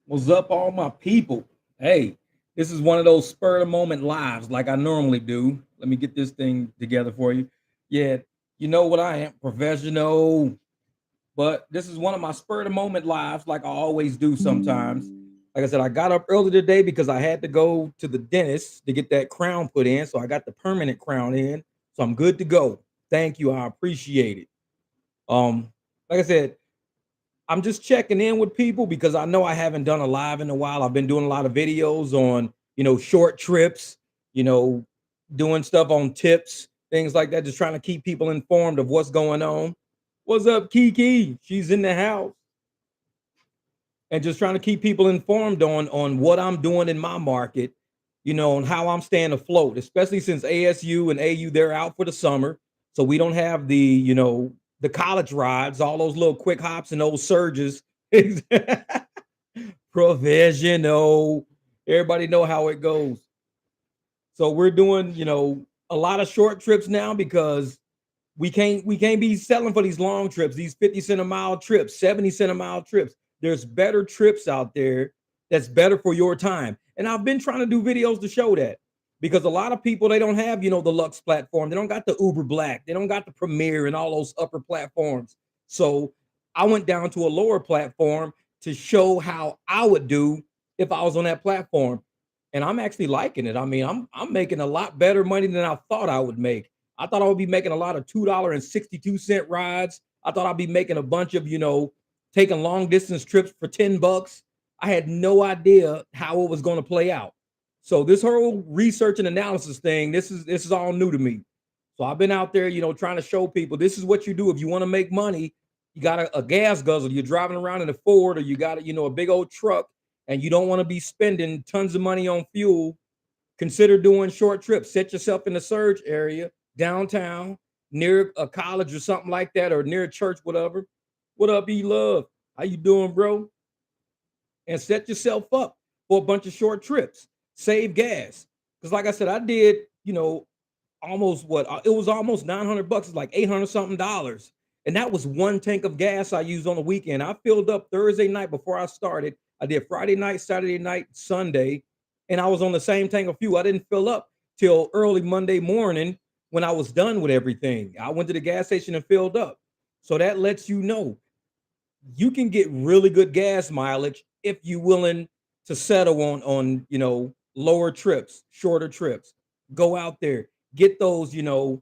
What's up, all my people? Hey, this is one of those spur of the moment lives like I normally do. Let me get this thing together for you. Yeah, you know what I am, professional. But this is one of my spur of the moment lives like I always do sometimes. Like I said, I got up early today because I had to go to the dentist to get that crown put in. So I got the permanent crown in. So I'm good to go. Thank you. I appreciate it. Like I said, I'm just checking in with people because I know I haven't done a live in a while. I've been doing a lot of videos on, short trips, you know, doing stuff on tips, things like that, just trying to keep people informed of what's going on. What's up, Kiki? She's in the house. And just trying to keep people informed on what I'm doing in my market, on how I'm staying afloat, especially since ASU and AU they're out for the summer. So we don't have the college rides, all those little quick hops and those surges. Provisional. Everybody know how it goes. So we're doing, a lot of short trips now because we can't be selling for these long trips, these 50 cent a mile trips, 70 cent a mile trips. There's better trips out there that's better for your time. And I've been trying to do videos to show that because a lot of people they don't have, the Lux platform. They don't got the Uber Black. They don't got the Premiere and all those upper platforms. So I went down to a lower platform to show how I would do if I was on that platform. And I'm actually liking it. I mean, I'm making a lot better money than I thought I would make. I thought I would be making a lot of $2.62 rides. I thought I'd be making a bunch of, taking long distance trips for 10 bucks. I had no idea how it was going to play out. So this whole research and analysis thing, this is all new to me. So I've been out there, trying to show people this is what you do if you want to make money. You got a gas guzzle. You're driving around in a Ford, or you got a big old truck, and you don't want to be spending tons of money on fuel. Consider doing short trips. Set yourself in the surge area downtown near a college or something like that, or near a church, whatever. What up, E Love? How you doing, bro? And set yourself up for a bunch of short trips. Save gas. Because like I said, I did, almost what it was almost 900 bucks. It's like 800 something dollars. And that was one tank of gas I used on the weekend. I filled up Thursday night before I started. I did Friday night, Saturday night, Sunday, and I was on the same tank of fuel. I didn't fill up till early Monday morning when I was done with everything. I went to the gas station and filled up. So that lets you know you can get really good gas mileage if you're willing to settle on lower trips, shorter trips. Go out there, get those 3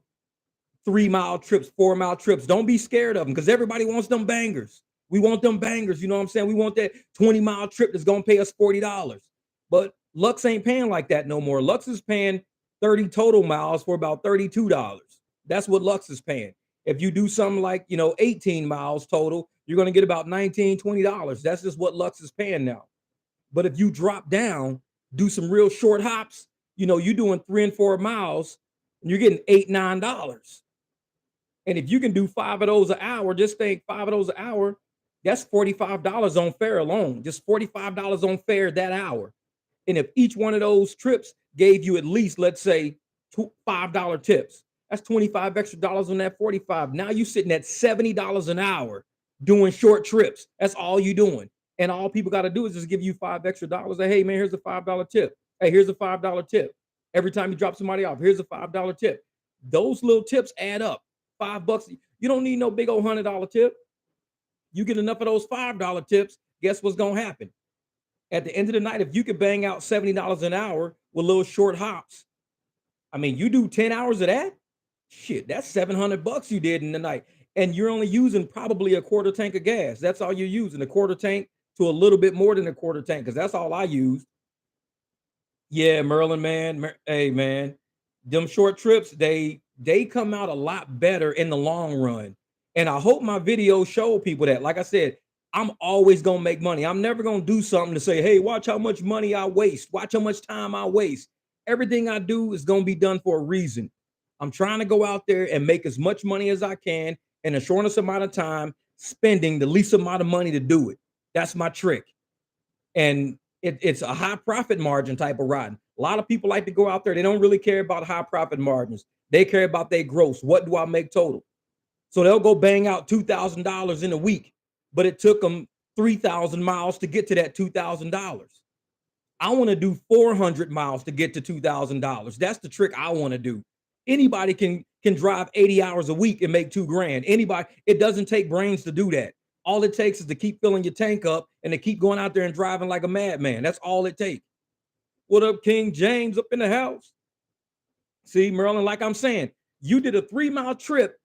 mile trips, 4 mile trips. Don't be scared of them because everybody wants them bangers. We want them bangers. You know what I'm saying? We want that 20-mile trip that's gonna pay us $40. But Lux ain't paying like that no more. Lux is paying 30 total miles for about $32. That's what Lux is paying. If you do something like 18 miles total, you're gonna get about $19, $20. That's just what Lux is paying now. But if you drop down, do some real short hops, you're doing 3 and 4 miles, and you're getting $8, $9. And if you can do five of those an hour, just think five of those an hour, that's $45 on fare alone. Just $45 on fare that hour. And if each one of those trips gave you at least, let's say, $5 tips, that's 25 extra dollars on that 45. Now you're sitting at $70 an hour doing short trips. That's all you doing. And all people got to do is just give you $5 extra. Like, hey man, here's a $5 tip. Hey, here's a $5 tip. Every time you drop somebody off, here's a $5 tip. Those little tips add up. $5. You don't need no big old $100 tip. You get enough of those $5 tips. Guess what's gonna happen? At the end of the night, if you could bang out $70 an hour with little short hops, I mean, you do 10 hours of that. Shit, that's $700 you did in the night, and you're only using probably a quarter tank of gas. That's all you're using, a quarter tank to a little bit more than a quarter tank, because that's all I used. Yeah, Merlin, man. Hey, man, them short trips, they come out a lot better in the long run. And I hope my videos show people that. Like I said, I'm always gonna make money. I'm never gonna do something to say, hey, watch how much money I waste. Watch how much time I waste. Everything I do is gonna be done for a reason. I'm trying to go out there and make as much money as I can in the shortest amount of time, spending the least amount of money to do it. That's my trick. And it's a high profit margin type of riding. A lot of people like to go out there. They don't really care about high profit margins. They care about their gross. What do I make total? So they'll go bang out $2,000 in a week, but it took them 3,000 miles to get to that $2,000. I want to do 400 miles to get to $2,000. That's the trick I want to do. Anybody can drive 80 hours a week and make 2 grand. Anybody, it doesn't take brains to do that. All it takes is to keep filling your tank up and to keep going out there and driving like a madman. That's all it takes. What up, King James up in the house? See, Merlin, like I'm saying, you did a 3-mile trip,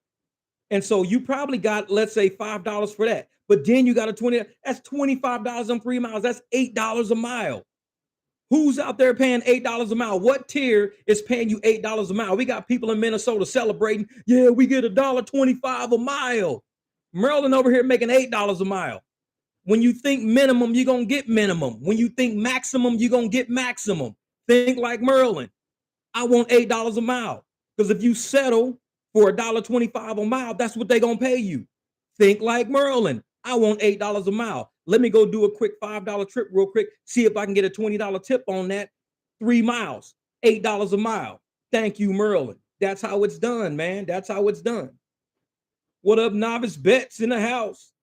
and so you probably got, let's say, $5 for that. But then you got a 20, that's $25 on 3 miles. That's $8 a mile. Who's out there paying $8 a mile? What tier is paying you $8 a mile? We got people in Minnesota celebrating. Yeah, we get $1.25 a mile. Maryland over here making $8 a mile. When you think minimum, you're gonna get minimum. When you think maximum, you're gonna get maximum. Think like Maryland. I want $8 a mile. Because if you settle for $1.25 a mile, that's what they're gonna pay you. Think like Maryland. I want $8 a mile. Let me go do a quick $5 trip real quick. See if I can get a $20 tip on that. 3 miles, $8 a mile. Thank you, Maryland. That's how it's done, man. That's how it's done. What up, Novice Bets in the house?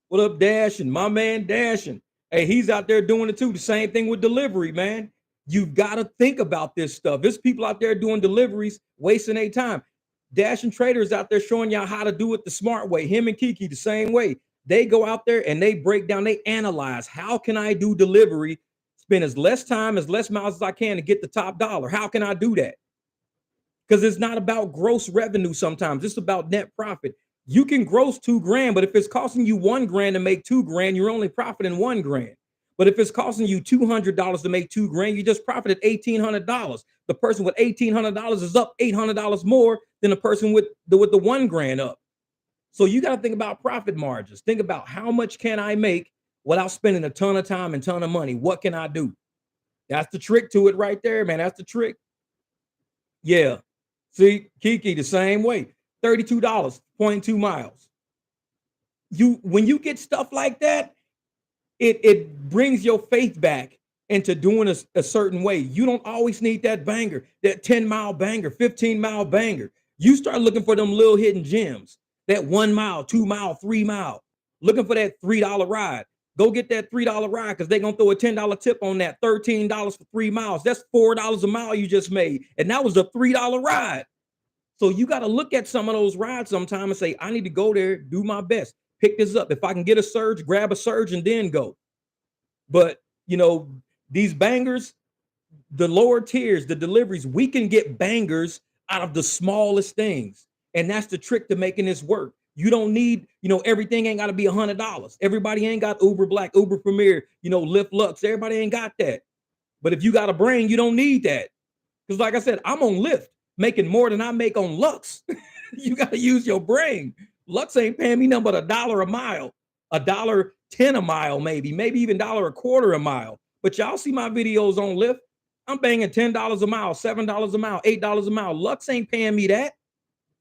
What up, Dashing? My man Dashing. Hey, he's out there doing it too. The same thing with delivery, man. You've got to think about this stuff. There's people out there doing deliveries, wasting their time. Dashing traders out there showing y'all how to do it the smart way. Him and Kiki the same way. They go out there and they break down, they analyze, how can I do delivery, spend as less time, as less miles as I can to get the top dollar? How can I do that? Because it's not about gross revenue sometimes. It's about net profit. You can gross 2 grand, but if it's costing you 1 grand to make 2 grand, you're only profiting 1 grand. But if it's costing you $200 to make 2 grand, you just profited $1,800. The person with $1,800 is up $800 more than the person with the 1 grand up. So you got to think about profit margins. Think about how much can I make without spending a ton of time and ton of money. What can I do? That's the trick to it right there, man. That's the trick. Yeah. See, Kiki the same way. $32, 0.2 miles. When you get stuff like that, it brings your faith back into doing a certain way. You don't always need that banger, that 10-mile banger, 15-mile banger. You start looking for them little hidden gems. That 1 mile, 2 mile, 3 mile, looking for that $3 ride. Go get that $3 ride because they're gonna throw a $10 tip on that, $13 for 3 miles. That's $4 a mile you just made. And that was a $3 ride. So you got to look at some of those rides sometime and say, I need to go there, do my best, pick this up. If I can get a surge, grab a surge and then go. But these bangers, the lower tiers, the deliveries, we can get bangers out of the smallest things. And that's the trick to making this work. You don't need, everything ain't got to be $100. Everybody ain't got Uber Black, Uber Premier, Lyft Lux. Everybody ain't got that. But if you got a brain, you don't need that. Because like I said, I'm on Lyft making more than I make on Lux. You got to use your brain. Lux ain't paying me nothing but $1 a mile, $1.10 a mile, maybe even $1.25 a mile. But y'all see my videos on Lyft. I'm banging $10 a mile, $7 a mile, $8 a mile. Lux ain't paying me that.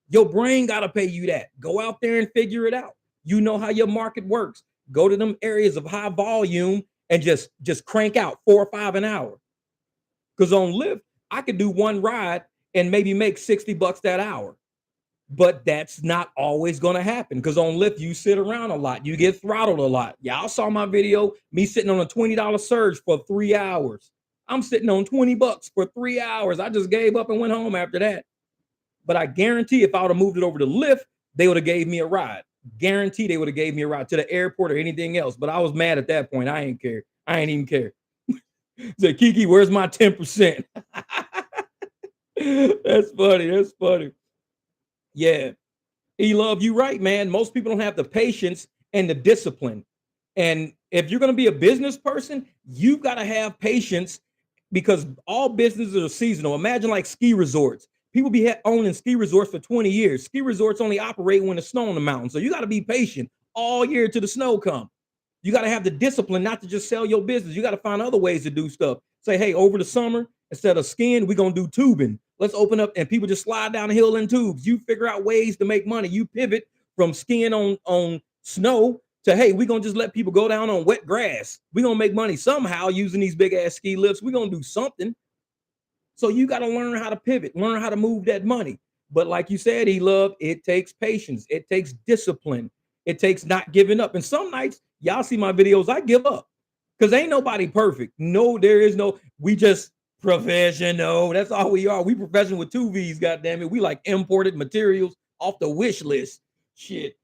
Your brain got to pay you that. Go out there and figure it out. You know how your market works. Go to them areas of high volume and just crank out 4 or 5 an hour. Because on Lyft, I could do one ride and maybe make $60 that hour. But that's not always going to happen because on Lyft, you sit around a lot. You get throttled a lot. Y'all saw my video, me sitting on a $20 surge for 3 hours. I'm sitting on $20 for 3 hours. I just gave up and went home after that. But I guarantee if I would have moved it over to Lyft, they would have gave me a ride. Guarantee they would have gave me a ride to the airport or anything else. But I was mad at that point. I ain't care. I ain't even care. Say, Kiki, where's my 10%? That's funny. That's funny. Yeah. E-Love, you right, man. Most people don't have the patience and the discipline. And if you're going to be a business person, you've got to have patience because all businesses are seasonal. Imagine like ski resorts. People be owning ski resorts for 20 years. Ski resorts only operate when it's snow on the mountain. So you got to be patient all year till the snow come. You got to have the discipline not to just sell your business. You got to find other ways to do stuff. Say, hey, over the summer, instead of skiing, we're going to do tubing. Let's open up and people just slide down the hill in tubes. You figure out ways to make money. You pivot from skiing on snow to, hey, we're going to just let people go down on wet grass. We're going to make money somehow using these big ass ski lifts. We're going to do something. So you got to learn how to pivot, learn how to move that money. But like you said, E-Love, it takes patience. It takes discipline. It takes not giving up. And some nights, y'all see my videos, I give up because ain't nobody perfect. No, there is no, we just professional. That's all we are. We professional with two V's, goddamn it. We like imported materials off the wish list. Shit.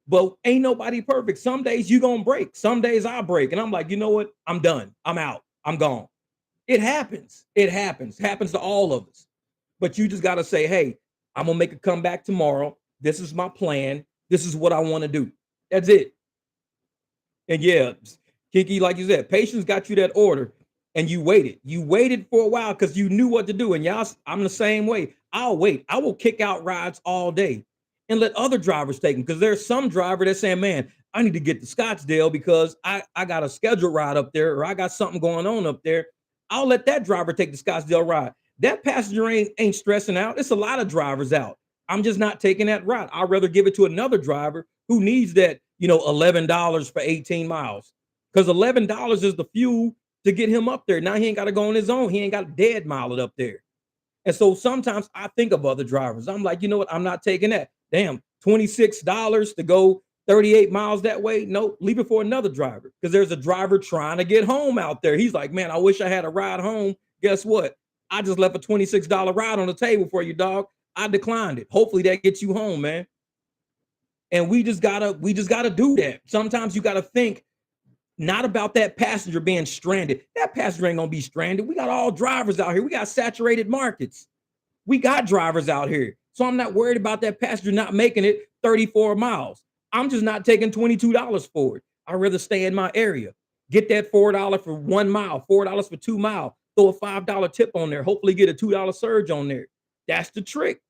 But ain't nobody perfect. Some days you gonna break. Some days I break. And I'm like, you know what? I'm done. I'm out. I'm gone. It happens. It happens. Happens to all of us. But you just gotta say, hey, I'm gonna make a comeback tomorrow. This is my plan. This is what I want to do. That's it. And yeah, Kiki, like you said, patience got you that order, and you waited. You waited for a while because you knew what to do. And y'all, I'm the same way. I'll wait. I will kick out rides all day and let other drivers take them because there's some driver that's saying, "Man, I need to get to Scottsdale because I got a scheduled ride up there or I got something going on up there." I'll let that driver take the Scottsdale ride. That passenger ain't stressing out. It's a lot of drivers out. I'm just not taking that ride. I'd rather give it to another driver who needs that, $11 for 18 miles. Because $11 is the fuel to get him up there. Now he ain't got to go on his own. He ain't got to dead mile it up there. And so sometimes I think of other drivers. I'm like, you know what? I'm not taking that. Damn, $26 to go 38 miles that way. No, leave it for another driver. Because there's a driver trying to get home out there. He's like, man, I wish I had a ride home. Guess what? I just left a $26 ride on the table for you, dog. I declined it. Hopefully that gets you home, man. And we just gotta do that. Sometimes you gotta think not about that passenger being stranded. That passenger ain't gonna be stranded. We got all drivers out here. We got saturated markets. We got drivers out here. So I'm not worried about that passenger not making it 34 miles. I'm just not taking $22 for it. I'd rather stay in my area. Get that $4 for 1 mile, $4 for 2 miles. Throw a $5 tip on there. Hopefully get a $2 surge on there. That's the trick.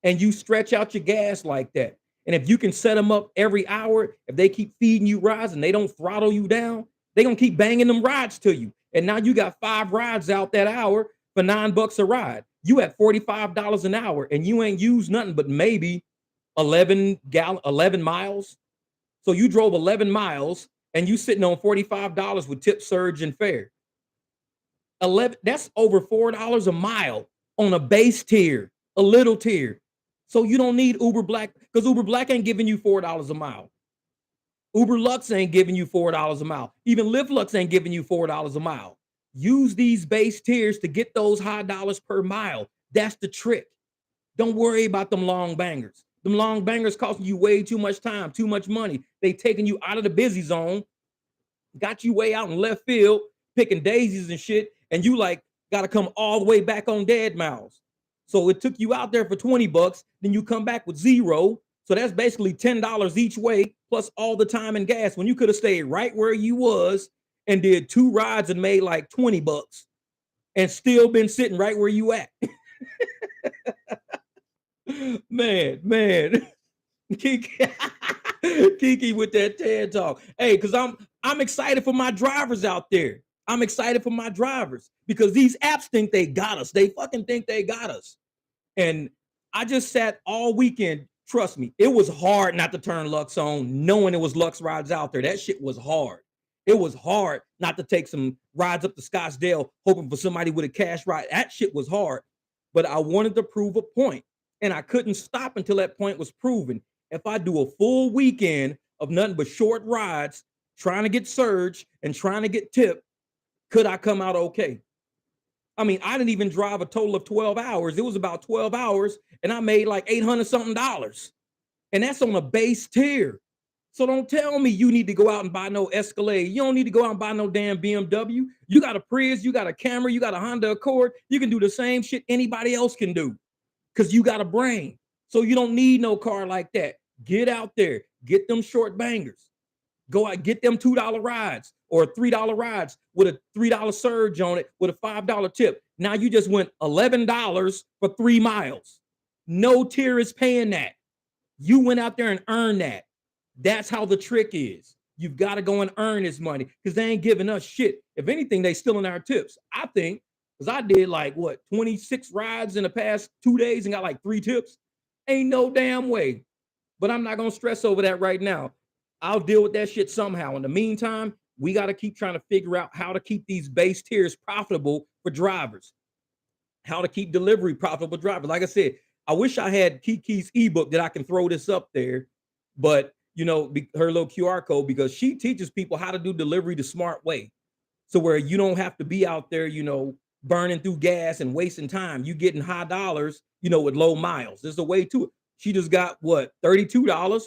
And you stretch out your gas like that. And if you can set them up every hour, if they keep feeding you rides and they don't throttle you down, they're gonna keep banging them rides to you. And now you got 5 rides out that hour for $9 a ride. You at $45 an hour and you ain't used nothing but maybe 11 miles. So you drove 11 miles and you sitting on $45 with tip surge and fare. 11, that's over $4 a mile on a base tier, a little tier. So you don't need Uber Black because Uber Black ain't giving you $4 a mile. Uber Lux ain't giving you $4 a mile. Even Lyft Lux ain't giving you $4 a mile. Use these base tiers to get those high dollars per mile. That's the trick. Don't worry about them long bangers. Them long bangers costing you way too much time, too much money. They taking you out of the busy zone, got you way out in left field, picking daisies and shit, and you like got to come all the way back on dead miles. So it took you out there for $20, then you come back with zero. So that's basically $10 each way, plus all the time and gas. When you could have stayed right where you was and did 2 rides and made like $20 and still been sitting right where you at. man. Kiki, Kiki with that TED talk. Hey, because I'm excited for my drivers out there. I'm excited for my drivers because these apps think they got us. They fucking think they got us. And I just sat all weekend. Trust me, it was hard not to turn Lux on, knowing it was Lux rides out there. That shit was hard. It was hard not to take some rides up to Scottsdale, hoping for somebody with a cash ride. That shit was hard. But I wanted to prove a point, and I couldn't stop until that point was proven. If I do a full weekend of nothing but short rides, trying to get surge and trying to get tip, could I come out okay? I mean, I didn't even drive a total of 12 hours. It was about 12 hours, and I made like 800 something dollars. And that's on a base tier. So don't tell me you need to go out and buy no Escalade. You don't need to go out and buy no damn BMW. You got a Prius, you got a Camry, you got a Honda Accord. You can do the same shit anybody else can do because you got a brain. So you don't need no car like that. Get out there, get them short bangers. Go out, get them $2 rides or $3 rides with a $3 surge on it with a $5 tip. Now you just went $11 for 3 miles. No tier is paying that. You went out there and earned that. That's how the trick is. You've got to go and earn this money because they ain't giving us shit. If anything, they stealing our tips. I think because I did like 26 rides in the past 2 days and got like 3 tips. Ain't no damn way. But I'm not gonna stress over that right now. I'll deal with that shit somehow. In the meantime, we got to keep trying to figure out how to keep these base tiers profitable for drivers, how to keep delivery profitable for drivers. Like I said, I wish I had Kiki's ebook that I can throw this up there, but her little QR code, because she teaches people how to do delivery the smart way. So where you don't have to be out there, burning through gas and wasting time. You getting high dollars, with low miles. There's a way to it. She just got what, $32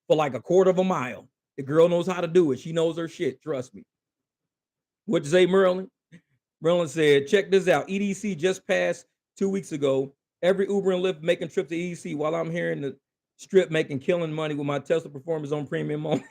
for like a quarter of a mile. The girl knows how to do it. She knows her shit. Trust me. What'd you say, Merlin? Merlin said, check this out. EDC just passed 2 weeks ago. Every Uber and Lyft making trips to EDC while I'm here in the strip making killing money with my Tesla performance on premium only.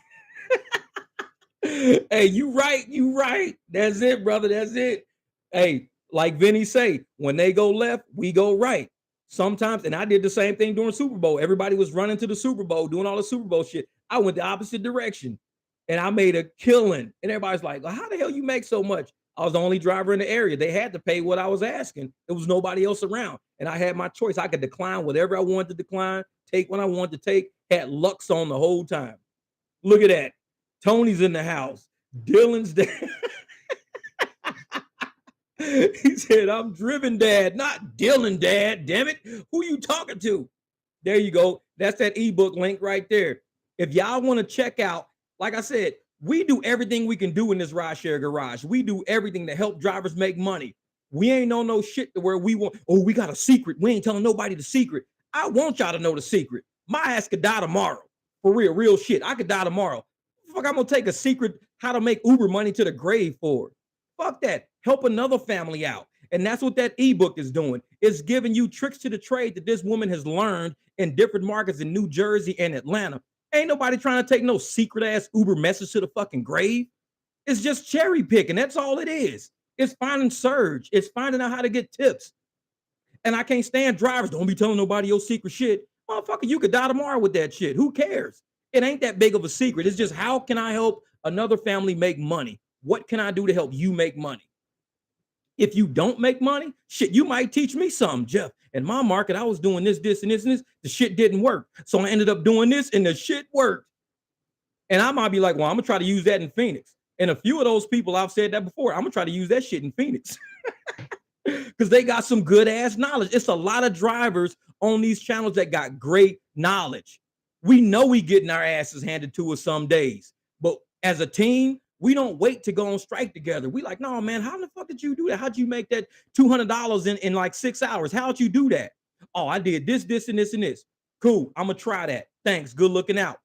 Hey, you right. That's it, brother. That's it. Hey, like Vinny say, when they go left, we go right. Sometimes, and I did the same thing during Super Bowl. Everybody was running to the Super Bowl, doing all the Super Bowl shit. I went the opposite direction, and I made a killing. And everybody's like, well, how the hell you make so much? I was the only driver in the area. They had to pay what I was asking. There was nobody else around, and I had my choice. I could decline whatever I wanted to decline, take what I wanted to take. Had Lux on the whole time. Look at that. Tony's in the house. Dylan's there. He said, I'm driven dad, not Dylan dad. Damn it. Who you talking to? There you go. That's that ebook link right there. If y'all want to check out, like I said, we do everything we can do in this Rideshare garage. We do everything to help drivers make money. We ain't know no shit to where we want, we got a secret. We ain't telling nobody the secret. I want y'all to know the secret. My ass could die tomorrow. For real shit. I could die tomorrow. Fuck, I'm gonna take a secret how to make Uber money to the grave for. Fuck that. Help another family out. And that's what that ebook is doing. It's giving you tricks to the trade that this woman has learned in different markets in New Jersey and Atlanta. Ain't nobody trying to take no secret ass Uber message to the fucking grave. It's just cherry picking. That's all it is. It's finding surge. It's finding out how to get tips. And I can't stand drivers. Don't be telling nobody your secret shit. Motherfucker, you could die tomorrow with that shit. Who cares? It ain't that big of a secret. It's just, how can I help another family make money? What can I do to help you make money? If you don't make money, shit, you might teach me something, Jeff. In my market, I was doing this, and this. The shit didn't work. So I ended up doing this and the shit worked. And I might be like, well, I'm going to try to use that in Phoenix. And a few of those people, I've said that before, I'm going to try to use that shit in Phoenix. Because they got some good ass knowledge. It's a lot of drivers on these channels that got great knowledge. We know we getting our asses handed to us some days. But as a team, we don't wait to go on strike together. We like, no, man, how the fuck did you do that? How'd you make that $200 in like 6 hours? How'd you do that? Oh, I did this, and this. Cool. I'm going to try that. Thanks. Good looking out.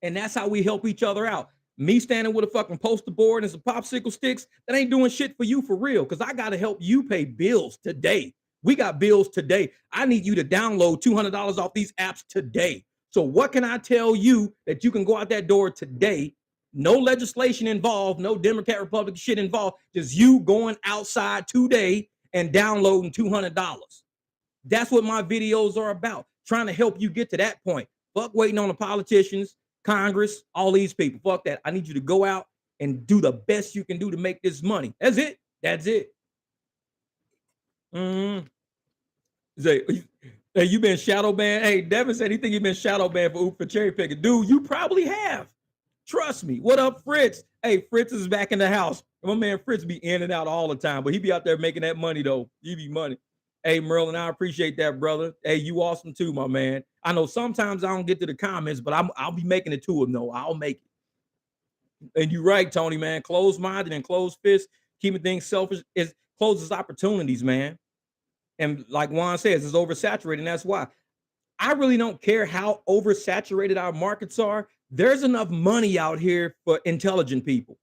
And that's how we help each other out. Me standing with a fucking poster board and some popsicle sticks, that ain't doing shit for you for real, because I got to help you pay bills today. We got bills today. I need you to download $200 off these apps today. So what can I tell you that you can go out that door today? No legislation involved, no Democrat, Republican shit involved. Just you going outside today and downloading $200. That's what my videos are about, trying to help you get to that point. Fuck waiting on the politicians, Congress, all these people. Fuck that. I need you to go out and do the best you can do to make this money. That's it. Hey, you been shadow banned? Hey, Devin said he think he been shadow banned for cherry picking. Dude, you probably have. Trust me. What up, Fritz? Hey, Fritz is back in the house. My man Fritz be in and out all the time, but he be out there making that money though. He be money. Hey, Merlin, I appreciate that, brother. Hey, you awesome too, my man. I know sometimes I don't get to the comments, but I'll be making it to him though. I'll make it. And you're right, Tony, man. Closed-minded and closed fist, keeping things selfish, is closes opportunities, man. And like Juan says, it's oversaturated. And that's why I really don't care how oversaturated our markets are. There's enough money out here for intelligent people.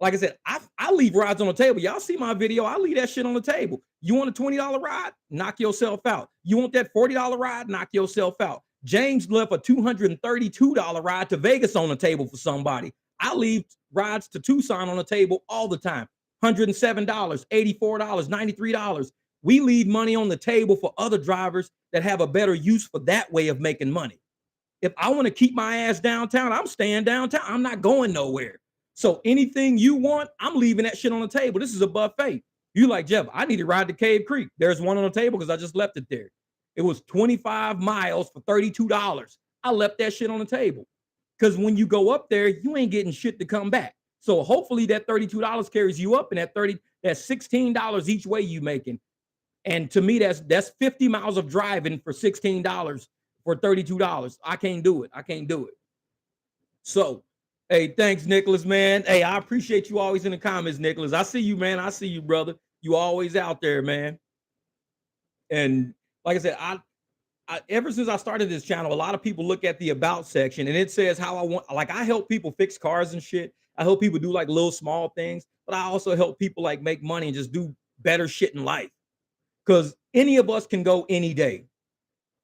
Like I said, I leave rides on the table. Y'all see my video. I leave that shit on the table. You want a $20 ride? Knock yourself out. You want that $40 ride? Knock yourself out. James left a $232 ride to Vegas on the table for somebody. I leave rides to Tucson on the table all the time. $107, $84, $93. We leave money on the table for other drivers that have a better use for that way of making money. If I want to keep my ass downtown, I'm staying downtown. I'm not going nowhere. So anything you want, I'm leaving that shit on the table. This is a buffet. You like, Jeff, I need to ride to Cave Creek. There's one on the table because I just left it there. It was 25 miles for $32. I left that shit on the table. Because when you go up there, you ain't getting shit to come back. So hopefully that $32 carries you up, and that's $16 each way you making. And to me, that's 50 miles of driving for $16 for $32. I can't do it. So, hey, thanks, Nicholas, man. Hey, I appreciate you always in the comments, Nicholas. I see you, man. I see you, brother. You always out there, man. And like I said, ever since I started this channel, a lot of people look at the about section and it says how I want, like I help people fix cars and shit. I help people do like little small things, but I also help people like make money and just do better shit in life. Because any of us can go any day.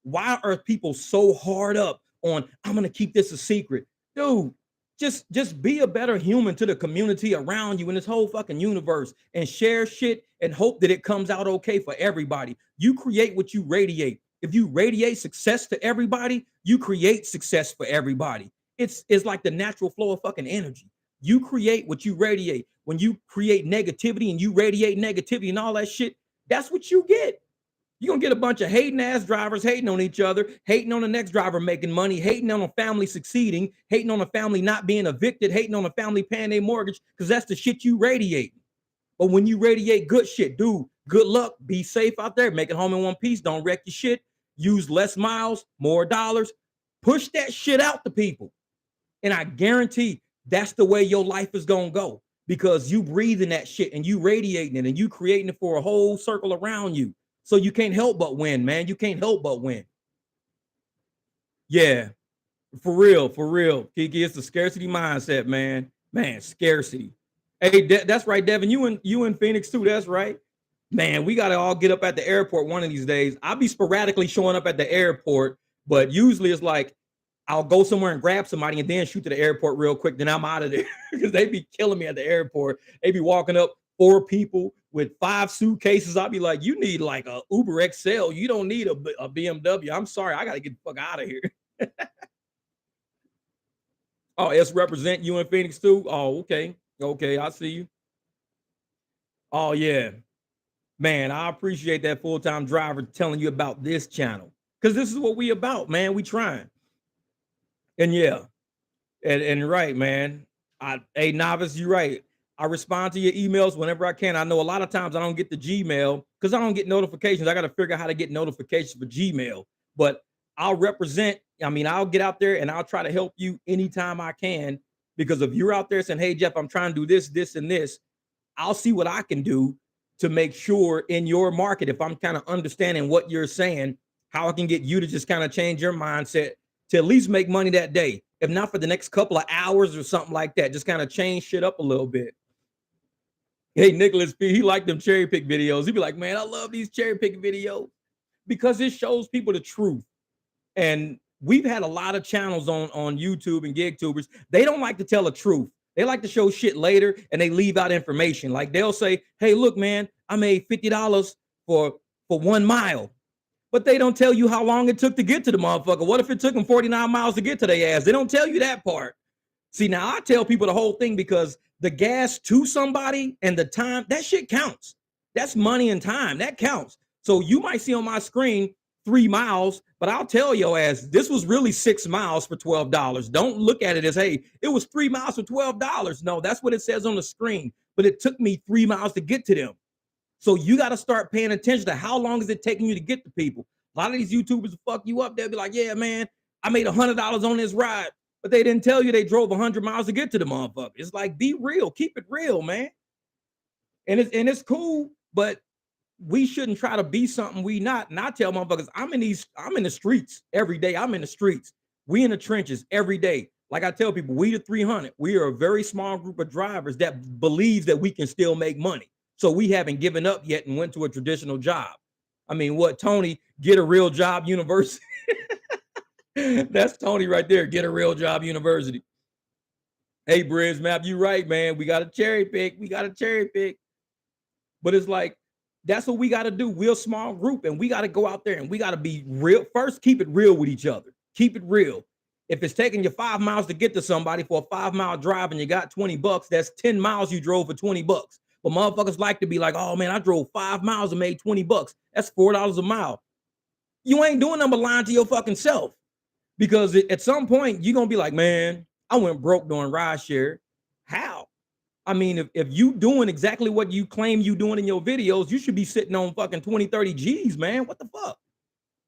Why are people so hard up on I'm gonna keep this a secret? Dude, just be a better human to the community around you in this whole fucking universe and share shit and hope that it comes out okay for everybody. You create what you radiate. If you radiate success to everybody, you create success for everybody. It's like the natural flow of fucking energy. You create what you radiate. When you create negativity and you radiate negativity and all that shit, that's what you get. You're gonna get a bunch of hating ass drivers hating on each other, hating on the next driver making money, hating on a family succeeding, hating on a family not being evicted, hating on a family paying their mortgage, because that's the shit you radiate. But when you radiate good shit, dude, good luck, be safe out there, make it home in one piece, don't wreck your shit, use less miles, more dollars, push that shit out to people. And I guarantee that's the way your life is gonna go because you breathing that shit and you radiating it and you creating it for a whole circle around you. So you can't help but win, man. You can't help but win. Yeah, for real, for real. Kiki, it's the scarcity mindset, man. Man, scarcity. Hey, that's right, Devin. You in Phoenix too. That's right. Man, we gotta all get up at the airport one of these days. I'll be sporadically showing up at the airport, but usually it's like I'll go somewhere and grab somebody and then shoot to the airport real quick. Then I'm out of there because they be killing me at the airport. They be walking up 4 people with 5 suitcases. I'll be like, you need like a Uber XL. You don't need a BMW. I'm sorry. I got to get the fuck out of here. Oh, it's represent you in Phoenix too? Oh, okay. Okay. I see you. Oh, yeah. Man, I appreciate that full-time driver telling you about this channel because this is what we about, man. We trying. And yeah, and right, man. Hey, novice, you're right. I respond to your emails whenever I can. I know a lot of times I don't get the Gmail because I don't get notifications. I got to figure out how to get notifications for Gmail. But I'll represent. I mean, I'll get out there and I'll try to help you anytime I can. Because if you're out there saying, "Hey, Jeff, I'm trying to do this, this, and this," I'll see what I can do to make sure in your market, if I'm kind of understanding what you're saying, how I can get you to just kind of change your mindset to at least make money that day. If not for the next couple of hours or something like that, just kind of change shit up a little bit. Hey, Nicholas P, he liked them cherry pick videos. He'd be like, man, I love these cherry pick videos because it shows people the truth. And we've had a lot of channels on YouTube and gig tubers. They don't like to tell the truth. They like to show shit later and they leave out information. Like they'll say, hey, look, man, I made $50 for 1 mile. But they don't tell you how long it took to get to the motherfucker. What if it took them 49 miles to get to their ass? They don't tell you that part. See, now I tell people the whole thing because the gas to somebody and the time, that shit counts. That's money and time. That counts. So you might see on my screen 3 miles, but I'll tell your ass this was really 6 miles for $12. Don't look at it as, hey, it was 3 miles for $12. No, that's what it says on the screen. But it took me 3 miles to get to them. So you got to start paying attention to how long is it taking you to get to people. A lot of these YouTubers fuck you up. They'll be like, yeah, man, I made $100 on this ride, but they didn't tell you they drove 100 miles to get to the motherfucker. It's like, be real, keep it real, man. And it's cool, but we shouldn't try to be something we not. And I tell motherfuckers, I'm in the streets every day. I'm in the streets. We in the trenches every day. Like I tell people, we the 300. We are a very small group of drivers that believes that we can still make money. So we haven't given up yet and went to a traditional job. I mean, what, Tony, get a real job university? That's Tony right there. Get a real job university. Hey, Briz Map, you right, man. We got a cherry pick. We got a cherry pick. But it's like, that's what we got to do. We're a small group and we got to go out there and we got to be real. First, keep it real with each other. Keep it real. If it's taking you 5 miles to get to somebody for a 5-mile drive and you got $20, that's 10 miles you drove for $20. But motherfuckers like to be like, oh man, I drove 5 miles and made $20. That's $4 a mile. You ain't doing nothing but lying to your fucking self. Because at some point you're gonna be like, man, I went broke doing Rideshare. How? I mean, if you doing exactly what you claim you doing in your videos, you should be sitting on fucking 20, 30 G's, man. What the fuck?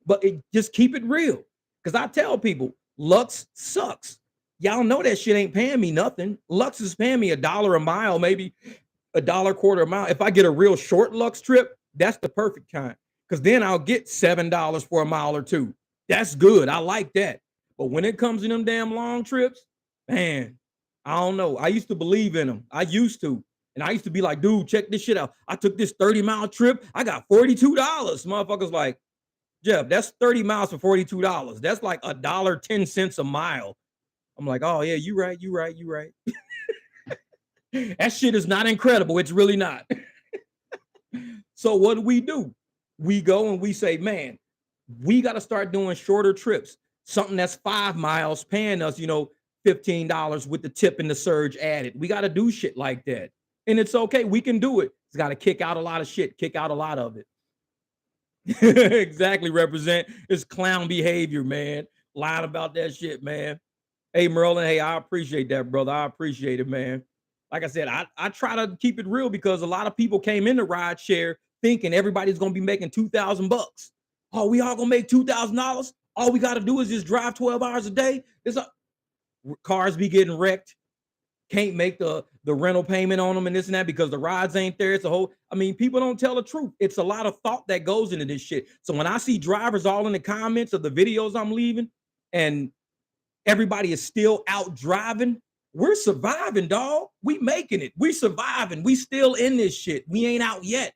But just keep it real. Because I tell people, luck sucks. Y'all know that shit ain't paying me nothing. Lux is paying me $1 a mile, maybe $1 quarter a mile. If I get a real short Lux trip, that's the perfect kind. Because then I'll get $7 for a mile or two. That's good. I like that. But when it comes to them damn long trips, man, I don't know. I used to believe in them. I used to. And I used to be like, dude, check this shit out. I took this 30-mile trip. I got $42. Motherfuckers like, Jeff, that's 30 miles for $42. That's like $1.10 a mile. I'm like, oh yeah, you right, you right, you right. That shit is not incredible. It's really not. So what do? We go and we say, man, we got to start doing shorter trips. Something that's 5 miles, paying us, $15 with the tip and the surge added. We got to do shit like that. And it's okay. We can do it. It's got to kick out a lot of shit, kick out a lot of it. Exactly, represent. It's clown behavior, man. Lying about that shit, man. Hey, Merlin, hey, I appreciate that, brother. I appreciate it, man. Like I said, I try to keep it real because a lot of people came into rideshare thinking everybody's gonna be making $2,000. Oh, we all gonna make $2,000. All we gotta do is just drive 12 hours a day. Cars be getting wrecked. Can't make the rental payment on them and this and that because the rides ain't there. It's a whole, people don't tell the truth. It's a lot of thought that goes into this shit. So when I see drivers all in the comments of the videos I'm leaving and everybody is still out driving, we're surviving, dog. We making it. We surviving. We still in this shit. We ain't out yet.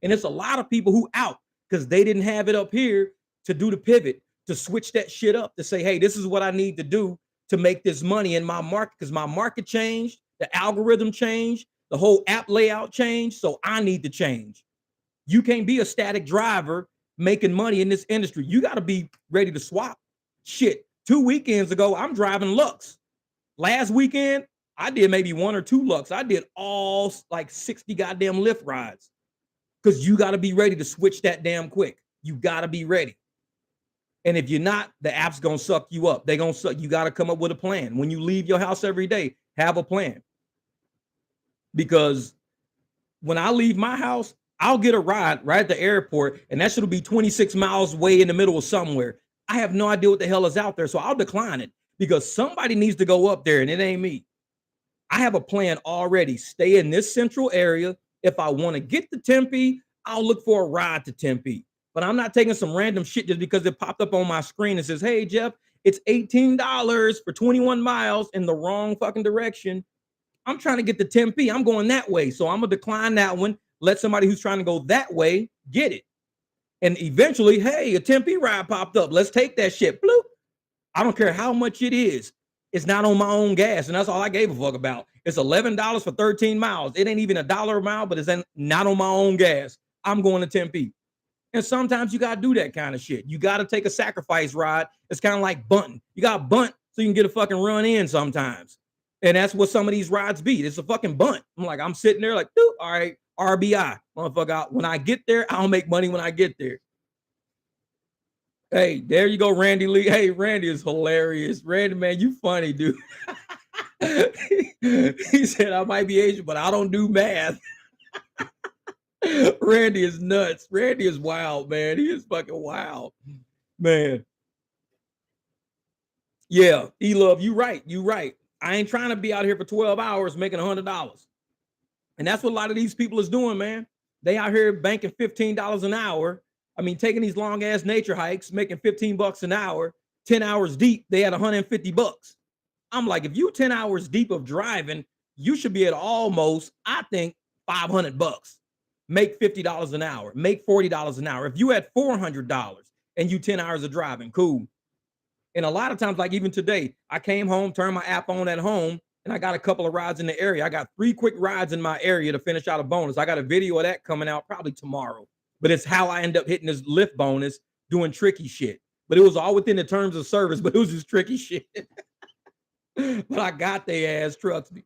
And it's a lot of people who out because they didn't have it up here to do the pivot, to switch that shit up, to say, hey, this is what I need to do to make this money in my market, because my market changed, the algorithm changed, the whole app layout changed, so I need to change. You can't be a static driver making money in this industry. You got to be ready to swap. Shit, 2 weekends ago, I'm driving Lux. Last weekend, I did maybe 1 or 2 Lux. I did all like 60 goddamn Lyft rides because you got to be ready to switch that damn quick. You got to be ready. And if you're not, the app's going to suck you up. They're going to suck. You got to come up with a plan. When you leave your house every day, have a plan. Because when I leave my house, I'll get a ride right at the airport, and that should be 26 miles way in the middle of somewhere. I have no idea what the hell is out there, so I'll decline it because somebody needs to go up there, and it ain't me. I have a plan already. Stay in this central area. If I want to get to Tempe, I'll look for a ride to Tempe. But I'm not taking some random shit just because it popped up on my screen and says, hey, Jeff, it's $18 for 21 miles in the wrong fucking direction. I'm trying to get to Tempe. I'm going that way. So I'm going to decline that one. Let somebody who's trying to go that way get it. And eventually, hey, a Tempe ride popped up. Let's take that shit. Bloop. I don't care how much it is. It's not on my own gas. And that's all I gave a fuck about. It's $11 for 13 miles. It ain't even $1 a mile, but it's not on my own gas. I'm going to Tempe. And sometimes you got to do that kind of shit. You got to take a sacrifice ride. It's kind of like bunting. You got to bunt so you can get a fucking run in sometimes. And that's what some of these rides be. It's a fucking bunt. I'm sitting there like, dude, all right, RBI. Motherfucker, when I get there, I'll make money when I get there. Hey, there you go, Randy Lee. Hey, Randy is hilarious. Randy, man, you funny, dude. He said, I might be Asian, but I don't do math. Randy is nuts. Randy is wild, man. He is fucking wild, man. Yeah, E-Love, you right. You right. I ain't trying to be out here for 12 hours making $100. And that's what a lot of these people is doing, man. They out here banking $15 an hour. Taking these long ass nature hikes, making $15 an hour, 10 hours deep, they had $150. I'm like, if you 10 hours deep of driving, you should be at almost, I think, $500. Make $50 an hour, make $40 an hour. If you had $400 and you 10 hours of driving, cool. And a lot of times, like even today, I came home, turned my app on at home, and I got a couple of rides in the area. I got 3 quick rides in my area to finish out a bonus. I got a video of that coming out probably tomorrow. But it's how I end up hitting this Lyft bonus doing tricky shit. But it was all within the terms of service, but it was just tricky shit. But I got their ass, trust me.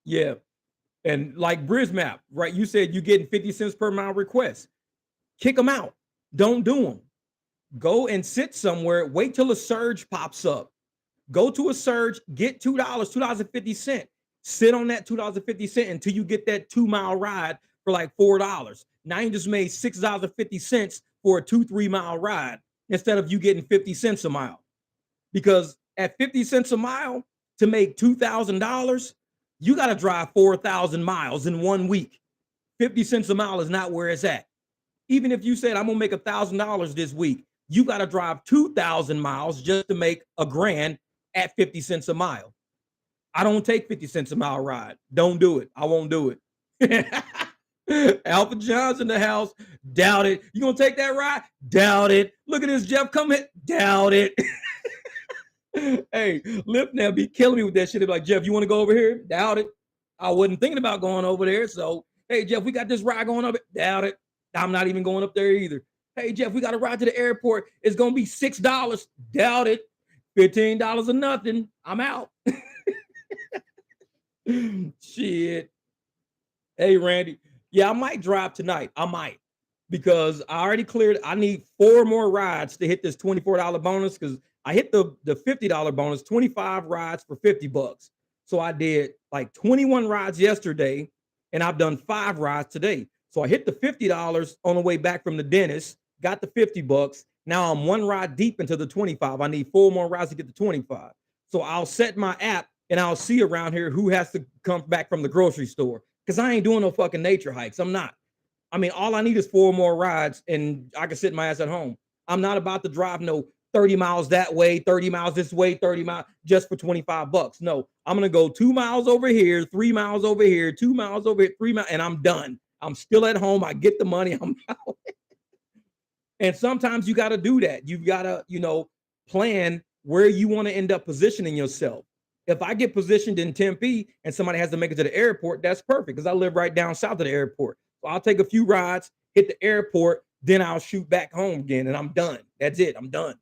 Yeah. And like Brismap, right? You said you getting 50 cents per mile requests. Kick them out. Don't do them. Go and sit somewhere. Wait till a surge pops up. Go to a surge, get $2, $2.50. Sit on that $2.50 until you get that 2-mile ride for like $4. Now you just made $6.50 for a 2-3 mile ride instead of you getting 50 cents a mile. Because at 50 cents a mile to make $2,000, you got to drive 4,000 miles in 1 week. 50 cents a mile is not where it's at. Even if you said, I'm gonna make $1,000 this week, you got to drive 2,000 miles just to make $1,000 at 50 cents a mile. I don't take 50 cents a mile ride. Don't do it. I won't do it. Alpha John's in the house. Doubt it. You gonna take that ride? Doubt it. Look at this, Jeff. Come here. Doubt it. Hey, Lip now be killing me with that shit. They're like, Jeff, you want to go over here? Doubt it. I wasn't thinking about going over there. So, hey, Jeff, we got this ride going up. Doubt it. I'm not even going up there either. Hey, Jeff, we got a ride to the airport. It's gonna be $6. Doubt it. $15 or nothing. I'm out. Shit. Hey, Randy. Yeah, I might drive tonight. I might, because I already cleared. I need 4 more rides to hit this $24 bonus, because I hit the $50 bonus, 25 rides for $50. So I did like 21 rides yesterday, and I've done 5 rides today. So I hit the $50 on the way back from the dentist, got the $50. Now I'm 1 ride deep into the 25. I need 4 more rides to get the 25. So I'll set my app and I'll see around here who has to come back from the grocery store, because I ain't doing no fucking nature hikes. I'm not. I mean, all I need is 4 more rides and I can sit my ass at home. I'm not about to drive no 30 miles that way, 30 miles this way, 30 miles just for $25. No, I'm going to go 2 miles over here, 3 miles over here, 2 miles over here, 3 miles, and I'm done. I'm still at home. I get the money. I'm out. And sometimes you got to do that. You've got to, plan where you want to end up positioning yourself. If I get positioned in Tempe and somebody has to make it to the airport, that's perfect, because I live right down south of the airport. So I'll take a few rides, hit the airport, then I'll shoot back home again, and I'm done. That's it. I'm done.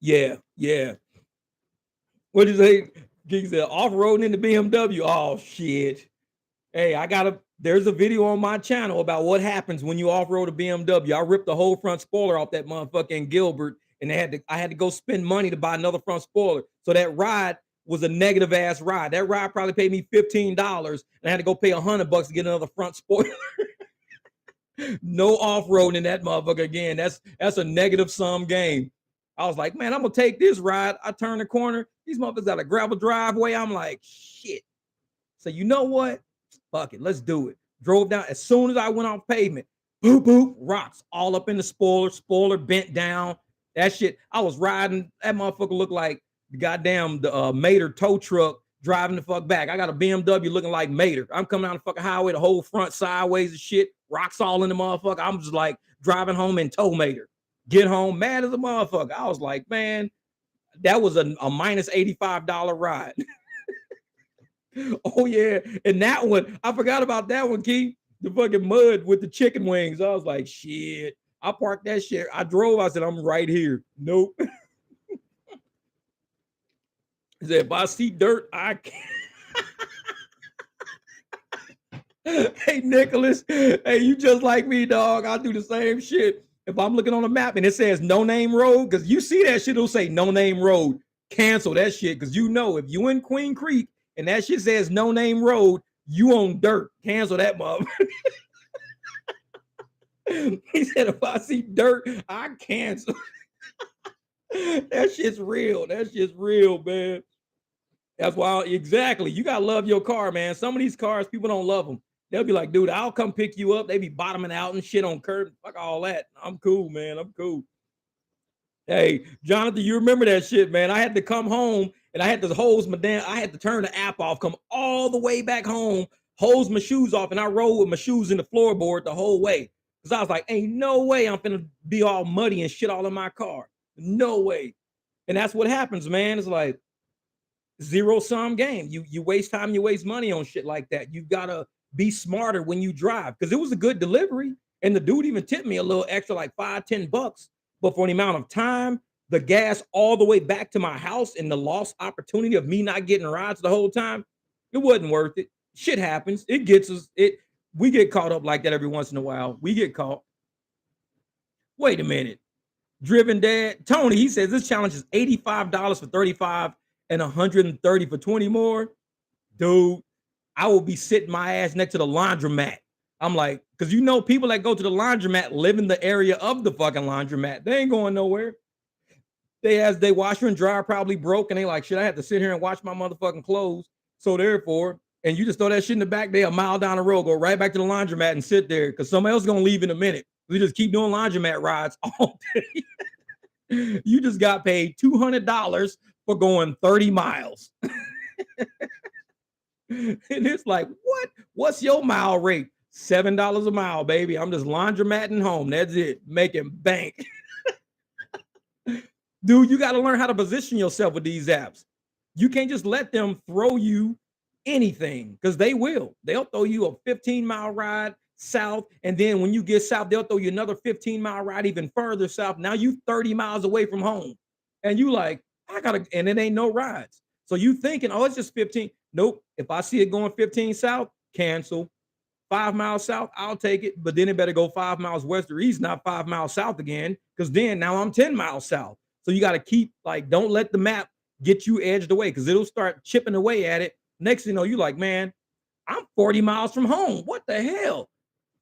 Yeah, yeah. What did you say? He said off-roading in the BMW. Oh shit. Hey, there's a video on my channel about what happens when you off-road a BMW. I ripped the whole front spoiler off that motherfucker in Gilbert, and I had to go spend money to buy another front spoiler. So that ride was a negative ass ride. That ride probably paid me $15, and I had to go pay $100 to get another front spoiler. No off-roading in that motherfucker again. That's a negative sum game. I was like, man, I'm gonna take this ride. I turn the corner. These motherfuckers got a gravel driveway. I'm like, shit. So you know what? Fuck it, let's do it. Drove down as soon as I went off pavement. Boop boop, rocks all up in the spoiler bent down. That shit. I was riding. That motherfucker looked like the goddamn Mater tow truck driving the fuck back. I got a BMW looking like Mater. I'm coming down the fucking highway, the whole front sideways and shit. Rocks all in the motherfucker. I'm just like driving home in tow Mater. Get home mad as a motherfucker. I was like, man, that was a minus $85 ride. Oh yeah, and that one, I forgot about that one, Key. The fucking mud with the chicken wings. I was like, shit. I parked that shit. I drove. I said, I'm right here. Nope. He said, if I see dirt, I can't. Hey, Nicholas. Hey, you just like me, dog. I do the same shit. If I'm looking on a map and it says no name road, because you see that shit, it'll say no name road. Cancel that shit, because if you in Queen Creek and that shit says no name road, you on dirt. Cancel that motherfucker. He said, if I see dirt, I cancel. That shit's real. That shit's real, man. That's why, exactly. You gotta love your car, man. Some of these cars, people don't love them. They'll be like, dude, I'll come pick you up. They be bottoming out and shit on curb. Fuck all that. I'm cool, man. I'm cool. Hey, Jonathan, you remember that shit, man. I had to come home and I had to I had to turn the app off, come all the way back home, hose my shoes off, and I rode with my shoes in the floorboard the whole way. Because I was like, ain't no way I'm finna be all muddy and shit all in my car. No way. And that's what happens, man. It's like zero-sum game. You waste time, you waste money on shit like that. You gotta be smarter when you drive, because it was a good delivery. And the dude even tipped me a little extra, like $5-10. But for the amount of time, the gas all the way back to my house, and the lost opportunity of me not getting rides the whole time, it wasn't worth it. Shit happens. It gets us. We get caught up like that every once in a while. We get caught. Wait a minute. Driven Dad. Tony, he says this challenge is $85 for 35 and 130 for 20 more. Dude, I will be sitting my ass next to the laundromat. I'm like, because people that go to the laundromat live in the area of the fucking laundromat. They ain't going nowhere. They washer and dryer probably broke, and they like, shit, I had to sit here and wash my motherfucking clothes. So therefore, and you just throw that shit in the back, they a mile down the road, go right back to the laundromat and sit there because somebody else is gonna leave in a minute. We just keep doing laundromat rides all day. You just got paid $200 for going 30 miles. And it's like, what? What's your mile rate? $7 a mile, baby. I'm just laundromatting home. That's it. Making bank. Dude, you got to learn how to position yourself with these apps. You can't just let them throw you anything because they will. They'll throw you a 15-mile ride south. And then when you get south, they'll throw you another 15-mile ride even further south. Now you 30 miles away from home. And you like, I gotta, and it ain't no rides. So you thinking, oh, it's just 15. Nope. If I see it going 15 south, cancel. 5 miles south, I'll take it. But then it better go 5 miles west or east, not 5 miles south again. Because then now I'm 10 miles south. So you got to keep like, don't let the map get you edged away because it'll start chipping away at it. Next thing you know, you like, man, I'm 40 miles from home. What the hell?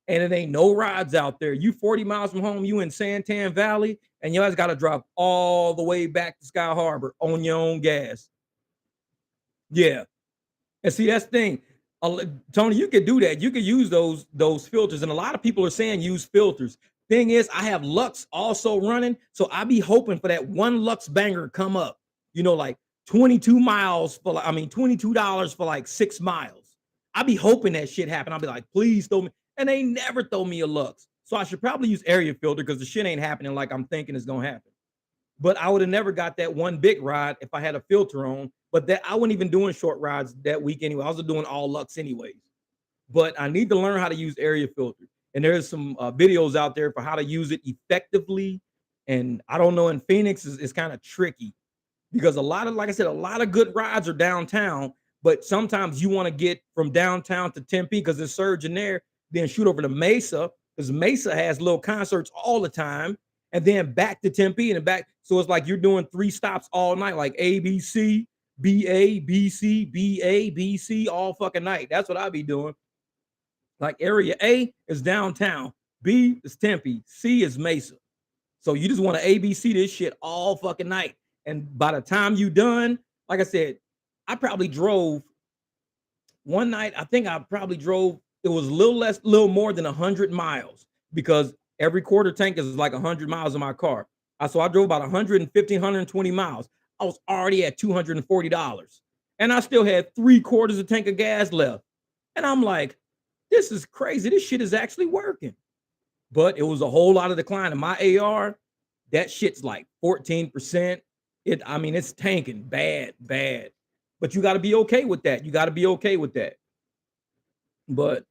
And it ain't no rides out there. You 40 miles from home, you in Santan Valley, and you guys got to drive all the way back to Sky Harbor on your own gas. Yeah. And see, that's the thing. Tony, you could do that. You could use those filters. And a lot of people are saying use filters. Thing is, I have Lux also running. So I be hoping for that one Lux banger come up, like 22 miles for like, I mean, $22 for like 6 miles. I be hoping that shit happen. I'll be like, please throw me. And they never throw me a Lux. So I should probably use area filter because the shit ain't happening like I'm thinking it's going to happen. But I would have never got that one big ride if I had a filter on. But that I wasn't even doing short rides that week anyway. I was doing all Lux anyways. But I need to learn how to use area filter. And there's some videos out there for how to use it effectively. And I don't know, in Phoenix is kind of tricky because like I said, a lot of good rides are downtown. But sometimes you want to get from downtown to Tempe because there's surging there, then shoot over to Mesa because Mesa has little concerts all the time. And then back to Tempe and back. So it's like you're doing 3 stops all night, like ABC, BA, BC, BA, BC all fucking night. That's what I be doing. Like area A is downtown, B is Tempe, C is Mesa. So you just want to ABC this shit all fucking night. And by the time you done, like I said, I probably drove one night. I think I probably drove, it was a little more than 100 miles because every quarter tank is like 100 miles in my car. So I drove about 115, 120 miles. I was already at $240. And I still had 3/4 a tank of gas left. And I'm like, this is crazy. This shit is actually working. But it was a whole lot of decline. In my AR, that shit's like 14%. It's tanking bad. But you got to be okay with that. But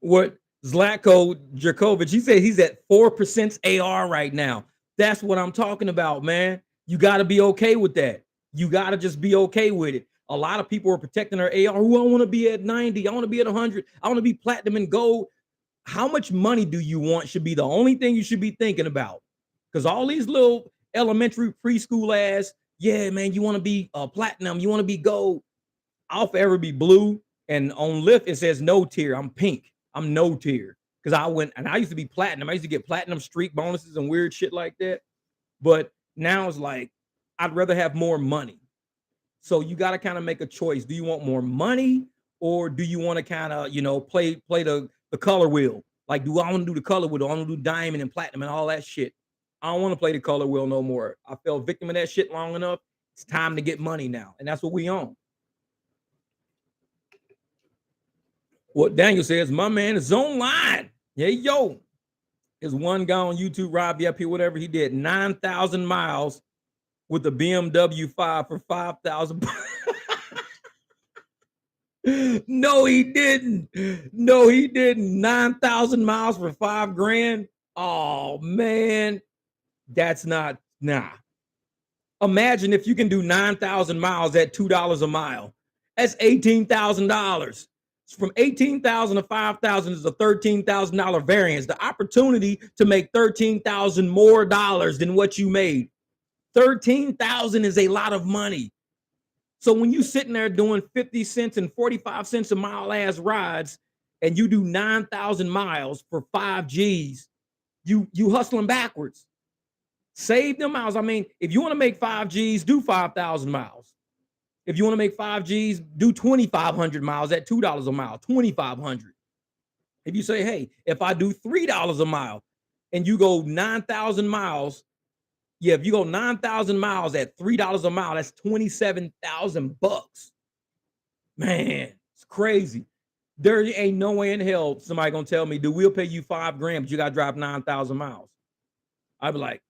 what Zlatko Jerkovic, he said he's at 4% AR right now. That's what I'm talking about, man. You got to be okay with that. You got to just be okay with it. A lot of people are protecting their AR. Who I want to be at 90. I want to be at 100. I want to be platinum and gold. How much money do you want should be the only thing you should be thinking about. Because all these little elementary preschool ass, yeah, man, you want to be platinum. You want to be gold. I'll forever be blue. And on Lyft, it says no tier. I'm pink. I'm no tier. Because I used to be platinum. I used to get platinum streak bonuses and weird shit like that. But now it's like, I'd rather have more money. So you got to kind of make a choice. Do you want more money or do you want to kind of, play the color wheel? Like, do I want to do the color wheel? Do I want to do diamond and platinum and all that shit? I don't want to play the color wheel no more. I fell victim of that shit long enough. It's time to get money now. And that's what we own. What Daniel says, my man is online. Yeah, yo. His one guy on YouTube, Rob VIP, whatever, he did 9,000 miles with the BMW 5 for 5,000. No, he didn't. 9,000 miles for $5,000. Oh, man. That's not, nah. Imagine if you can do 9,000 miles at $2 a mile. That's $18,000. From 18,000 to 5,000 is a $13,000 variance. The opportunity to make 13,000 more dollars than what you made. 13,000 is a lot of money. So when you sitting there doing 50 cents and 45 cents a mile ass rides, and you do 9,000 miles for 5 G's, you hustling backwards. Save them miles. I mean, if you want to make 5 G's, do 5,000 miles. If you want to make 5 G's, do 2,500 miles at $2 a mile, 2,500. If you say, hey, if I do $3 a mile and you go 9,000 miles, yeah, if you go 9,000 miles at $3 a mile, that's 27,000 bucks. Man, it's crazy. There ain't no way in hell somebody gonna tell me, dude, we'll pay you $5,000, but you gotta drive 9,000 miles. I'd be like,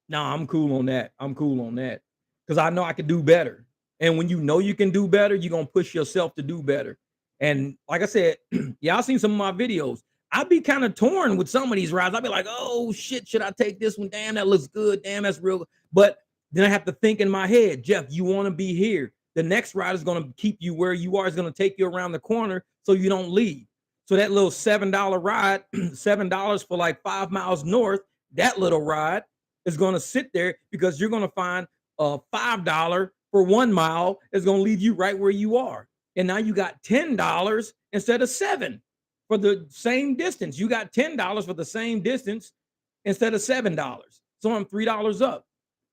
nah, I'm cool on that. I'm cool on that. Because I know I can do better. And when you know you can do better, you're gonna push yourself to do better. And like I said, y'all seen some of my videos. I'd be kind of torn with some of these rides. I'd be like, oh shit, should I take this one? Damn, that looks good. Damn, that's real. But then I have to think in my head, Jeff, you want to be here. The next ride is going to keep you where you are. It's going to take you around the corner so you don't leave. So that little $7 ride, $7 for like 5 miles north, that little ride is going to sit there because you're going to find a $5 for 1 mile is going to leave you right where you are. And now you got $10 instead of $7 for the same distance. You got $10 for the same distance instead of $7. So I'm $3 up.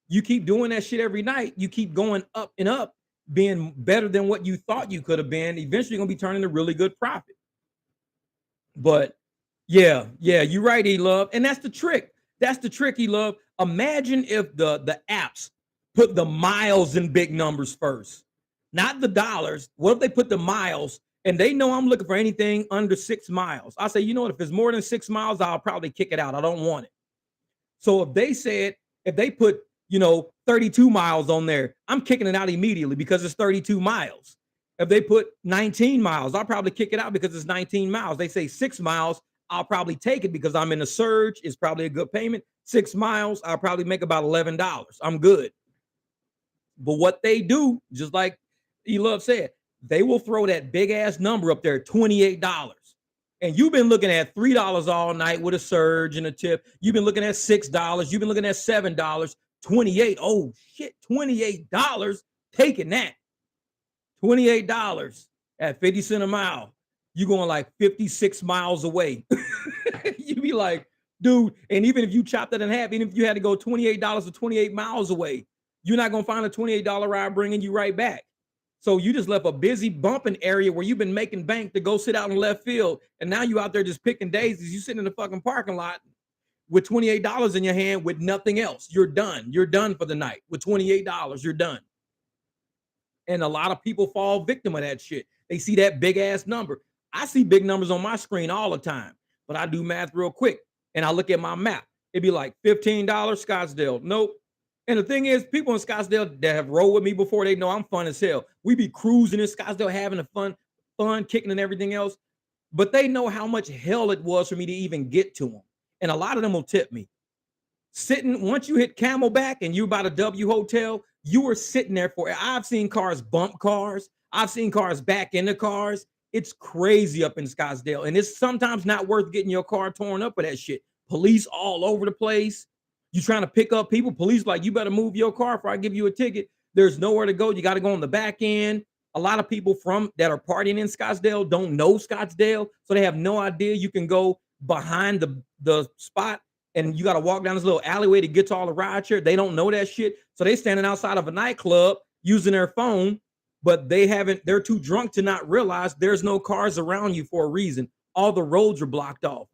You keep doing that shit every night. You keep going up and up, being better than what you thought you could have been. Eventually, you're gonna be turning a really good profit. But yeah, you're right, E-Love. And that's the trick. That's the trick, E-Love. Imagine if the apps put the miles in big numbers first, not the dollars. What if they put the miles and they know I'm looking for anything under 6 miles? I say, you know what? If it's more than 6 miles, I'll probably kick it out. I don't want it. So if they put 32 miles on there, I'm kicking it out immediately because it's 32 miles. If they put 19 miles, I'll probably kick it out because it's 19 miles. They say 6 miles, I'll probably take it because I'm in a surge. It's probably a good payment. 6 miles, I'll probably make about $11. I'm good. But what they do, just like E-Love said, they will throw that big ass number up there, $28. And you've been looking at $3 all night with a surge and a tip. You've been looking at $6. You've been looking at $7. 28. Oh shit, $28. Taking that. $28 at 50 cents a mile. You're going like 56 miles away. You be like, dude, and even if you chop that in half, even if you had to go $28 to 28 miles away, you're not going to find a $28 ride bringing you right back. So you just left a busy bumping area where you've been making bank to go sit out in left field. And now you out there just picking daisies. You sitting in the fucking parking lot with $28 in your hand with nothing else. You're done. You're done for the night. With $28, you're done. And a lot of people fall victim of that shit. They see that big ass number. I see big numbers on my screen all the time, but I do math real quick and I look at my map. It'd be like $15 Scottsdale. Nope. And the thing is, people in Scottsdale that have rolled with me before, they know I'm fun as hell. We be cruising in Scottsdale, having a fun, kicking and everything else. But they know how much hell it was for me to even get to them. And a lot of them will tip me. Once you hit Camelback and you by the W Hotel, you were sitting there for it. I've seen cars bump cars. I've seen cars back into cars. It's crazy up in Scottsdale. And it's sometimes not worth getting your car torn up for that shit. Police all over the place. You trying to pick up people. Police like, you better move your car before I give you a ticket. There's nowhere to go. You got to go on the back end. A lot of people that are partying in Scottsdale don't know Scottsdale. So they have no idea you can go behind the spot and you got to walk down this little alleyway to get to all the rideshare. They don't know that shit. So they standing outside of a nightclub using their phone, but they're too drunk to not realize there's no cars around you for a reason. All the roads are blocked off.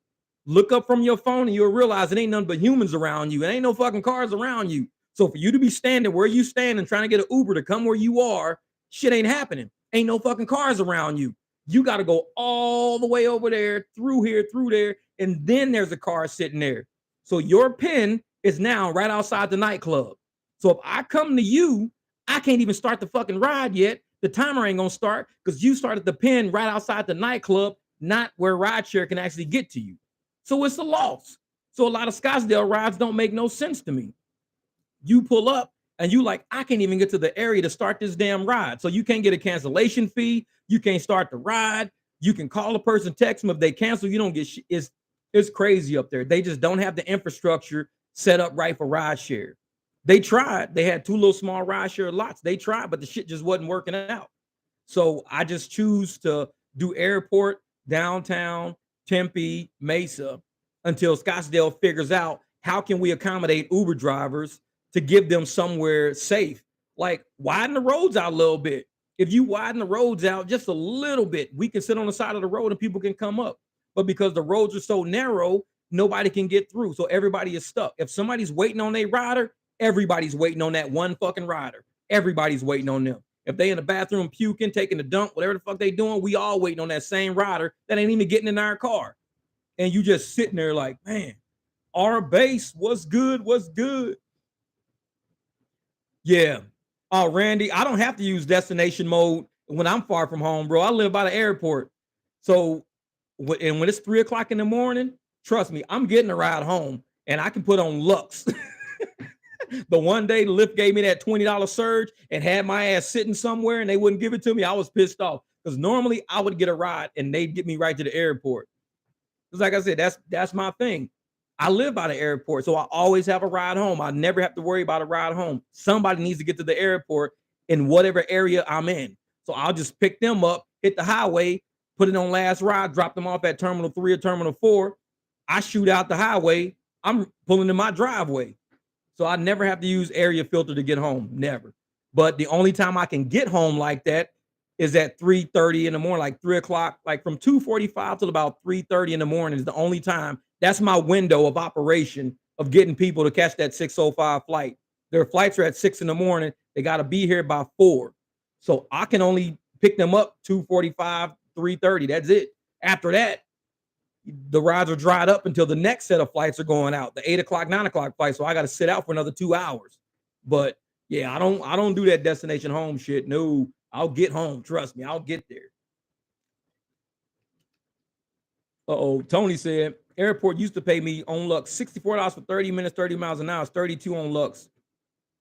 Look up from your phone and you'll realize it ain't nothing but humans around you. It ain't no fucking cars around you. So for you to be standing where you stand and trying to get an Uber to come where you are, shit ain't happening. Ain't no fucking cars around you. You got to go all the way over there, through here, through there, and then there's a car sitting there. So your pin is now right outside the nightclub. So if I come to you, I can't even start the fucking ride yet. The timer ain't gonna start because you started the pin right outside the nightclub, not where rideshare can actually get to you. So it's a loss. So a lot of Scottsdale rides don't make no sense to me. You pull up and you like, I can't even get to the area to start this damn ride. So you can't get a cancellation fee. You can't start the ride. You can call a person, text them. If they cancel, you don't get shit. It's crazy up there. They just don't have the infrastructure set up right for rideshare. They tried. They had 2 little small rideshare lots. They tried, but the shit just wasn't working out. So I just choose to do airport, downtown, Tempe, Mesa, until Scottsdale figures out how can we accommodate Uber drivers to give them somewhere safe? Like widen the roads out a little bit. If you widen the roads out just a little bit, we can sit on the side of the road and people can come up. But because the roads are so narrow, nobody can get through. So everybody is stuck. If somebody's waiting on a rider, everybody's waiting on that one fucking rider. Everybody's waiting on them. If they in the bathroom puking, taking a dump, whatever the fuck they doing, we all waiting on that same rider that ain't even getting in our car. And you just sitting there like, man, our base, what's good? What's good? Yeah. Oh, Randy, I don't have to use destination mode when I'm far from home, bro. I live by the airport. So, and when it's 3 o'clock in the morning, trust me, I'm getting a ride home and I can put on Lux. The one day the Lyft gave me that $20 surge and had my ass sitting somewhere and they wouldn't give it to me, I was pissed off because normally I would get a ride and they'd get me right to the airport. Because like I said, that's my thing. I live by the airport, so I always have a ride home. I never have to worry about a ride home. Somebody needs to get to the airport in whatever area I'm in. So I'll just pick them up, hit the highway, put it on last ride, drop them off at Terminal 3 or Terminal 4. I shoot out the highway. I'm pulling in my driveway. So I never have to use area filter to get home. Never. But the only time I can get home like that is at 3:30 in the morning, like 3 o'clock, like from 2:45 till about 3:30 in the morning is the only time. That's my window of operation of getting people to catch that 6:05 flight. Their flights are at 6 in the morning. They got to be here by 4. So I can only pick them up 2:45, 3:30. That's it. After that, the rides are dried up until the next set of flights are going out, the 8 o'clock, 9 o'clock flight. So I got to sit out for another 2 hours. But yeah, I don't do that destination home shit. No, I'll get home. Trust me, I'll get there. Uh-oh. Tony said airport used to pay me on Lux $64 for 30 minutes, 30 miles an hour. It's 32 on Lux.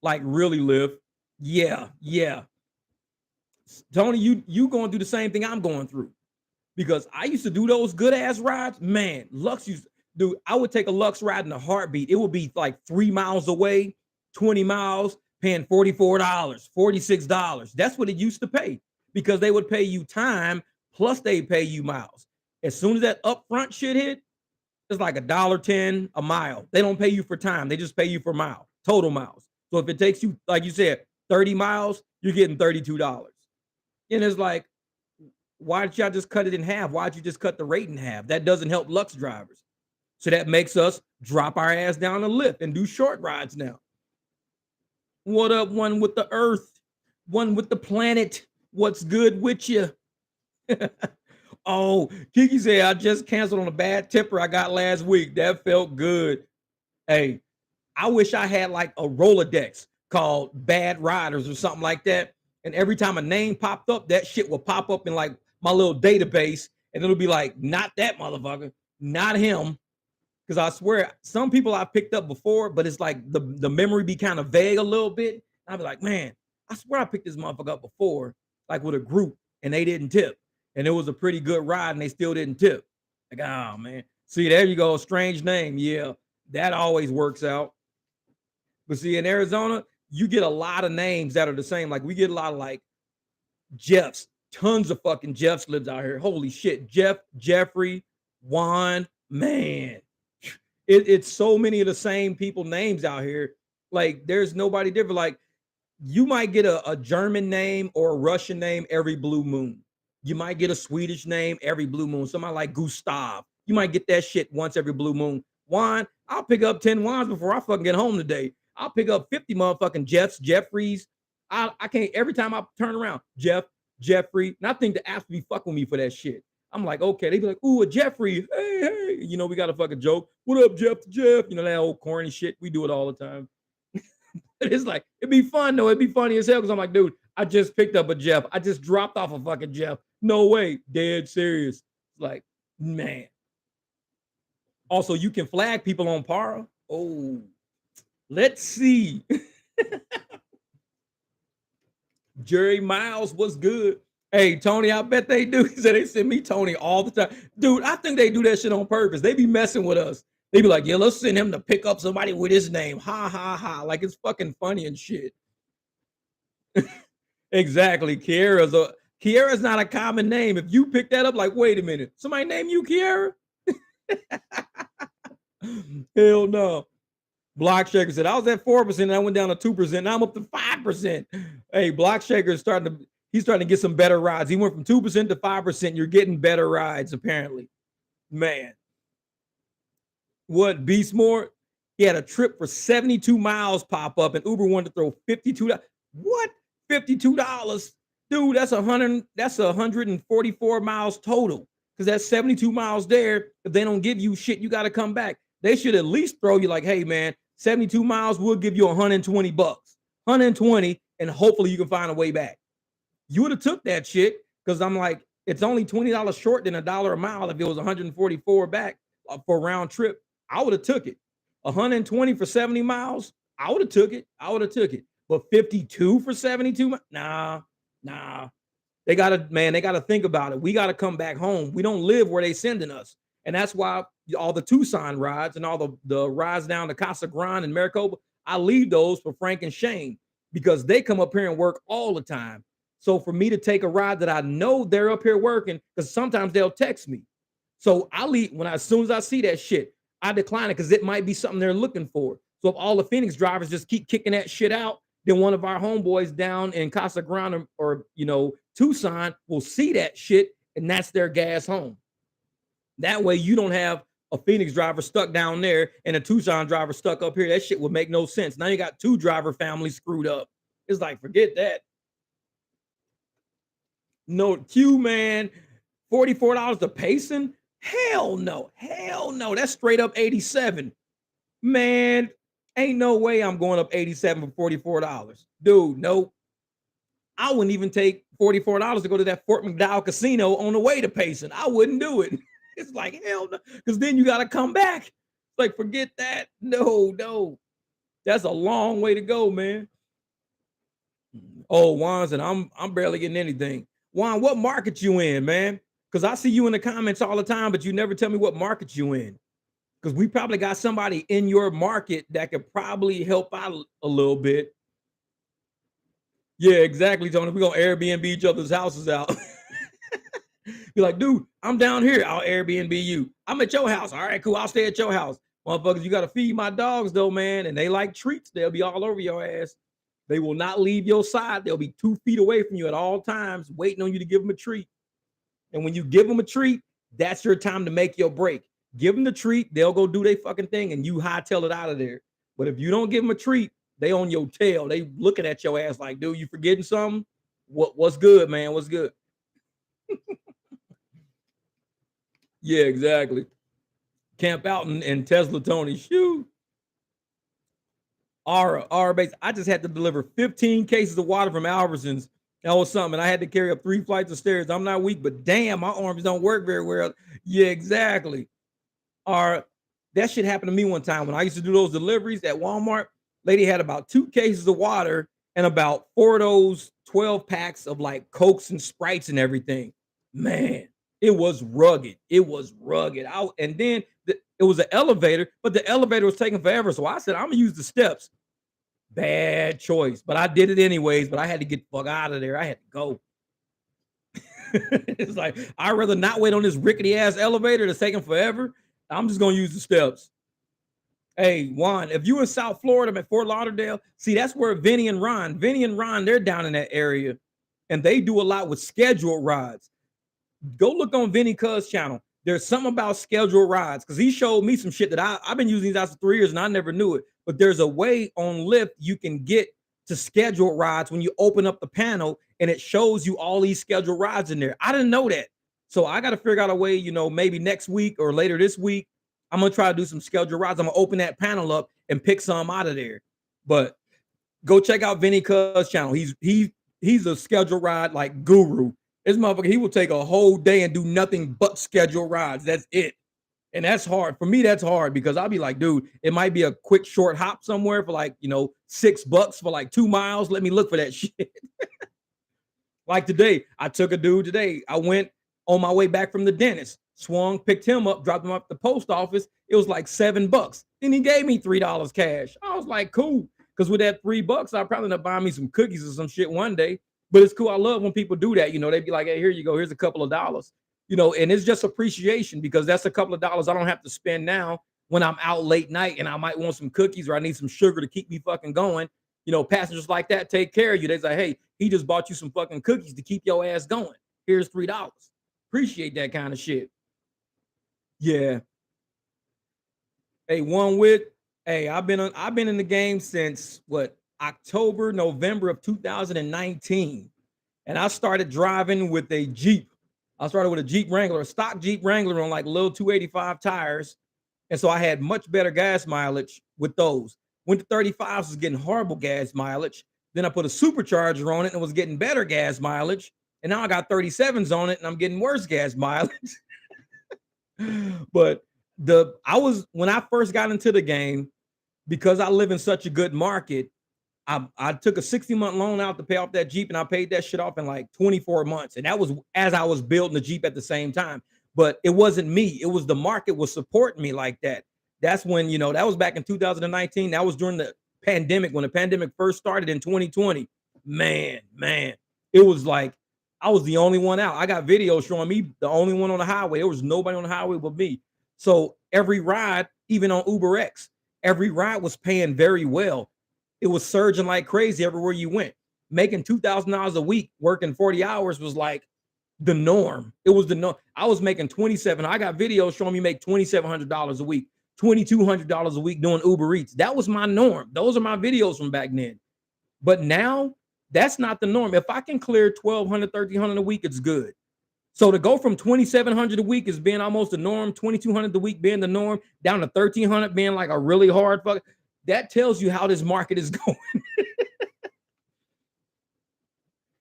Like really live. Yeah, yeah. Tony, you going through the same thing I'm going through. Because I used to do those good ass rides. Man, Lux used to do, I would take a Lux ride in a heartbeat. It would be like 3 miles away, 20 miles, paying $44, $46. That's what it used to pay because they would pay you time plus they pay you miles. As soon as that upfront shit hit, it's like $1.10 a mile. They don't pay you for time. They just pay you for mile, total miles. So if it takes you, like you said, 30 miles, you're getting $32. And it's like, why did y'all just cut it in half? Why'd you just cut the rate in half? That doesn't help Lux drivers. So that makes us drop our ass down the lift and do short rides now. What up, one with the earth, one with the planet? What's good with you? Oh, Kiki said, I just canceled on a bad tipper I got last week. That felt good. Hey, I wish I had like a Rolodex called Bad Riders or something like that. And every time a name popped up, that shit will pop up in like my little database. And it'll be like, not that motherfucker, not him. Because I swear, some people I picked up before, but it's like the memory be kind of vague a little bit. I'll be like, man, I swear I picked this motherfucker up before, like with a group, and they didn't tip. And it was a pretty good ride, and they still didn't tip. Like, oh, man. See, there you go. Strange name. Yeah, that always works out. But see, in Arizona, you get a lot of names that are the same. Like, we get a lot of, like, Jeffs. Tons of fucking Jeffs lives out here. Holy shit. Jeff, Jeffrey, Juan, man. It's so many of the same people names out here. Like, there's nobody different. Like, you might get a German name or a Russian name every blue moon. You might get a Swedish name every blue moon. Somebody like Gustav. You might get that shit once every blue moon. Juan, I'll pick up 10 Juans before I fucking get home today. I'll pick up 50 motherfucking Jeffs, Jeffries. I can't, every time I turn around, Jeff, Jeffrey. And I think the apps be fucking with me for that shit. I'm like, okay. They be like, ooh, a Jeffrey. Hey, hey. You know, we got a fucking joke. What up, Jeff to Jeff? You know, that old corny shit. We do it all the time. It's like, it'd be fun though. It'd be funny as hell because I'm like, dude, I just picked up a Jeff. I just dropped off a fucking Jeff. No way. Dead serious. Like, man. Also, you can flag people on Para. Oh, let's see. Jerry Miles was good. Hey, Tony, I bet they do. He said they send me Tony all the time. Dude, I think they do that shit on purpose. They be messing with us. They be like, yeah, let's send him to pick up somebody with his name. Ha, ha, ha. Like, it's fucking funny and shit. Exactly. Kiara's not a common name. If you pick that up, like, wait a minute. Somebody name you Kiara? Hell no. Block Shaker said, I was at 4% and I went down to 2%. Now I'm up to 5%. Hey, Block Shaker is he's starting to get some better rides. He went from 2% to 5%. You're getting better rides, apparently. Man. What, Beast More? He had a trip for 72 miles pop up, and Uber wanted to throw $52. What? $52? Dude, that's 144 miles total. Because that's 72 miles there. If they don't give you shit, you got to come back. They should at least throw you like, hey man, 72 miles, we'll give you 120 bucks. 120, and hopefully you can find a way back. You would have took that shit because I'm like, it's only $20 short than $1 a mile if it was 144 back for a round trip. I would have took it. 120 for 70 miles, I would have took it. But 52 for 72, nah. They gotta think about it. We gotta come back home. We don't live where they sending us. And that's why all the Tucson rides and all the rides down to Casa Grande and Maricopa, I leave those for Frank and Shane because they come up here and work all the time. So for me to take a ride that I know they're up here working, because sometimes they'll text me. So I leave as soon as I see that shit, I decline it because it might be something they're looking for. So if all the Phoenix drivers just keep kicking that shit out, then one of our homeboys down in Casa Grande or Tucson will see that shit, and that's their gas home. That way you don't have a Phoenix driver stuck down there and a Tucson driver stuck up here. That shit would make no sense. Now you got two driver families screwed up. It's like, forget that. No, Q man, $44 to Payson? Hell no. That's straight up 87. Man, ain't no way I'm going up 87 for $44. Dude, nope. I wouldn't even take $44 to go to that Fort McDowell casino on the way to Payson. I wouldn't do it. It's like, hell no, because then you got to come back. Like, forget that. No. That's a long way to go, man. Oh, Juan said, I'm barely getting anything. Juan, what market you in, man? Because I see you in the comments all the time, but you never tell me what market you in. Because we probably got somebody in your market that could probably help out a little bit. Yeah, exactly, Tony. We're going to Airbnb each other's houses out. Be like, dude, I'm down here. I'll Airbnb you. I'm at your house. All right, cool. I'll stay at your house. Motherfuckers, you got to feed my dogs, though, man. And they like treats. They'll be all over your ass. They will not leave your side. They'll be 2 feet away from you at all times, waiting on you to give them a treat. And when you give them a treat, that's your time to make your break. Give them the treat. They'll go do their fucking thing, and you hightail it out of there. But if you don't give them a treat, they on your tail. They looking at your ass like, dude, you forgetting something? What's good, man? What's good? Yeah, exactly. Camp out in Tesla, Tony. Shoot. Aura base. I just had to deliver 15 cases of water from Albertsons. That was something. I had to carry up 3 flights of stairs. I'm not weak, but damn, my arms don't work very well. Yeah, exactly. That shit happened to me one time when I used to do those deliveries at Walmart. Lady had about 2 cases of water and about 4 of those 12 packs of like Cokes and Sprites and everything. Man, it was rugged. And then it was an elevator, but the elevator was taking forever. So I said, I'm gonna use the steps. Bad choice, but I did it anyways. But I had to get the fuck out of there. I had to go. It's like, I'd rather not wait on this rickety ass elevator that's taking forever. I'm just gonna use the steps. Hey, Juan, if you in South Florida at Fort Lauderdale, see, that's where Vinny and Ron, they're down in that area, and they do a lot with scheduled rides. Go look on Vinny Cuz channel. There's something about scheduled rides because he showed me some shit that I've been using these guys for 3 years and I never knew it. But there's a way on Lyft you can get to scheduled rides when you open up the panel and it shows you all these scheduled rides in there. I didn't know that. So I got to figure out a way, maybe next week or later this week, I'm going to try to do some scheduled rides. I'm going to open that panel up and pick some out of there. But go check out Vinny Cuz channel. He's a scheduled ride like guru. This motherfucker, he will take a whole day and do nothing but schedule rides. That's it. And that's hard. For me, that's hard because I'll be like, dude, it might be a quick short hop somewhere for like, $6 for like 2 miles. Let me look for that shit. Like today, I took a dude today. I went on my way back from the dentist, swung, picked him up, dropped him off at the post office. It was like $7. Then he gave me $3 cash. I was like, cool. Because with that $3, I'll probably end up buying me some cookies or some shit one day. But it's cool. I love when people do that. They'd be like, hey, here you go. Here's a couple of dollars. And it's just appreciation because that's a couple of dollars I don't have to spend now when I'm out late night and I might want some cookies or I need some sugar to keep me fucking going. Passengers like that take care of you. They say, hey, he just bought you some fucking cookies to keep your ass going. Here's $3. Appreciate that kind of shit. Yeah. Hey, one with hey, I've been in the game since what November of 2019. And I started driving with a Jeep. I started with a Jeep Wrangler, a stock Jeep Wrangler on like little 285 tires. And so I had much better gas mileage with those. Went to 35s, was getting horrible gas mileage. Then I put a supercharger on it and was getting better gas mileage. And now I got 37s on it and I'm getting worse gas mileage. But when I first got into the game, because I live in such a good market, I took a 60-month loan out to pay off that Jeep, and I paid that shit off in like 24 months. And that was as I was building the Jeep at the same time. But it wasn't me. It was the market was supporting me like that. That's when, that was back in 2019. That was during the pandemic, when the pandemic first started in 2020. Man, it was like I was the only one out. I got videos showing me the only one on the highway. There was nobody on the highway but me. So every ride, even on UberX, every ride was paying very well. It was surging like crazy everywhere you went. Making $2,000 a week, working 40 hours was like the norm. It was the norm. I was making 27. I got videos showing me make $2,700 a week, $2,200 a week doing Uber Eats. That was my norm. Those are my videos from back then. But now that's not the norm. If I can clear 1,200, 1,300 a week, it's good. So to go from 2,700 a week as being almost the norm, 2,200 a week being the norm, down to 1,300 being like a really hard fuck, that tells you how this market is going.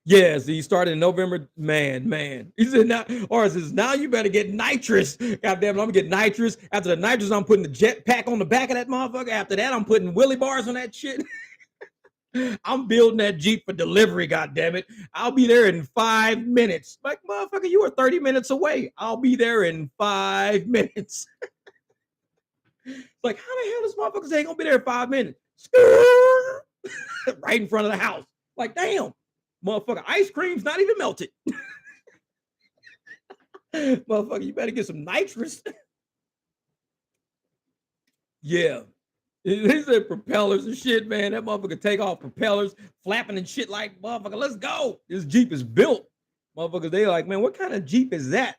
Yeah, so you started in November, man. He said now, or says now you better get nitrous. God damn it, I'm gonna get nitrous. After the nitrous, I'm putting the jet pack on the back of that motherfucker. After that, I'm putting Willy bars on that shit. I'm building that Jeep for delivery, god damn it. I'll be there in 5 minutes. Like, motherfucker, you are 30 minutes away. I'll be there in 5 minutes. Like, how the hell this motherfucker say ain't gonna be there in 5 minutes? Right in front of the house. Like, damn, motherfucker, ice cream's not even melted. Motherfucker, you better get some nitrous. Yeah. He said propellers and shit, man. That motherfucker take off propellers, flapping and shit like, motherfucker, let's go. This Jeep is built. Motherfuckers, they like, man, what kind of Jeep is that?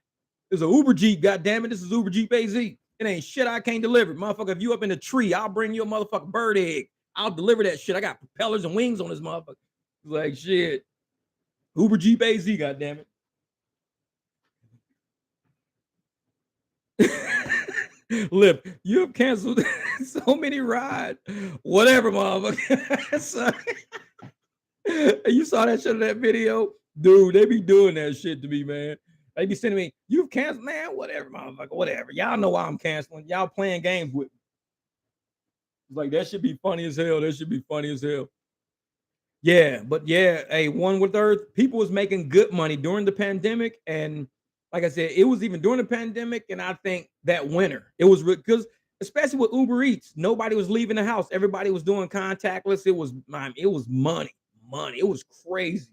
It's an Uber Jeep, goddammit. This is Uber Jeep AZ. It ain't shit I can't deliver. Motherfucker, if you up in the tree, I'll bring you a motherfucking bird egg. I'll deliver that shit. I got propellers and wings on this motherfucker. It's like, shit. Uber Jeep AZ, goddammit. Lip, you have canceled so many rides. Whatever, motherfucker. So, you saw that shit in that video? Dude, they be doing that shit to me, man. They be sending me, you've canceled, man, whatever, motherfucker, whatever. Y'all know why I'm canceling. Y'all playing games with me. It's like, that should be funny as hell. That should be funny as hell. Yeah, but yeah, hey, one with Earth, people was making good money during the pandemic. And like I said, it was even during the pandemic. And I think that winter, it was because especially with Uber Eats, nobody was leaving the house. Everybody was doing contactless. It was money. It was crazy.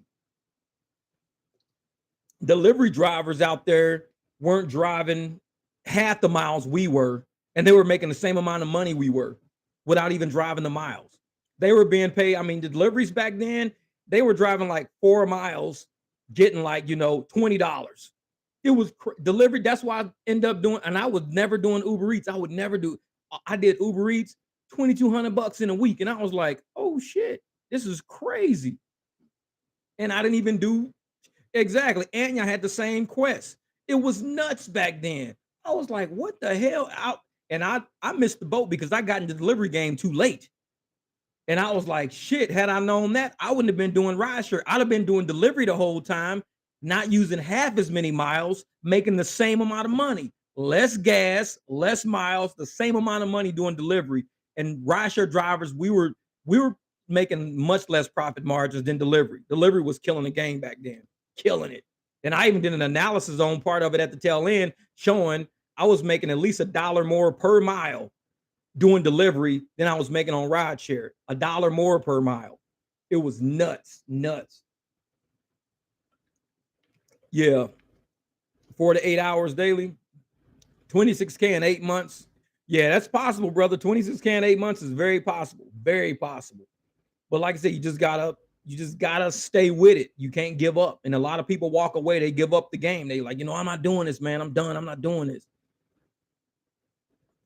Delivery drivers out there weren't driving half the miles we were, and they were making the same amount of money we were without even driving the miles. They were being paid. I mean, the deliveries back then, they were driving like 4 miles, getting like, $20. It was delivery. That's why I ended up doing, and I was never doing Uber Eats. I would never do. I did Uber Eats, $2,200 in a week, and I was like, oh shit, this is crazy. And I didn't even do exactly. And I had the same quest. It was nuts back then. I was like, what the hell? I missed the boat because I got in the delivery game too late. And I was like, shit, had I known that, I wouldn't have been doing rideshare. I'd have been doing delivery the whole time, not using half as many miles, making the same amount of money. Less gas, less miles, the same amount of money doing delivery. And rideshare drivers, we were making much less profit margins than delivery. Delivery was killing the game back then, killing it. And I even did an analysis on part of it at the tail end, showing I was making at least $1 more per mile doing delivery than I was making on rideshare. $1 more per mile. It was nuts. Yeah. 4 to 8 hours daily, 26K in 8 months. Yeah, that's possible, brother. 26 can 8 months is very possible. Very possible. But like I said, you just gotta stay with it. You can't give up. And a lot of people walk away, they give up the game. They like, I'm not doing this, man. I'm done. I'm not doing this.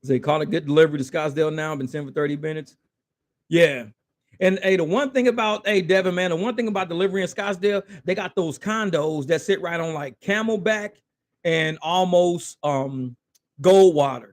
They call it good delivery to Scottsdale now. I've been sent for 30 minutes. Yeah. And hey, the one thing about Devin, man, the one thing about delivery in Scottsdale, they got those condos that sit right on like Camelback and almost Goldwater.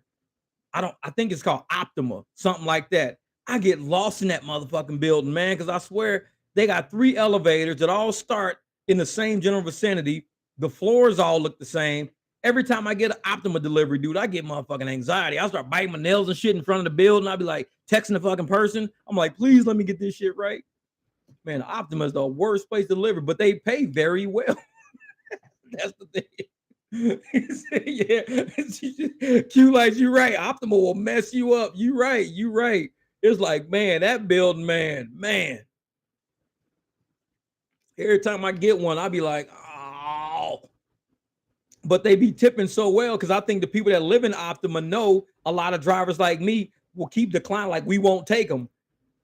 I think it's called Optima, something like that. I get lost in that motherfucking building, man, because I swear they got 3 elevators that all start in the same general vicinity. The floors all look the same. Every time I get an Optima delivery, dude, I get motherfucking anxiety. I start biting my nails and shit in front of the building. I'll be like texting the fucking person. I'm like, please let me get this shit right. Man, Optima is the worst place to deliver, but they pay very well. That's the thing. Yeah, Q like you right. Optima will mess you up. You right. You right. It's like, man, that building, man. Every time I get one, I'll be like, oh. But they be tipping so well because I think the people that live in Optima know a lot of drivers like me will keep declining, like we won't take them.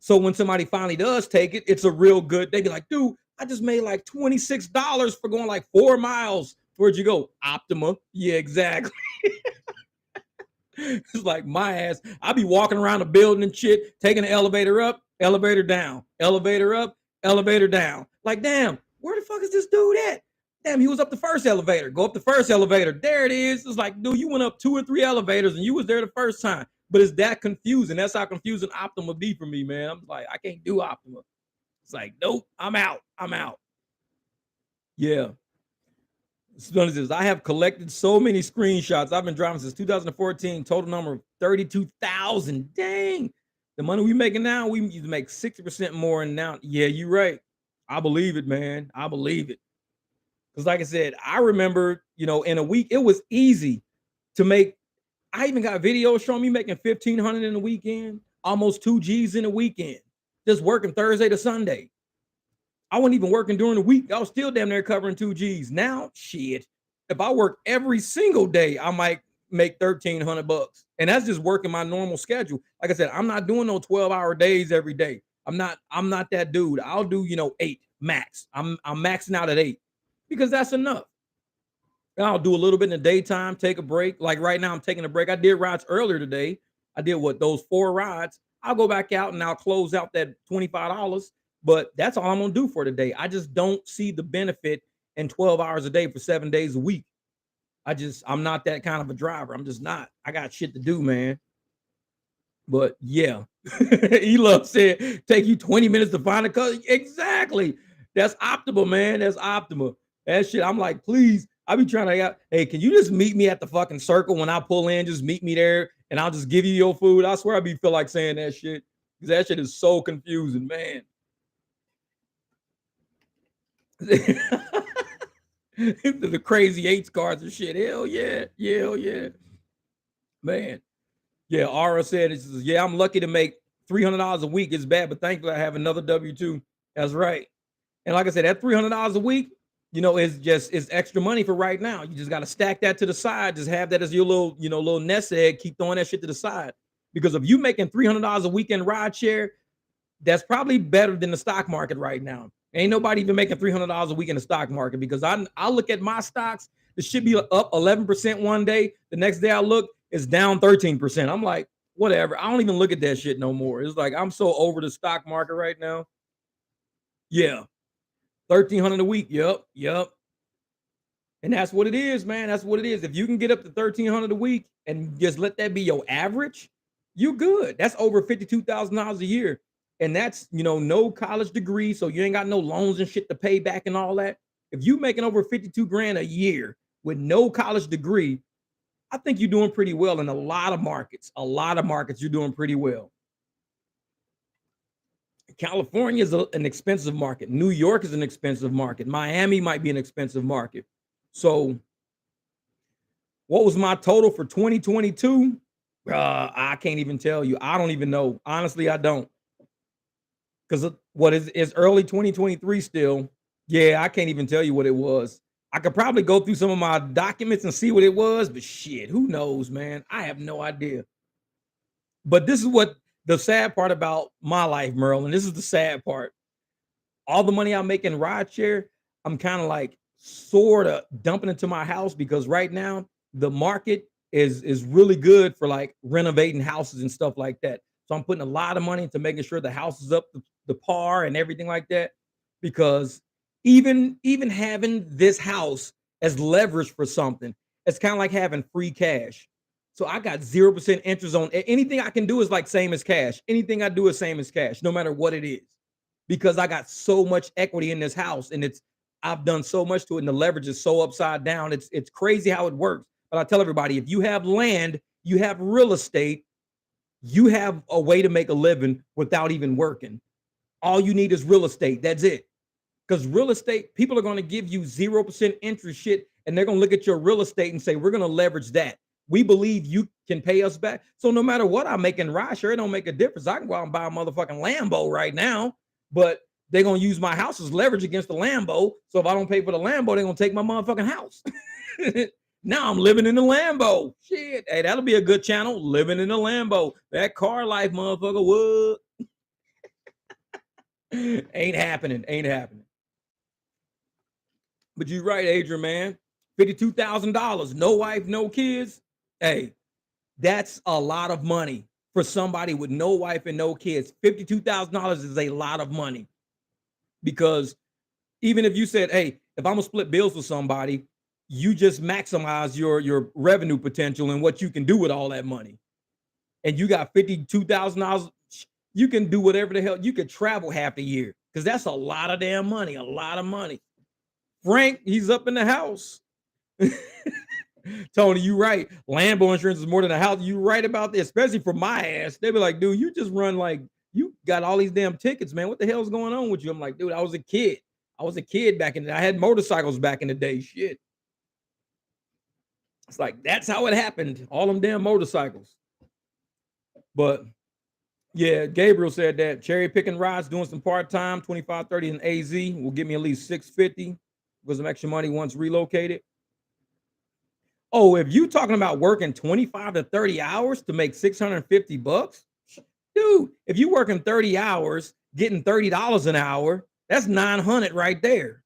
So when somebody finally does take it, it's a real good. They be like, dude, I just made like $26 for going like 4 miles. Where'd you go? Optima. Yeah, exactly. It's like my ass. I be walking around the building and shit, taking the elevator up, elevator down, elevator up, elevator down. Like, damn, where the fuck is this dude at? Damn, he was up the first elevator. Go up the first elevator. There it is. It's like, dude, you went up 2 or 3 elevators and you was there the first time. But it's that confusing. That's how confusing Optima be for me, man. I'm like, I can't do Optima. It's like, nope, I'm out. I'm out. Yeah. I have collected so many screenshots. I've been driving since 2014. Total number of 32,000. Dang. The money we making now, we need to make 60% more. And now, yeah, you're right. I believe it, man. I believe it. Because, like I said, I remember, in a week, it was easy to make. I even got videos showing me making 1,500 in a weekend, almost 2 G's in a weekend, just working Thursday to Sunday. I wasn't even working during the week. I was still damn near covering 2 G's. Now, shit, if I work every single day, I might make $1,300. And that's just working my normal schedule. Like I said, I'm not doing no 12-hour days every day. I'm not that dude. I'll do, 8 max. I'm maxing out at 8 because that's enough. And I'll do a little bit in the daytime, take a break. Like right now, I'm taking a break. I did rides earlier today. I did those 4 rides. I'll go back out and I'll close out that $25. But that's all I'm gonna do for today. I just don't see the benefit in 12 hours a day for 7 days a week. I'm not that kind of a driver. I'm just not. I got shit to do, man. But yeah, Elove said, take you 20 minutes to find a color. Exactly. That's optimal, man. That's optimal. That shit. I'm like, please. I be trying to, hey, can you just meet me at the fucking circle when I pull in? Just meet me there and I'll just give you your food. I swear I feel like saying that shit because that shit is so confusing, man. The crazy 8 cards and shit. Hell yeah. Hell yeah. Man. Yeah, Ara said, yeah, I'm lucky to make $300 a week. It's bad, but thankfully I have another W-2. That's right. And like I said, that $300 a week, is extra money for right now. You just got to stack that to the side. Just have that as your little nest egg. Keep throwing that shit to the side. Because if you making $300 a week in rideshare, that's probably better than the stock market right now. Ain't nobody even making $300 a week in the stock market because I look at my stocks. It should be up 11% one day. The next day I look, it's down 13%. I'm like, whatever. I don't even look at that shit no more. It's like I'm so over the stock market right now. Yeah. 1,300 a week. Yep. And that's what it is, man. That's what it is. If you can get up to 1,300 a week and just let that be your average, you good. That's over $52,000 a year. And that's, no college degree. So you ain't got no loans and shit to pay back and all that. If you making over 52 grand a year with no college degree, I think you're doing pretty well in a lot of markets. You're doing pretty well. California is an expensive market. New York is an expensive market. Miami might be an expensive market. So what was my total for 2022? I can't even tell you. I don't even know. Honestly, I don't. Because what is early 2023 still. Yeah, I can't even tell you what it was. I could probably go through some of my documents and see what it was, but shit, who knows, man? I have no idea. But this is what the sad part about my life, Merle, and this is the sad part. All the money I make in rideshare, I'm kind of like sort of dumping into my house because right now the market is really good for like renovating houses and stuff like that. So I'm putting a lot of money into making sure the house is up to the par and everything like that. Because even having this house as leverage for something, it's kind of like having free cash. So I got 0% interest on anything I can do is like same as cash. Anything I do is same as cash, no matter what it is because I got so much equity in this house and I've done so much to it and the leverage is so upside down. It's crazy how it works. But I tell everybody if you have land, you have real estate, you have a way to make a living without even working. All you need is real estate. That's it. Because real estate, people are going to give you 0% interest shit and they're going to look at your real estate and say, we're going to leverage that. We believe you can pay us back. So no matter what I make in rideshare, it don't make a difference. I can go out and buy a motherfucking Lambo right now, but they're gonna use my house as leverage against the Lambo. So if I don't pay for the Lambo, they're gonna take my motherfucking house. Now I'm living in the Lambo. Shit. Hey, that'll be a good channel. Living in the Lambo. That car life, motherfucker. What? Ain't happening. Ain't happening. But you're right, Adrian, man. $52,000. No wife, no kids. Hey, that's a lot of money for somebody with no wife and no kids. $52,000 is a lot of money because even if you said, hey, if I'm gonna split bills with somebody, you just maximize your revenue potential and what you can do with all that money. And you got $52,000, you can do whatever the hell. You could travel half the year because that's a lot of damn money, a lot of money. Frank, he's up in the house. Tony, you right. Lambo insurance is more than a house. You right about this, especially for my ass. They be like, dude, you just run like you got all these damn tickets, man. What the hell's going on with you? I'm like, dude, I was a kid. I was a kid back in the day. I had motorcycles back in the day. Shit. It's like that's how it happened. All them damn motorcycles. But yeah, Gabriel said that cherry picking rides, doing some part-time, 25, 30 in AZ will give me at least 650 with some extra money once relocated. Oh, if you talking about working 25 to 30 hours to make 650 bucks, dude, if you working 30 hours, getting $30 an hour, that's 900 right there.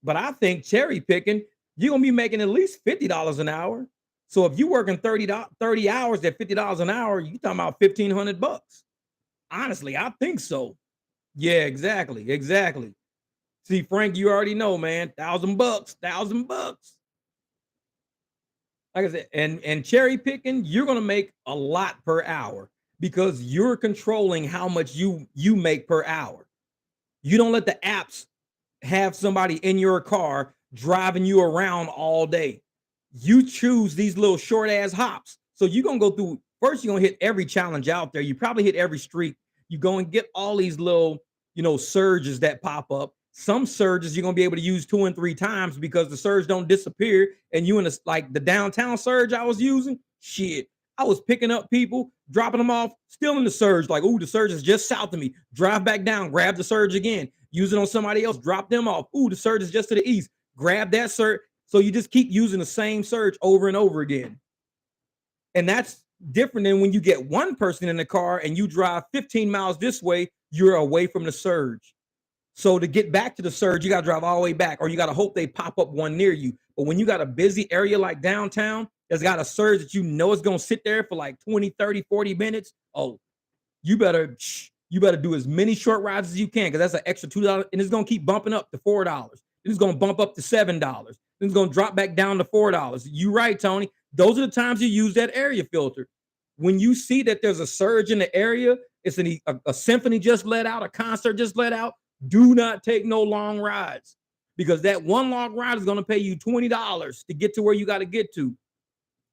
But I think cherry picking, you're gonna be making at least $50 an hour. So if you working 30 hours at $50 an hour, you talking about 1,500 bucks. Honestly, I think so. Yeah, exactly. Exactly. See, Frank, you already know, man. 1,000 bucks, 1,000 bucks. Like I said, and cherry picking, you're gonna make a lot per hour because you're controlling how much you make per hour. You don't let the apps have somebody in your car driving you around all day. You choose these little short ass hops. So you're gonna go through first, you're gonna hit every challenge out there. You probably hit every street. You go and get all these little, surges that pop up. Some surges you're gonna be able to use 2 and 3 times because the surge don't disappear. And you in the like the downtown surge I was using, shit. I was picking up people, dropping them off, still in the surge. Like, ooh, the surge is just south of me. Drive back down, grab the surge again, use it on somebody else, drop them off. Ooh, the surge is just to the east. Grab that surge. So you just keep using the same surge over and over again. And that's different than when you get one person in the car and you drive 15 miles this way, you're away from the surge. So to get back to the surge, you got to drive all the way back, or you got to hope they pop up one near you. But when you got a busy area like downtown that's got a surge that you know is going to sit there for like 20, 30, 40 minutes, oh, you better do as many short rides as you can because that's an extra $2 and it's going to keep bumping up to $4. It's going to bump up to $7. Then it's going to drop back down to $4. You right, Tony. Those are the times you use that area filter. When you see that there's a surge in the area, it's a symphony just let out, a concert just let out, do not take no long rides because that one long ride is going to pay you $20 to get to where you got to get to.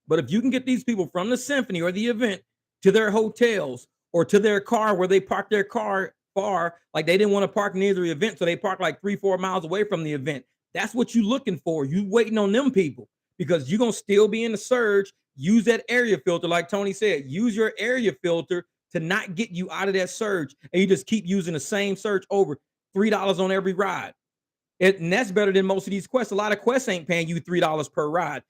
But if you can get these people from the symphony or the event to their hotels or to their car where they park their car far, like they didn't want to park near the event, so they park like 3-4 miles away from the event. That's what you're looking for. You waiting on them people because you're going to still be in the surge. Use that area filter, like Tony said. Use your area filter to not get you out of that surge, and you just keep using the same surge over. $3 on every ride. And that's better than most of these quests. A lot of quests ain't paying you $3 per ride.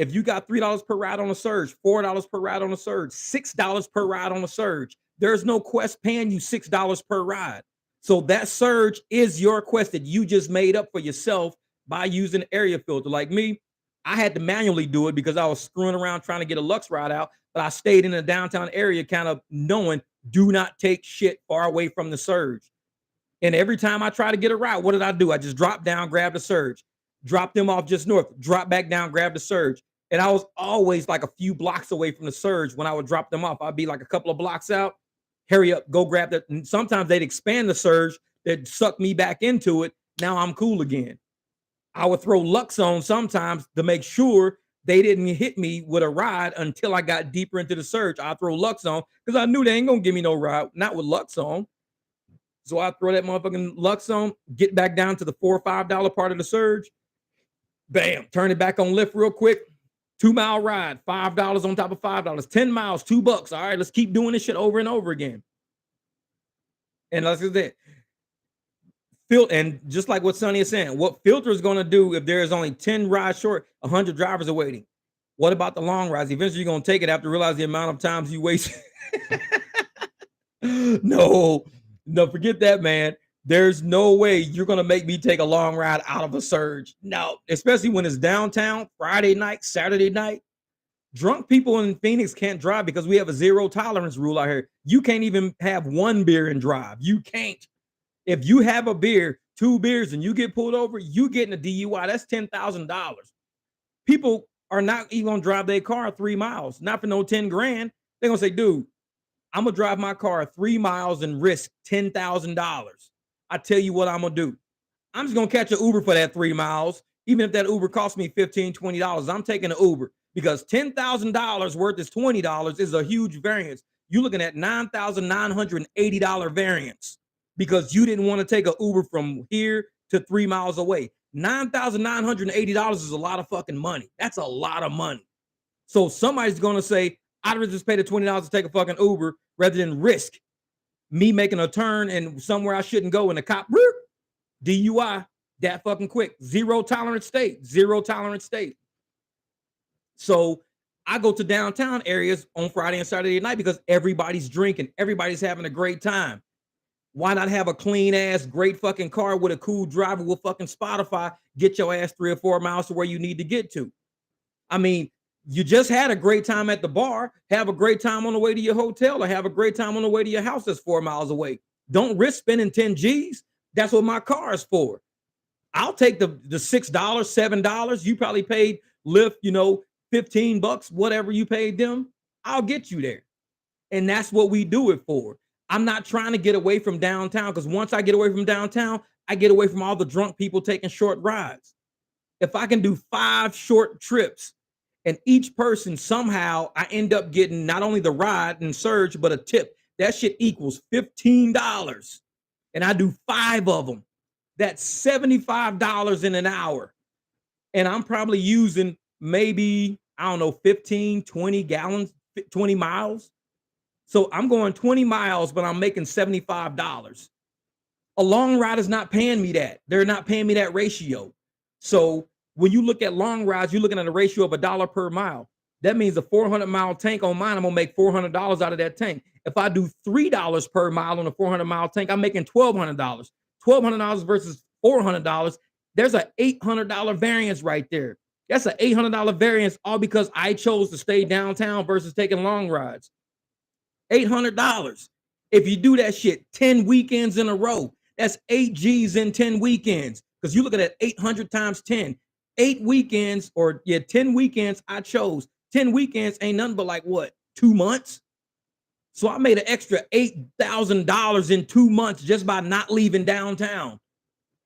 If you got $3 per ride on a surge, $4 per ride on a surge, $6 per ride on a surge, there's no Quest paying you $6 per ride. So that surge is your Quest that you just made up for yourself by using area filter. Like me, I had to manually do it because I was screwing around trying to get a Lux ride out, but I stayed in the downtown area kind of knowing do not take shit far away from the surge. And every time I try to get a ride, what did I do? I just dropped down, grabbed the surge, dropped them off just north, drop back down, grab the surge. And I was always like a few blocks away from the surge when I would drop them off. I'd be like a couple of blocks out, hurry up, go grab that. And sometimes they'd expand the surge that suck me back into it. Now I'm cool again. I would throw Lux on sometimes to make sure they didn't hit me with a ride until I got deeper into the surge. I throw Lux on because I knew they ain't gonna give me no ride, not with Lux on. So I throw that motherfucking Lux on, get back down to the $4 or $5 part of the surge. Bam, turn it back on lift real quick. 2-mile ride, $5 on top of $5, 10 miles, $2. All right, let's keep doing this shit over and over again. And like I said, and just like what Sonny is saying, what filter is going to do if there is only 10 rides short, 100 drivers are waiting. What about the long rides? Eventually, you're going to take it after you realize the amount of times you waste. No, forget that, man. There's no way you're going to make me take a long ride out of a surge. No, especially when it's downtown, Friday night, Saturday night. Drunk people in Phoenix can't drive because we have a zero tolerance rule out here. You can't even have one beer and drive. You can't. If you have a beer, 2 beers, and you get pulled over, you getting a DUI. That's $10,000. People are not even gonna drive their car 3 miles, not for no 10 grand. They're gonna say, dude, I'm gonna drive my car 3 miles and risk $10,000. I tell you what I'm gonna do. I'm just gonna catch an Uber for that 3 miles, even if that Uber costs me $15, $20. I'm taking an Uber because $10,000 worth is $20 is a huge variance. You're looking at $9,980 variance because you didn't want to take an Uber from here to 3 miles away. $9,980 is a lot of fucking money. That's a lot of money. So somebody's gonna say, I'd rather just pay the $20 to take a fucking Uber rather than risk me making a turn and somewhere I shouldn't go and the cop DUI that fucking quick. Zero tolerance state. So I go to downtown areas on Friday and Saturday night because everybody's drinking, everybody's having a great time. Why not have a clean ass, great fucking car with a cool driver with fucking Spotify, get your ass 3 or 4 miles to where you need to get to? I mean, you just had a great time at the bar, have a great time on the way to your hotel, or have a great time on the way to your house that's 4 miles away. Don't risk spending 10 G's. That's what my car is for. I'll take the $6, $7. You probably paid Lyft, $15, whatever you paid them. I'll get you there. And that's what we do it for. I'm not trying to get away from downtown because once I get away from downtown, I get away from all the drunk people taking short rides. If I can do 5 short trips and each person somehow I end up getting not only the ride and surge, but a tip, that shit equals $15. And I do 5 of them. That's $75 in an hour. And I'm probably using maybe, 15, 20 gallons, 20 miles. So I'm going 20 miles, but I'm making $75. A long ride is not paying me that. They're not paying me that ratio. So when you look at long rides, you're looking at a ratio of $1 per mile. That means a 400-mile tank on mine, I'm gonna make $400 out of that tank. If I do $3 per mile on a 400-mile tank, I'm making $1,200. $1,200 versus $400. There's an $800 variance right there. That's an $800 variance all because I chose to stay downtown versus taking long rides. $800. If you do that shit 10 weekends in a row, that's 8 G's in 10 weekends. Because you're looking at 800 times 10. 8 weekends, 10 weekends I chose. 10 weekends ain't nothing but like what, 2 months? So I made an extra $8,000 in 2 months just by not leaving downtown.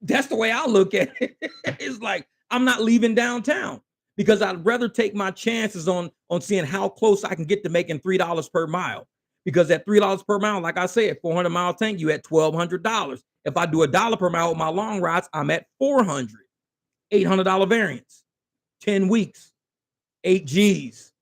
That's the way I look at it. It's like I'm not leaving downtown because I'd rather take my chances on seeing how close I can get to making $3 per mile. Because at $3 per mile, like I said, 400-mile tank, you at $1,200. If I do $1 per mile with my long rides, I'm at $400. $800 variance, 10 weeks, 8 G's.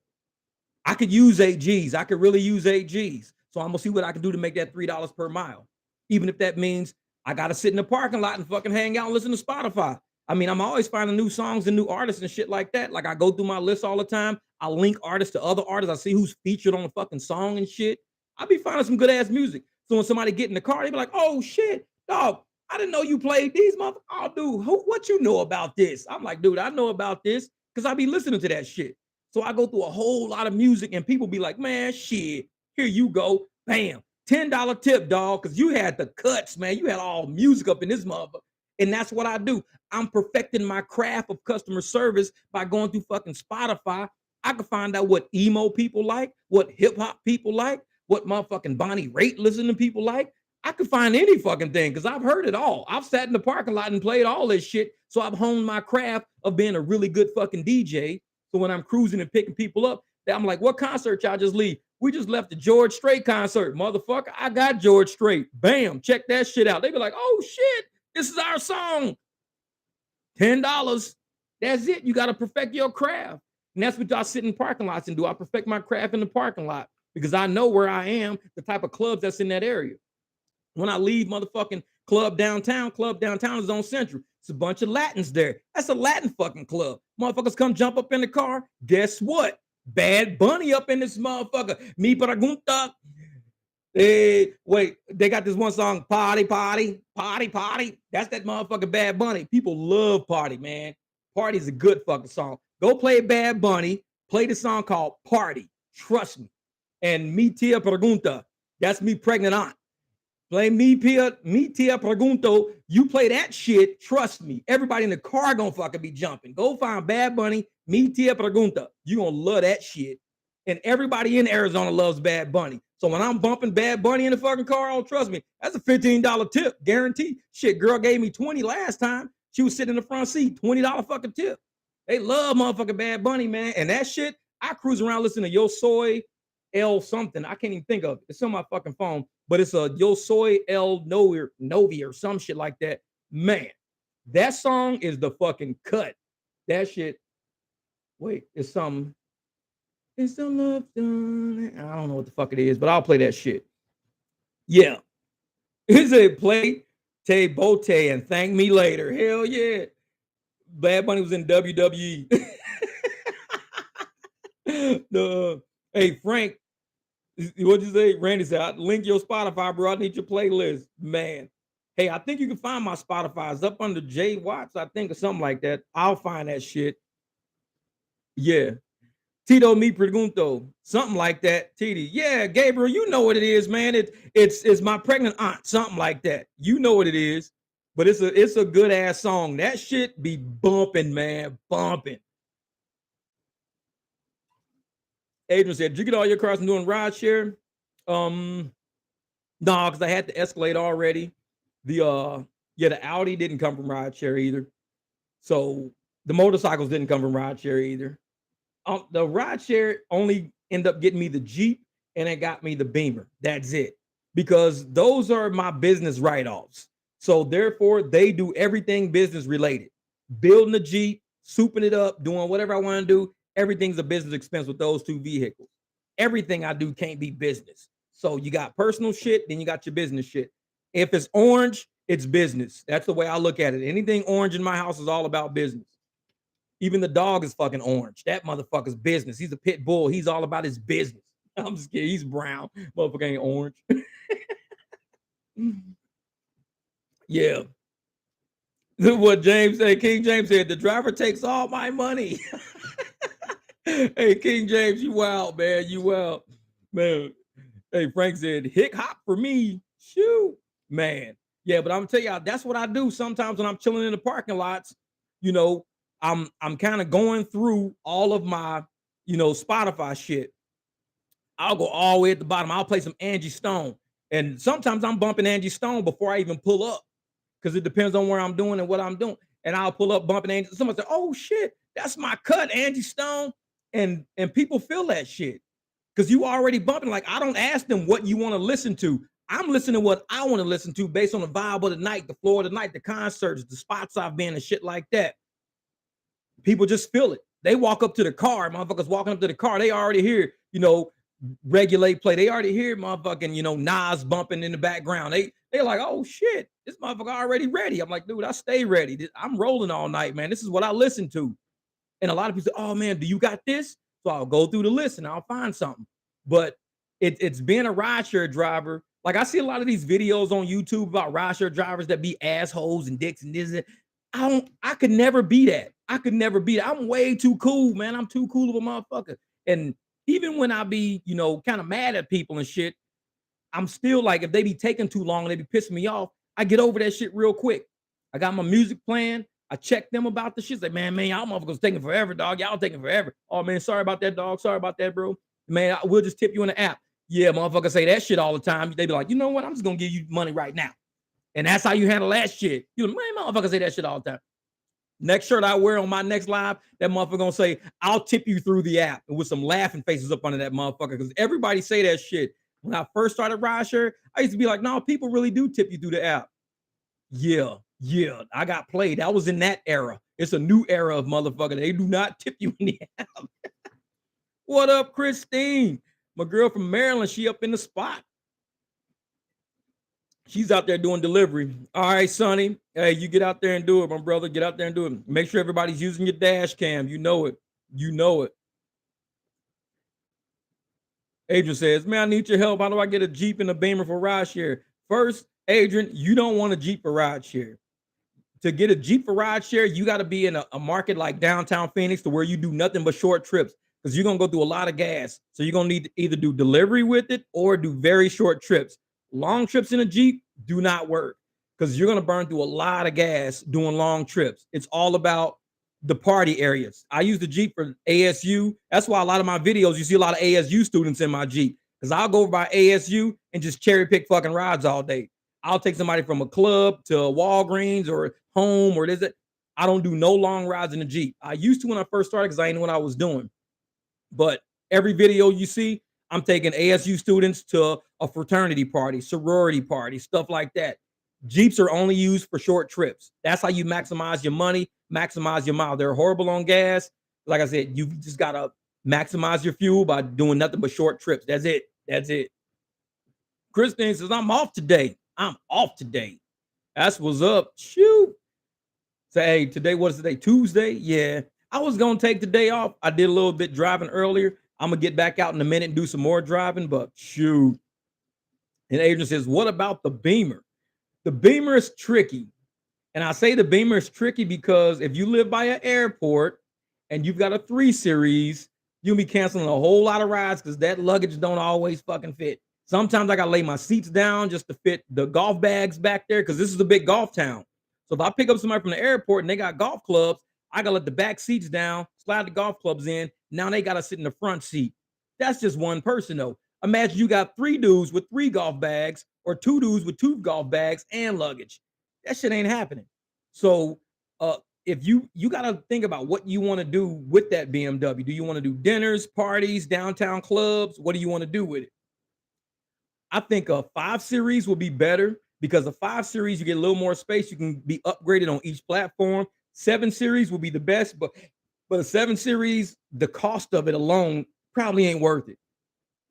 I could use 8 G's. I could really use 8 G's. So I'm gonna see what I can do to make that $3 per mile. Even if that means I gotta sit in the parking lot and fucking hang out and listen to Spotify. I mean, I'm always finding new songs and new artists and shit like that. Like I go through my list all the time. I link artists to other artists. I see who's featured on the fucking song and shit. I be finding some good ass music. So when somebody get in the car, they be like, "Oh shit, dog, I didn't know you played these motherfuckers. Oh, dude, what you know about this?" I'm like, dude, I know about this because I be listening to that shit. So I go through a whole lot of music, and people be like, "Man, shit, here you go, bam, $10 tip, dog, because you had the cuts, man. You had all music up in this motherfucker." And that's what I do. I'm perfecting my craft of customer service by going through fucking Spotify. I can find out what emo people like, what hip hop people like, what motherfucking Bonnie Raitt listening people like. I could find any fucking thing because I've heard it all. I've sat in the parking lot and played all this shit. So I've honed my craft of being a really good fucking DJ. So when I'm cruising and picking people up, I'm like, what concert y'all just leave? We just left the George Strait concert. Motherfucker, I got George Strait. Bam, check that shit out. They be like, oh shit, this is our song. $10. That's it. You got to perfect your craft. And that's what I sit in parking lots and do. I perfect my craft in the parking lot because I know where I am, the type of clubs that's in that area. When I leave motherfucking club downtown is on Central. It's a bunch of Latins there. That's a Latin fucking club. Motherfuckers come jump up in the car. Guess what? Bad Bunny up in this motherfucker. Mi pregunta. Hey, wait, they got this one song, Party, Party, Party, Party. That's that motherfucking Bad Bunny. People love Party, man. Party is a good fucking song. Go play Bad Bunny. Play the song called Party. Trust me. And Mi Tia Pregunta. That's me pregnant aunt. Play Mi Tia Pregunto. You play that shit. Trust me. Everybody in the car gonna fucking be jumping. Go find Bad Bunny. Mi Tia Pregunta. You gonna love that shit. And everybody in Arizona loves Bad Bunny. So when I'm bumping Bad Bunny in the fucking car, oh, trust me, that's a $15 tip, guarantee. Shit, girl gave me 20 last time. She was sitting in the front seat, $20 fucking tip. They love motherfucking Bad Bunny, man. And that shit, I cruise around listening to Yo Soy El something. I can't even think of it. It's on my fucking phone, but it's a Yo Soy El Novi or some shit like that. Man, that song is the fucking cut. That shit, wait, it's something. It's the love done. I don't know what the fuck it is, but I'll play that shit. Yeah. Is it play Tay Bote and thank me later? Hell yeah. Bad Bunny was in WWE. Hey, Frank, what'd you say? Randy said, link your Spotify, bro. I need your playlist. Man. Hey, I think you can find my Spotify. It's up under Jay Watts, I think, or something like that. I'll find that shit. Yeah. Tito mi pregunto, something like that. TD, yeah, Gabriel, you know what it is, man. It's my pregnant aunt, something like that. You know what it is, but it's a good ass song. That shit be bumping, man, bumping. Adrian said, "Did you get all your cars from doing rideshare?" No, because I had the Escalade already. The Audi didn't come from rideshare either. So the motorcycles didn't come from rideshare either. The rideshare only end up getting me the Jeep and it got me the Beamer. That's it. Because those are my business write-offs. So therefore, they do everything business related. Building the Jeep, souping it up, doing whatever I want to do. Everything's a business expense with those two vehicles. Everything I do can't be business. So you got personal shit, then you got your business shit. If it's orange, it's business. That's the way I look at it. Anything orange in my house is all about business. Even the dog is fucking orange. That motherfucker's business. He's a pit bull. He's all about his business. I'm just kidding. He's brown. Motherfucker ain't orange. Yeah. What James said, King James said, the driver takes all my money. Hey, King James, you wild, man. You wild. Man. Hey, Frank said, hick hop for me. Shoot. Man. Yeah, but I'm gonna tell y'all, that's what I do sometimes when I'm chilling in the parking lots. You know, I'm kind of going through all of my, Spotify shit. I'll go all the way at the bottom. I'll play some Angie Stone. And sometimes I'm bumping Angie Stone before I even pull up. Because it depends on where I'm doing and what I'm doing. And I'll pull up bumping Angie. Someone say, oh shit, that's my cut, Angie Stone. And people feel that shit. Because you already bumping. Like, I don't ask them what you want to listen to. I'm listening to what I want to listen to based on the vibe of the night, the floor of the night, the concerts, the spots I've been and shit like that. People just feel it. They walk up to the car, motherfuckers walking up to the car, they already hear, regulate play. They already hear motherfucking, Nas bumping in the background. They're like, oh shit, this motherfucker already ready. I'm like, dude, I stay ready. I'm rolling all night, man. This is what I listen to. And a lot of people say, oh man, do you got this? So I'll go through the list and I'll find something. But it's being a rideshare driver. Like I see a lot of these videos on YouTube about rideshare drivers that be assholes and dicks and this. I could never be that. I could never be that. I'm way too cool, man. I'm too cool of a motherfucker. And even when I be, kind of mad at people and shit, I'm still like, if they be taking too long and they be pissing me off, I get over that shit real quick. I got my music playing. I check them about the shit. Like, man, y'all motherfuckers taking forever, dog. Y'all taking forever. Oh, man, sorry about that, dog. Sorry about that, bro. Man, we'll just tip you in the app. Yeah, motherfuckers say that shit all the time. They be like, you know what? I'm just going to give you money right now. And that's how you handle that shit. Man, motherfuckers say that shit all the time. Next shirt I wear on my next live, that motherfucker gonna say, I'll tip you through the app, and with some laughing faces up under that motherfucker. Because everybody say that shit. When I first started Rideshare, I used to be like, no, people really do tip you through the app. Yeah. I got played. I was in that era. It's a new era of motherfucker. They do not tip you in the app. What up, Christine? My girl from Maryland, she up in the spot. She's out there doing delivery. All right, Sonny. Hey, you get out there and do it, my brother. Get out there and do it. Make sure everybody's using your dash cam. You know it. Adrian says, man, I need your help. How do I get a Jeep and a Beamer for rideshare? First, Adrian, you don't want a Jeep for rideshare. To get a Jeep for rideshare, you got to be in a market like downtown Phoenix to where you do nothing but short trips because you're going to go through a lot of gas. So you're going to need to either do delivery with it or do very short trips. Long trips in a Jeep do not work because you're going to burn through a lot of gas doing long trips. It's all about the party areas. I use the Jeep for ASU. That's why a lot of my videos, you see a lot of ASU students in my Jeep because I'll go over by ASU and just cherry pick fucking rides all day. I'll take somebody from a club to a Walgreens or home or this. I don't do no long rides in the Jeep. I used to when I first started because I didn't know what I was doing. But every video you see, I'm taking ASU students to a fraternity party, sorority party, stuff like that. Jeeps are only used for short trips. That's how you maximize your money, maximize your mile. They're horrible on gas. Like I said, you just got to maximize your fuel by doing nothing but short trips. That's it. Christine says, I'm off today. That's what's up. Shoot. Say, hey, today, what is today? Tuesday? Yeah. I was going to take the day off. I did a little bit driving earlier. I'm going to get back out in a minute and do some more driving, but shoot. And Adrian says, what about the Beamer? The Beamer is tricky. And I say the Beamer is tricky because if you live by an airport and you've got a 3 Series, you'll be canceling a whole lot of rides because that luggage don't always fucking fit. Sometimes I got to lay my seats down just to fit the golf bags back there because this is a big golf town. So if I pick up somebody from the airport and they got golf clubs, I got to let the back seats down, slide the golf clubs in. Now they got to sit in the front seat. That's just one person, though. Imagine you got 3 dudes with 3 golf bags or 2 dudes with 2 golf bags and luggage. That shit ain't happening. So if you got to think about what you want to do with that BMW. Do you want to do dinners, parties, downtown clubs? What do you want to do with it? I think a 5 Series will be better because a 5 Series, you get a little more space. You can be upgraded on each platform. 7 Series will be the best, but a 7 Series, the cost of it alone probably ain't worth it.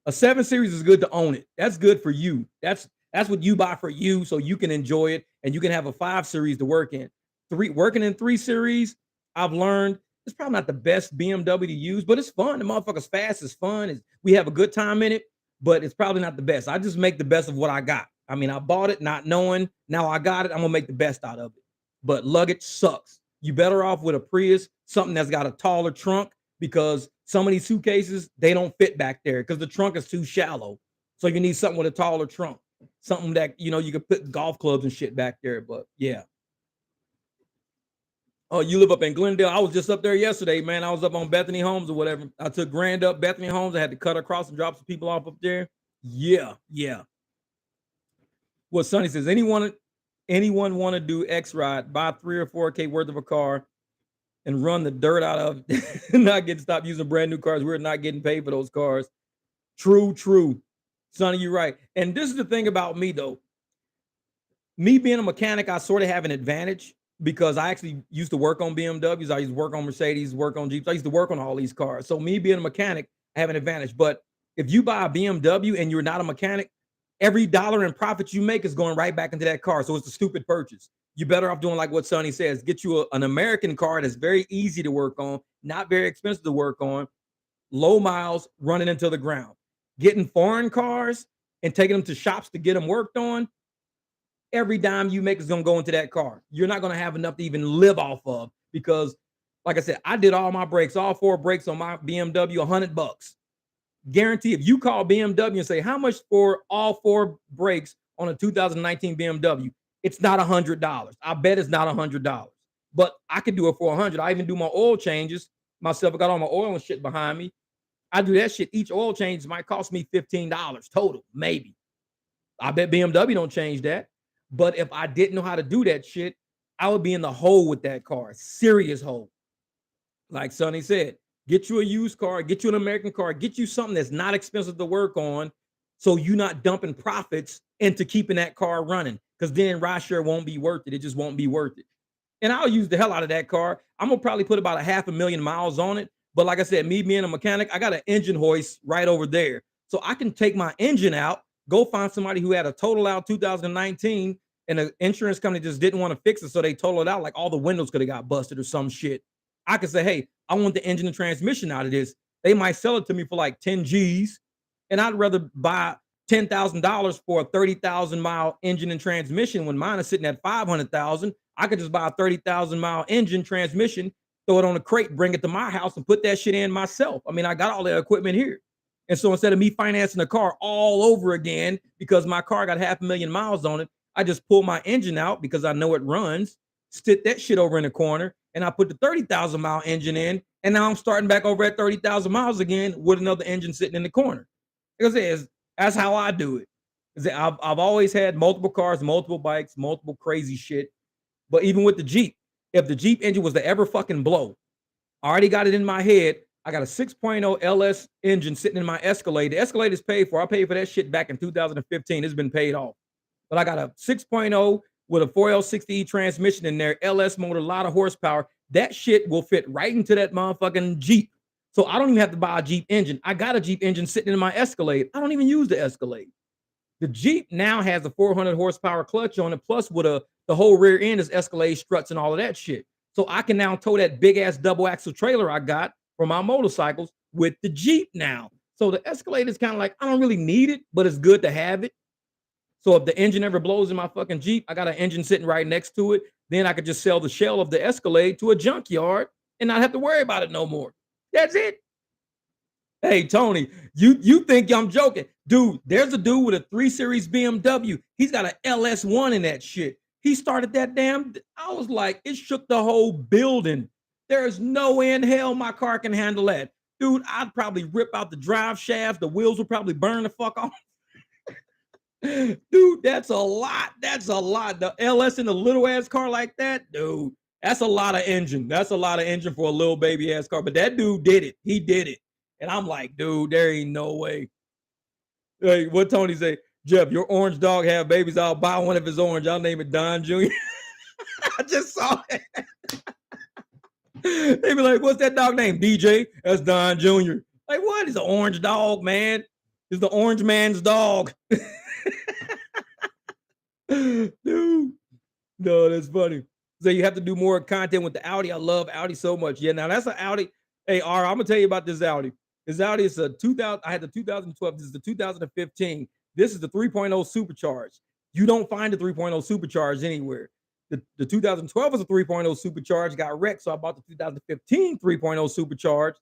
A 7 Series is good to own it. That's good for you. That's what you buy for you so you can enjoy it and you can have a 5 Series to work in. Working in 3 Series, I've learned it's probably not the best BMW to use, but it's fun. The motherfucker's fast, it's fun. We have a good time in it, but it's probably not the best. I just make the best of what I got. I mean, I bought it not knowing. Now I got it. I'm gonna make the best out of it. But luggage sucks. You better off with a Prius, something that's got a taller trunk, because some of these suitcases, they don't fit back there because the trunk is too shallow. So you need something with a taller trunk, something that you can put golf clubs and shit back there. But yeah. Oh, you live up in Glendale. I was just up there yesterday, man. I was up on Bethany Homes or whatever. I took Grand up Bethany Homes. I had to cut across and drop some people off up there. Yeah. What Sonny says, anyone want to do X ride, buy 3 or 4K worth of a car and run the dirt out of not getting stopped using brand new cars. We're not getting paid for those cars. True. Sonny, you're right. And this is the thing about me though. Me being a mechanic, I sort of have an advantage because I actually used to work on BMWs. I used to work on Mercedes, work on Jeeps. I used to work on all these cars. So me being a mechanic, I have an advantage. But If you buy a BMW and you're not a mechanic, every dollar in profit you make is going right back into that car. So it's a stupid purchase. You're better off doing like what Sonny says. Get you an American car that's very easy to work on, not very expensive to work on, low miles, running into the ground. Getting foreign cars and taking them to shops to get them worked on, every dime you make is going to go into that car. You're not going to have enough to even live off of because, like I said, I did all my brakes, all 4 brakes on my BMW, $100. Guarantee if you call BMW and say, how much for all 4 brakes on a 2019 BMW, it's not $100. I bet it's not $100, but I could do it for 100. I even do my oil changes myself. I got all my oil and shit behind me. I do that shit. Each oil change might cost me $15 total, maybe. I bet BMW don't change that. But if I didn't know how to do that shit, I would be in the hole with that car, serious hole. Like Sonny said, get you a used car, get you an American car, get you something that's not expensive to work on, so you're not dumping profits into keeping that car running. Because then Rideshare won't be worth it. It just won't be worth it. And I'll use the hell out of that car. I'm gonna probably put about 500,000 miles on it. But like I said, me being a mechanic, I got an engine hoist right over there. So I can take my engine out, go find somebody who had a total out 2019, and the insurance company just didn't want to fix it. So they totaled it out, like all the windows could have got busted or some shit. I could say, hey, I want the engine and transmission out of this. They might sell it to me for like 10 G's. And I'd rather buy $10,000 for a 30,000 mile engine and transmission when mine is sitting at 500,000. I could just buy a 30,000 mile engine transmission, throw it on a crate, bring it to my house and put that shit in myself. I mean, I got all that equipment here. And so instead of me financing a car all over again because my car got 500,000 miles on it, I just pull my engine out because I know it runs, stick that shit over in the corner, and I put the 30,000 mile engine in. And now I'm starting back over at 30,000 miles again with another engine sitting in the corner. Like I said, that's how I do it. I've always had multiple cars, multiple bikes, multiple crazy shit. But even with the Jeep, if the Jeep engine was to ever fucking blow, I already got it in my head. I got a 6.0 LS engine sitting in my Escalade. The Escalade is paid for. I paid for that shit back in 2015. It's been paid off. But I got a 6.0 with a 4L60E transmission in there, LS motor, a lot of horsepower. That shit will fit right into that motherfucking Jeep. So I don't even have to buy a Jeep engine. I got a Jeep engine sitting in my Escalade. I don't even use the Escalade. The Jeep now has a 400 horsepower clutch on it, plus with the whole rear end is Escalade struts and all of that shit. So I can now tow that big ass double axle trailer I got for my motorcycles with the Jeep now. So the Escalade is kind of like, I don't really need it, but it's good to have it. So if the engine ever blows in my fucking Jeep, I got an engine sitting right next to it. Then I could just sell the shell of the Escalade to a junkyard and not have to worry about it no more. That's it. Hey, Tony, you think I'm joking. Dude, there's a dude with a 3 Series BMW. He's got an LS1 in that shit. He started that damn, I was like, it shook the whole building. There's no way in hell my car can handle that. Dude, I'd probably rip out the drive shaft. The wheels would probably burn the fuck off. Dude, that's a lot. That's a lot. The LS in a little ass car like that, dude, that's a lot of engine. That's a lot of engine for a little baby ass car. But that dude did it. He did it. And I'm like, dude, there ain't no way. Hey, what Tony say? Jeff, your orange dog have babies. I'll buy one of his orange. I'll name it Don Jr. I just saw it. They be like, what's that dog name? DJ. That's Don Jr. Like, what? He's an orange dog, man. He's the orange man's dog. Dude. No, that's funny. So you have to do more content with the Audi. I love Audi so much. Yeah, now that's an Audi. Hey, R, I'm gonna tell you about this Audi. This Audi is a 2000. I had the 2012. This is the 2015. This is the 3.0 supercharged. You don't find the 3.0 supercharged anywhere. The 2012 was a 3.0 supercharged, got wrecked. So I bought the 2015 3.0 supercharged.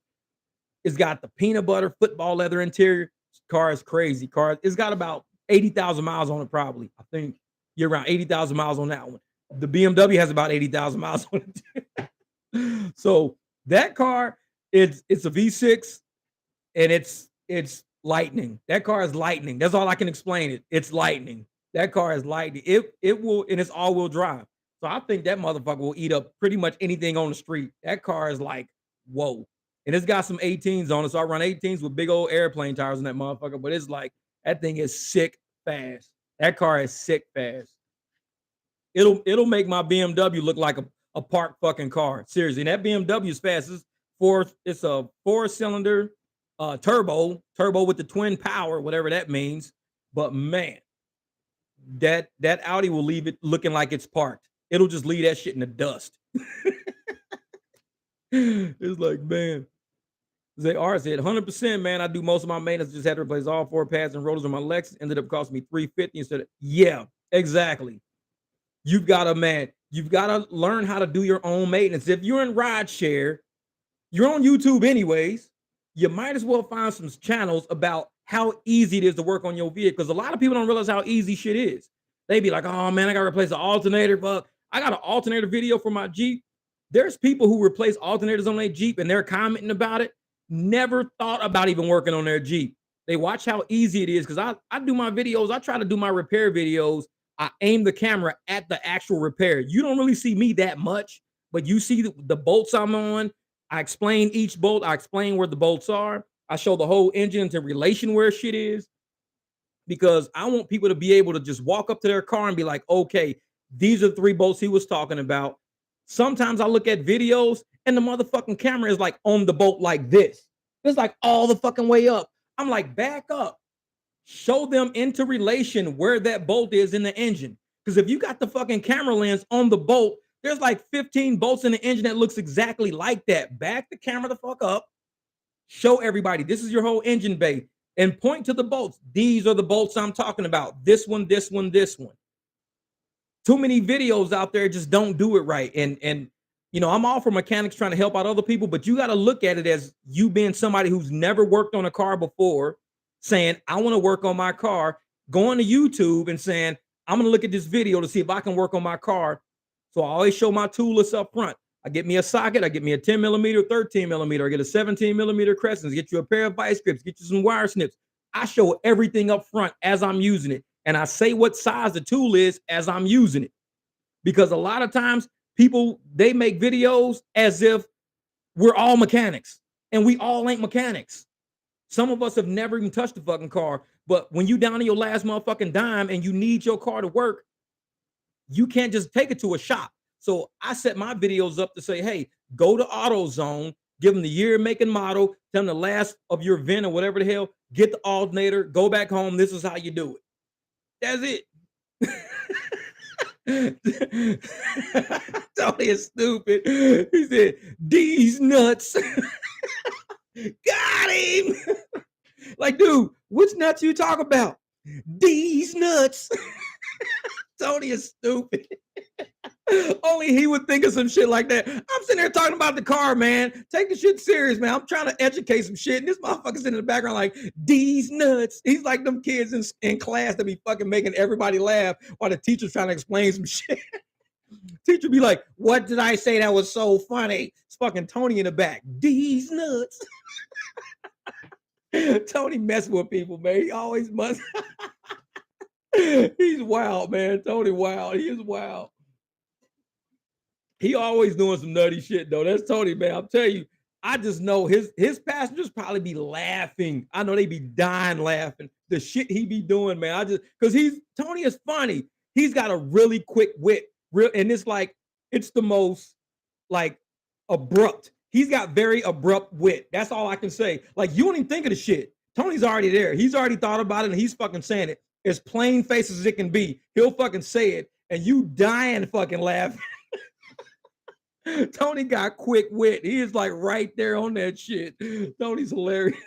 It's got the peanut butter football leather interior. Car is crazy. Car, it's got about 80,000 miles on it, probably. I think you're around 80,000 miles on that one. The BMW has about 80,000 miles on it. So that car, it's a V6 and it's lightning. That car is lightning. That's all I can explain it. It's lightning. That car is lightning. It will, and it's all-wheel drive. So I think that motherfucker will eat up pretty much anything on the street. That car is like, whoa. And it's got some 18s on it. So I run 18s with big old airplane tires on that motherfucker. But it's like, that thing is sick fast. That car is sick fast. It'll make my BMW look like a park fucking car. Seriously. And that BMW is fast. It's a 4-cylinder. turbo with the twin power, whatever that means. But man, that Audi will leave it looking like it's parked. It'll just leave that shit in the dust. It's like, man. They are said 100%, man. I do most of my maintenance. Just had to replace all 4 pads and rotors on my Lexus. Ended up costing me $350 instead of, yeah, exactly. You've got to, man, you've got to learn how to do your own maintenance. If you're in Rideshare, you're on YouTube anyways, you might as well find some channels about how easy it is to work on your vehicle. Because a lot of people don't realize how easy shit is. They be like, oh man, I gotta replace the alternator, but I got an alternator video for my Jeep. There's people who replace alternators on their Jeep and they're commenting about it. Never thought about even working on their Jeep. They watch how easy it is because I do my videos. I try to do my repair videos. I aim the camera at the actual repair. You don't really see me that much, but you see the bolts I'm on. I explain each bolt. I explain where the bolts are. I show the whole engine into relation where shit is because I want people to be able to just walk up to their car and be like, okay, these are the 3 bolts he was talking about. Sometimes I look at videos and the motherfucking camera is like on the bolt like this. It's like all the fucking way up. I'm like, back up. Show them into relation where that bolt is in the engine. Because if you got the fucking camera lens on the bolt, there's like 15 bolts in the engine that looks exactly like that. Back the camera the fuck up. Show everybody this is your whole engine bay and point to the bolts. These are the bolts I'm talking about. This one, this one, this one. Too many videos out there just don't do it right. And you know, I'm all for mechanics trying to help out other people, but you got to look at it as you being somebody who's never worked on a car before, saying, I want to work on my car, going to YouTube and saying, I'm going to look at this video to see if I can work on my car. So I always show my tool list up front. I get me a socket, I get me a 10 millimeter, 13 millimeter, I get a 17 millimeter crescents, get you a pair of vice grips, get you some wire snips. I show everything up front as I'm using it. And I say what size the tool is as I'm using it. Because a lot of times people, they make videos as if we're all mechanics and we all ain't mechanics. Some of us have never even touched a fucking car, but when you down to your last motherfucking dime and you need your car to work, you can't just take it to a shop. So I set my videos up to say, hey, go to AutoZone, give them the year, make, and model, tell them the last of your VIN or whatever the hell, get the alternator, go back home. This is how you do it. That's it. Tony is stupid. He said, these nuts. Got him. Like, dude, which nuts you talk about? These nuts. Tony is stupid. Only he would think of some shit like that. I'm sitting there talking about the car, man. Take the shit serious, man. I'm trying to educate some shit. And this motherfucker's in the background like, these nuts. He's like them kids in class that be fucking making everybody laugh while the teacher's trying to explain some shit. Teacher be like, what did I say that was so funny? It's fucking Tony in the back. These nuts. Tony messing with people, man. He always must. He's wild, man. Tony wild. He is wild. He always doing some nutty shit, though. That's Tony, man. I'm telling you, I just know his passengers probably be laughing. I know they be dying laughing. The shit he be doing, man. Because Tony is funny. He's got a really quick wit. And it's like, it's the most like abrupt. He's got very abrupt wit. That's all I can say. Like, you don't even think of the shit. Tony's already there. He's already thought about it and he's fucking saying it as plain face as it can be. He'll fucking say it and you dying fucking laughing. Tony got quick wit. He is like right there on that shit. Tony's hilarious.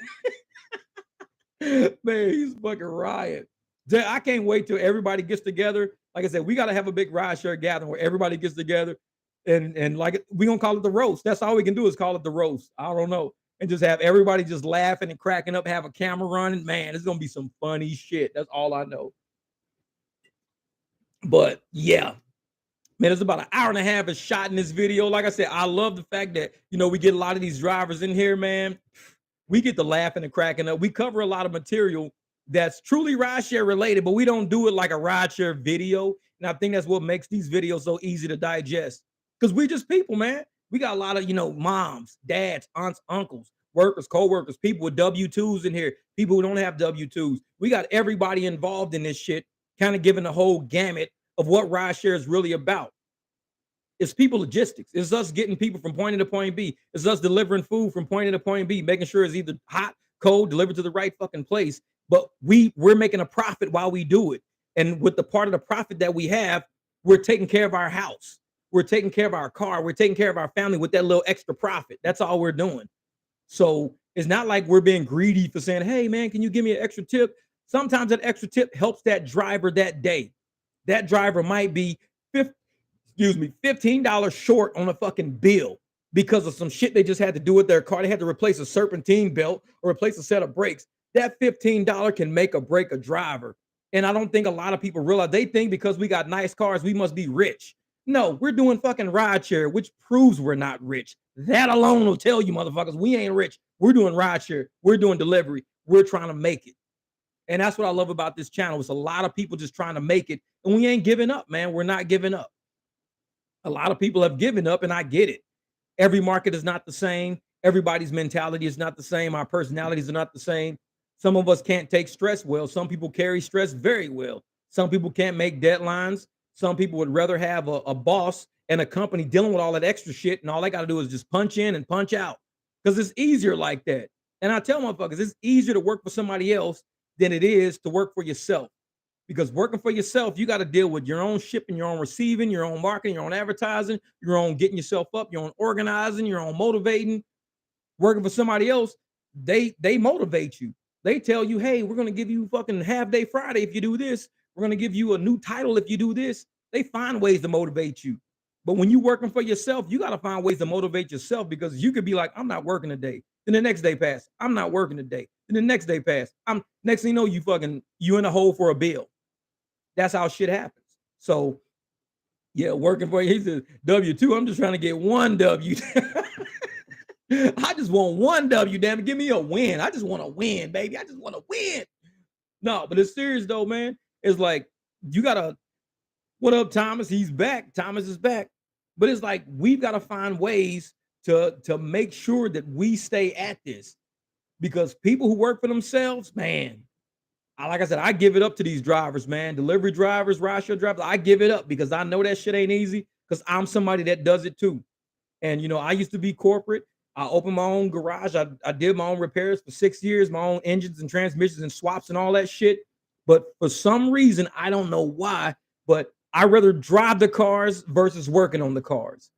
Man, he's fucking riot. I can't wait till everybody gets together. Like I said, we got to have a big rideshare gathering where everybody gets together and like we gonna call it the roast. That's all we can do is call it the roast. I don't know. And just have everybody just laughing and cracking up, have a camera running. Man, it's gonna be some funny shit. That's all I know. But yeah. Man, it's about an hour and a half of shot in this video. Like I said, I love the fact that, you know, we get a lot of these drivers in here, man. We get to laughing and cracking up. We cover a lot of material that's truly rideshare related, but we don't do it like a rideshare video. And I think that's what makes these videos so easy to digest. Because we just people, man. We got a lot of, you know, moms, dads, aunts, uncles, workers, co-workers, people with W-2s in here, people who don't have W-2s. We got everybody involved in this shit, kind of giving the whole gamut of what rideshare is really about. It's people logistics. It's us getting people from point A to point B. It's us delivering food from point A to point B, making sure it's either hot, code, delivered to the right fucking place. But we're making a profit while we do it. And with the part of the profit that we have, we're taking care of our house. We're taking care of our car. We're taking care of our family with that little extra profit. That's all we're doing. So it's not like we're being greedy for saying, hey, man, can you give me an extra tip? Sometimes that extra tip helps that driver that day. That driver might be $15 short on a fucking bill because of some shit they just had to do with their car. They had to replace a serpentine belt or replace a set of brakes. That $15 can make or break a driver. And I don't think a lot of people realize. They think because we got nice cars, we must be rich. No, we're doing fucking rideshare, which proves we're not rich. That alone will tell you motherfuckers we ain't rich. We're doing rideshare. We're doing delivery. We're trying to make it. And that's what I love about this channel. It's a lot of people just trying to make it. And we ain't giving up, man. We're not giving up. A lot of people have given up, and I get it. Every market is not the same. Everybody's mentality is not the same. Our personalities are not the same. Some of us can't take stress well. Some people carry stress very well. Some people can't make deadlines. Some people would rather have a boss and a company dealing with all that extra shit, and all they got to do is just punch in and punch out because it's easier like that. And I tell motherfuckers, it's easier to work for somebody else than it is to work for yourself. Because working for yourself, you got to deal with your own shipping, your own receiving, your own marketing, your own advertising, your own getting yourself up, your own organizing, your own motivating. Working for somebody else, they motivate you. They tell you, hey, we're gonna give you fucking half day Friday if you do this. We're gonna give you a new title if you do this. They find ways to motivate you. But when you're working for yourself, you got to find ways to motivate yourself because you could be like, I'm not working today. Then the next day pass. I'm not working today. Then the next day pass. I'm next thing you know, you in a hole for a bill. That's how shit happens. So yeah, working for you. He said W2. I'm just trying to get one W. I just want one W, damn it. Give me a win. I just want to win, baby. I just want to win. No, but it's serious though, man. It's like you gotta. What up, Thomas? He's back. Thomas is back. But it's like we've got to find ways to make sure that we stay at this because people who work for themselves, man. Like I said, I give it up to these drivers, man. Delivery drivers, rideshare drivers. I give it up because I know that shit ain't easy because I'm somebody that does it too. And I used to be corporate. I opened my own garage. I did my own repairs for 6 years, my own engines and transmissions and swaps and all that shit. But for some reason, I don't know why, but I rather drive the cars versus working on the cars.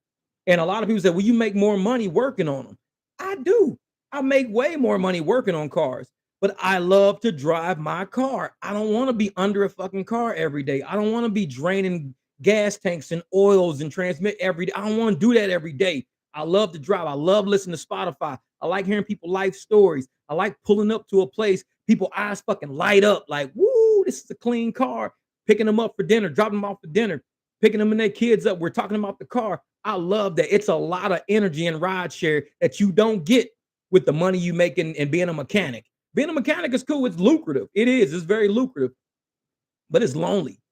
And a lot of people say, well, you make more money working on them. I do. I make way more money working on cars, but I love to drive my car. I don't want to be under a fucking car every day. I don't want to be draining gas tanks and oils and transmit every day. I don't want to do that every day. I love to drive. I love listening to Spotify. I like hearing people life stories. I like pulling up to a place, people eyes fucking light up like, woo, this is a clean car. Picking them up for dinner, dropping them off for dinner, picking them and their kids up. We're talking about the car. I love that. It's a lot of energy in rideshare that you don't get with the money you make and being a mechanic. Being a mechanic is cool. It's lucrative. It is. It's very lucrative, but it's lonely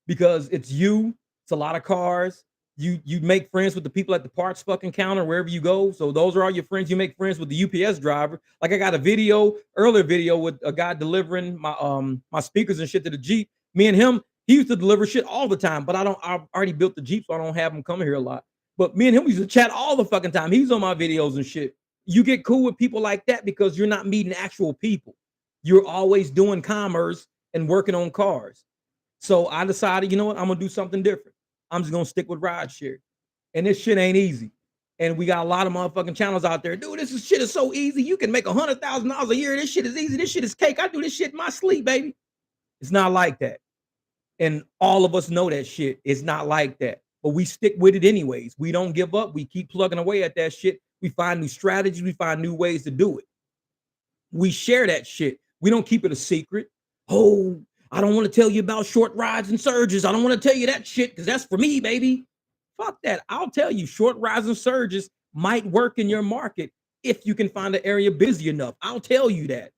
because it's you. It's a lot of cars. You make friends with the people at the parts fucking counter wherever you go. So those are all your friends. You make friends with the UPS driver. Like I got a earlier video with a guy delivering my speakers and shit to the Jeep. Me and him, he used to deliver shit all the time, but I've already built the Jeep, so I don't have him coming here a lot. But me and him used to chat all the fucking time. He's on my videos and shit. You get cool with people like that because you're not meeting actual people. You're always doing commerce and working on cars. So I decided, you know what? I'm gonna do something different. I'm just gonna stick with rideshare. And this shit ain't easy. And we got a lot of motherfucking channels out there. Dude, shit is so easy. You can make $100,000 a year. This shit is easy. This shit is cake. I do this shit in my sleep, baby. It's not like that. And all of us know that shit. It's not like that. But we stick with it anyways. We don't give up. We keep plugging away at that shit. We find new strategies. We find new ways to do it. We share that shit. We don't keep it a secret. Oh, I don't want to tell you about short rides and surges. I don't want to tell you that shit because that's for me, baby. Fuck that. I'll tell you, short rides and surges might work in your market if you can find an area busy enough. I'll tell you that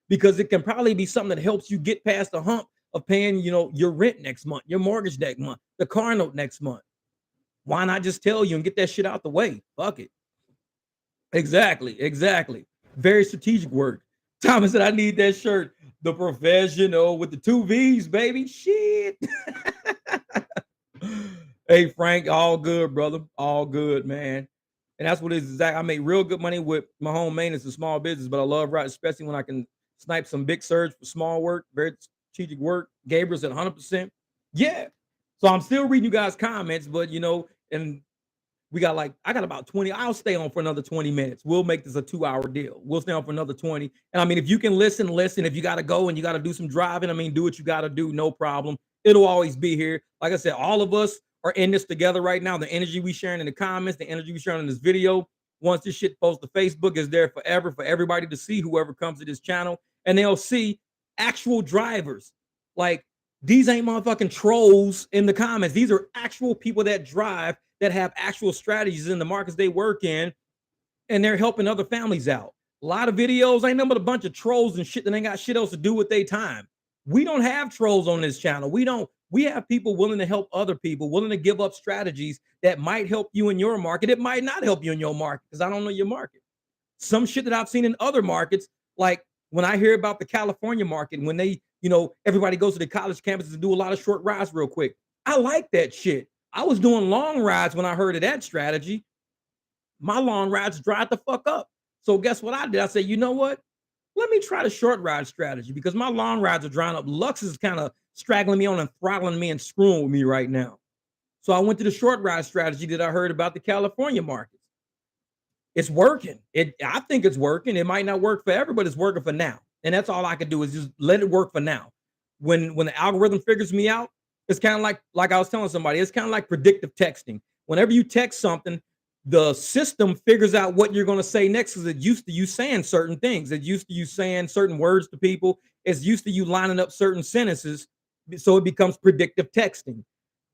because it can probably be something that helps you get past the hump of paying, your rent next month, your mortgage next month, the car note next month. Why not just tell you and get that shit out the way? Fuck it. Exactly. Very strategic work. Thomas said, I need that shirt. The professional with the 2 V's, baby. Shit. Hey, Frank, all good, brother. All good, man. And that's what it is exactly. I make real good money with my home maintenance and small business, but I love riding, especially when I can snipe some big surge for small work, very strategic work. Gabriel's at 100%. Yeah. So I'm still reading you guys' comments, but and we got I got about 20. I'll stay on for another 20 minutes. We'll make this a 2-hour deal. We'll stay on for another 20. And I mean, if you can listen, listen. If you got to go and you got to do some driving, I mean, do what you got to do. No problem. It'll always be here. Like I said, all of us are in this together right now. The energy we sharing in the comments, the energy we sharing in this video. Once this shit posts to Facebook, is there forever for everybody to see, whoever comes to this channel. And they'll see actual drivers. Like, these ain't motherfucking trolls in the comments. These are actual people that drive, that have actual strategies in the markets they work in, and they're helping other families out. A lot of videos ain't nothing but a bunch of trolls and shit that ain't got shit else to do with their time. We don't have trolls on this channel. We don't. We have people willing to help other people, willing to give up strategies that might help you in your market. It might not help you in your market because I don't know your market. Some shit that I've seen in other markets, like when I hear about the California market, when everybody goes to the college campuses and do a lot of short rides real quick. I like that shit. I was doing long rides when I heard of that strategy. My long rides dried the fuck up. So guess what I did? I said, you know what? Let me try the short ride strategy because my long rides are drying up. Lux is kind of straggling me on and throttling me and screwing with me right now. So I went to the short ride strategy that I heard about the California market. It's working. I think it's working. It might not work forever, but it's working for now. And that's all I can do is just let it work for now. When the algorithm figures me out, it's kind of like I was telling somebody, it's kind of like predictive texting. Whenever you text something, the system figures out what you're going to say next because it's used to you saying certain things. It's used to you saying certain words to people. It's used to you lining up certain sentences. So it becomes predictive texting.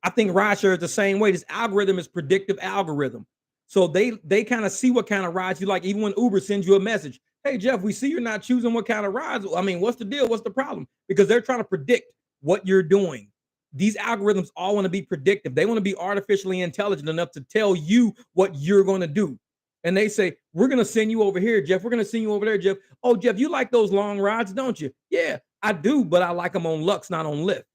I think Rideshare is the same way. This algorithm is predictive algorithm. So they kind of see what kind of rides you like. Even when Uber sends you a message, hey Jeff, we see you're not choosing what kind of rides. I mean, what's the deal? What's the problem? Because they're trying to predict what you're doing. These algorithms all want to be predictive. They want to be artificially intelligent enough to tell you what you're going to do. And they say, we're going to send you over here, Jeff. We're going to send you over there, Jeff. Oh, Jeff, you like those long rides, don't you? Yeah, I do, but I like them on Lux, not on Lyft.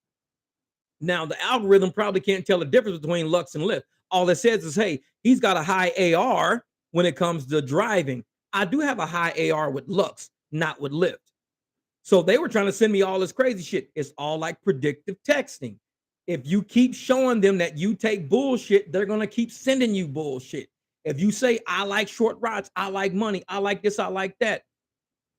Now, the algorithm probably can't tell the difference between Lux and Lyft. All it says is, hey, he's got a high AR when it comes to driving. I do have a high AR with Lux, not with Lyft. So they were trying to send me all this crazy shit. It's all like predictive texting. If you keep showing them that you take bullshit, they're going to keep sending you bullshit. If you say, I like short rides, I like money, I like this, I like that,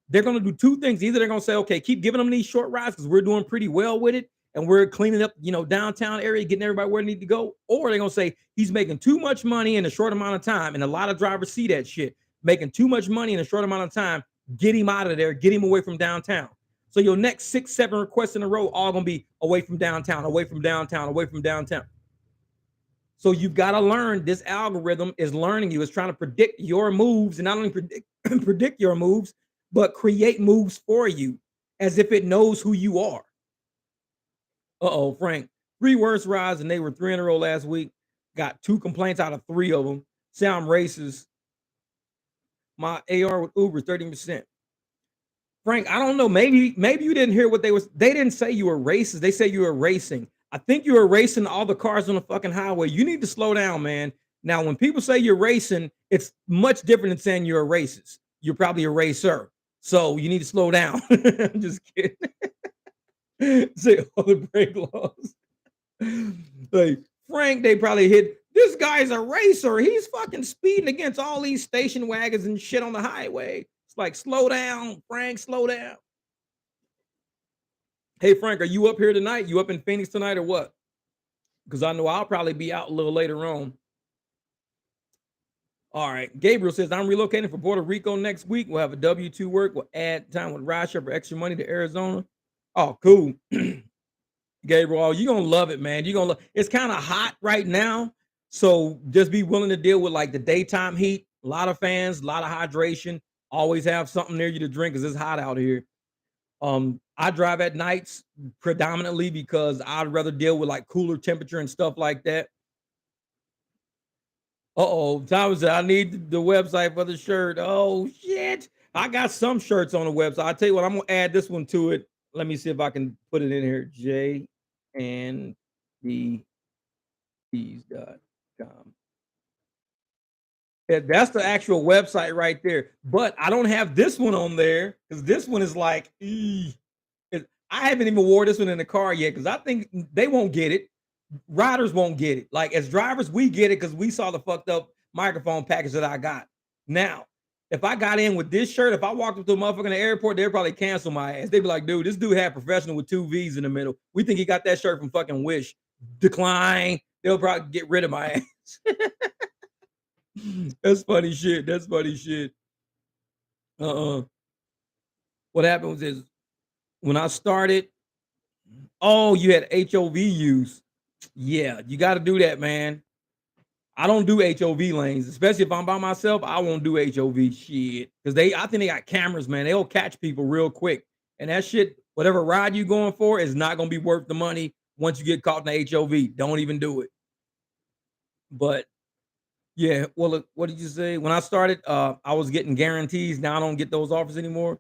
they're going to do two things. Either they're going to say, okay, keep giving them these short rides because we're doing pretty well with it and we're cleaning up, downtown area, getting everybody where they need to go. Or they're going to say he's making too much money in a short amount of time. And a lot of drivers see that shit, making too much money in a short amount of time. Get him out of there, get him away from downtown. So your next 6, 7 requests in a row all going to be away from downtown, away from downtown, away from downtown. So you've got to learn. This algorithm is learning you. It's trying to predict your moves and not only predict your moves, but create moves for you as if it knows who you are. Uh-oh, Frank. 3 worst rides and they were 3 in a row last week. Got 2 complaints out of 3 of them. Say I'm racist. My AR with Uber 30%. Frank, I don't know. Maybe you didn't hear what they didn't say you were racist. They say you were racing. I think you were racing all the cars on the fucking highway. You need to slow down, man. Now, when people say you're racing, it's much different than saying you're a racist. You're probably a racer. So you need to slow down. I'm just kidding. Say all the brake laws. Like Frank, they probably hit this guy's a racer. He's fucking speeding against all these station wagons and shit on the highway. It's like, slow down, Frank, slow down. Hey, Frank, are you up here tonight? You up in Phoenix tonight or what? Because I know I'll probably be out a little later on. All right. Gabriel says, I'm relocating for Puerto Rico next week. We'll have a W-2 work. We'll add time with Rideshare for extra money to Arizona. Oh, cool. Gabriel, you're going to love it, man. You're going to love it's kind of hot right now. So just be willing to deal with like the daytime heat. A lot of fans, a lot of hydration. Always have something near you to drink because it's hot out here. I drive at nights predominantly because I'd rather deal with like cooler temperature and stuff like that. Thomas said, I need the website for the shirt. Oh, shit. I got some shirts on the website. I'll tell you what, I'm going to add this one to it. Let me see if I can put it in here. JNDPs.com. That's the actual website right there. But I don't have this one on there because this one is like, I haven't even wore this one in the car yet because I think they won't get it. Riders won't get it. Like as drivers, we get it because we saw the fucked up microphone package that I got. Now, if I got in with this shirt, if I walked up to a motherfucker in the airport, they'd probably cancel my ass. They'd be like, dude, this dude had professional with two V's in the middle. We think he got that shirt from fucking Wish. Decline. They'll probably get rid of my ass. That's funny shit. That's funny shit. What happened was is when I started, oh, you had HOV use. Yeah, you got to do that, man. I don't do HOV lanes, especially if I'm by myself. I won't do HOV shit because I think they got cameras, man. They'll catch people real quick, and that shit, whatever ride you going for, is not gonna be worth the money once you get caught in the HOV. Don't even do it. But yeah, well, what did you say? When I started, I was getting guarantees. Now I don't get those offers anymore.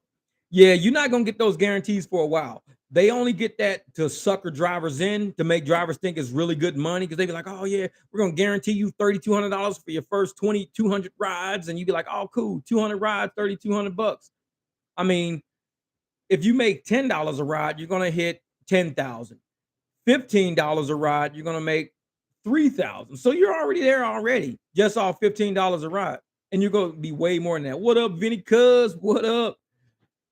Yeah, you're not gonna get those guarantees for a while. They only get that to sucker drivers in to make drivers think it's really good money because they be like, "Oh yeah, we're gonna guarantee you $3,200 for your first 2,200 rides," and you be like, "Oh cool, 200 rides, $3,200." I mean, if you make $10 a ride, you're gonna hit 10,000. $15 a ride, you're gonna make 3,000. So you're already there already, just off $15 a ride. And you're gonna be way more than that. What up, Vinny Cuz? What up?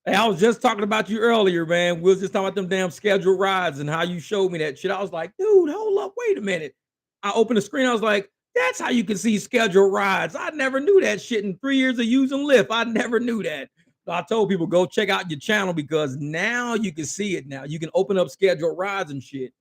Hey, I was just talking about you earlier, man. We was just talking about them damn scheduled rides and how you showed me that shit. I was like, dude, hold up, wait a minute. I opened the screen, I was like, that's how you can see scheduled rides. I never knew that shit in 3 years of using Lyft. I never knew that. So I told people, go check out your channel because now you can see it now. You can open up scheduled rides and shit.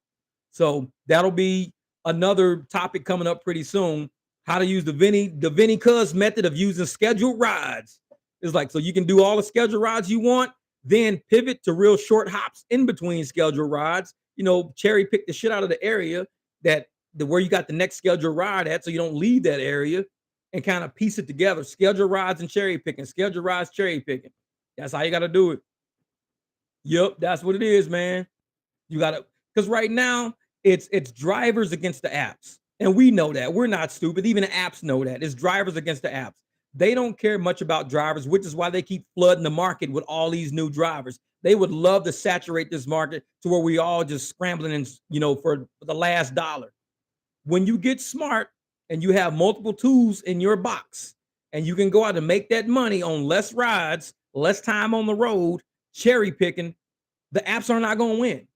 So that'll be another topic coming up pretty soon. How to use the Vinny Cuz method of using scheduled rides. It's like so you can do all the scheduled rides you want, then pivot to real short hops in between scheduled rides. You know, cherry pick the shit out of the area where you got the next scheduled ride at, so you don't leave that area, and kind of piece it together. Scheduled rides and cherry picking, scheduled rides, cherry picking. That's how you got to do it. Yep, that's what it is, man. You got to because right now it's drivers against the apps. And we know that. We're not stupid. Even the apps know that. It's drivers against the apps. They don't care much about drivers, which is why they keep flooding the market with all these new drivers. They would love to saturate this market to where we all just scrambling and for the last dollar. When you get smart and you have multiple tools in your box and you can go out and make that money on less rides, less time on the road, cherry picking, the apps are not going to win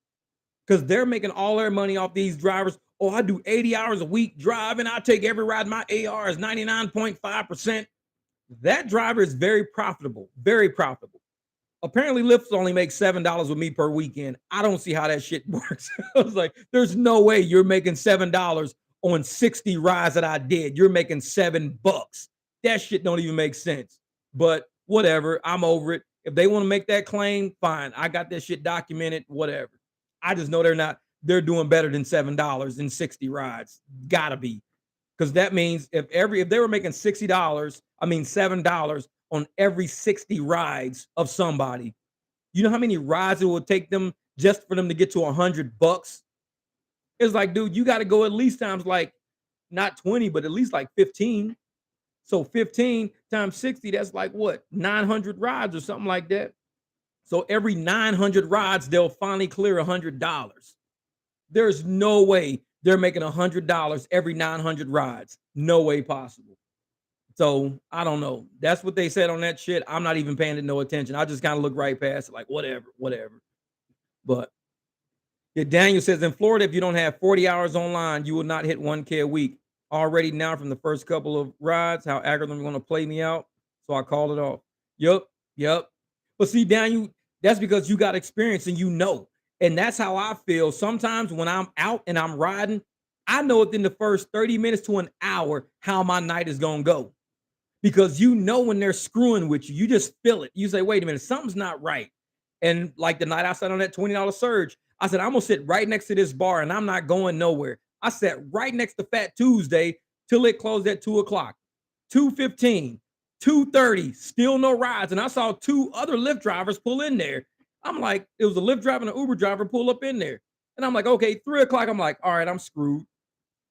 because they're making all their money off these drivers. Oh, I do 80 hours a week driving. I take every ride. My AR is 99.5%. That driver is very profitable, very profitable. Apparently, Lyft only makes $7 with me per weekend. I don't see how that shit works. I was like, there's no way you're making $7 on 60 rides that I did. You're making $7. That shit don't even make sense. But whatever, I'm over it. If they want to make that claim, fine. I got that shit documented, whatever. I just know they're doing better than $7 in 60 rides. Gotta be. Because that means if they were making $7 on every 60 rides of somebody, you know how many rides it would take them just for them to get to $100? It's like, dude, you got to go at least times like not 20, but at least like 15. So 15 times 60, that's like what? 900 rides or something like that. So every 900 rides, they'll finally clear $100. There's no way they're making $100 every 900 rides. No way possible. So I don't know. That's what they said on that shit. I'm not even paying it no attention. I just kind of look right past it, like whatever. But yeah, Daniel says in Florida, if you don't have 40 hours online, you will not hit 1K a week. Already now from the first couple of rides, how aggravating going to play me out. So I called it off. Yep. But see, Daniel, that's because you got experience and you know. And that's how I feel. Sometimes when I'm out and I'm riding, I know within the first 30 minutes to an hour how my night is going to go. Because you know when they're screwing with you, you just feel it. You say, wait a minute, something's not right. And like the night I sat on that $20 surge, I said, I'm going to sit right next to this bar and I'm not going nowhere. I sat right next to Fat Tuesday till it closed at 2 o'clock, 2:15, 2:30, still no rides. And I saw two other Lyft drivers pull in there. I'm like, it was a Lyft driver and an Uber driver pull up in there. And I'm like, okay, 3 o'clock. I'm like, all right, I'm screwed.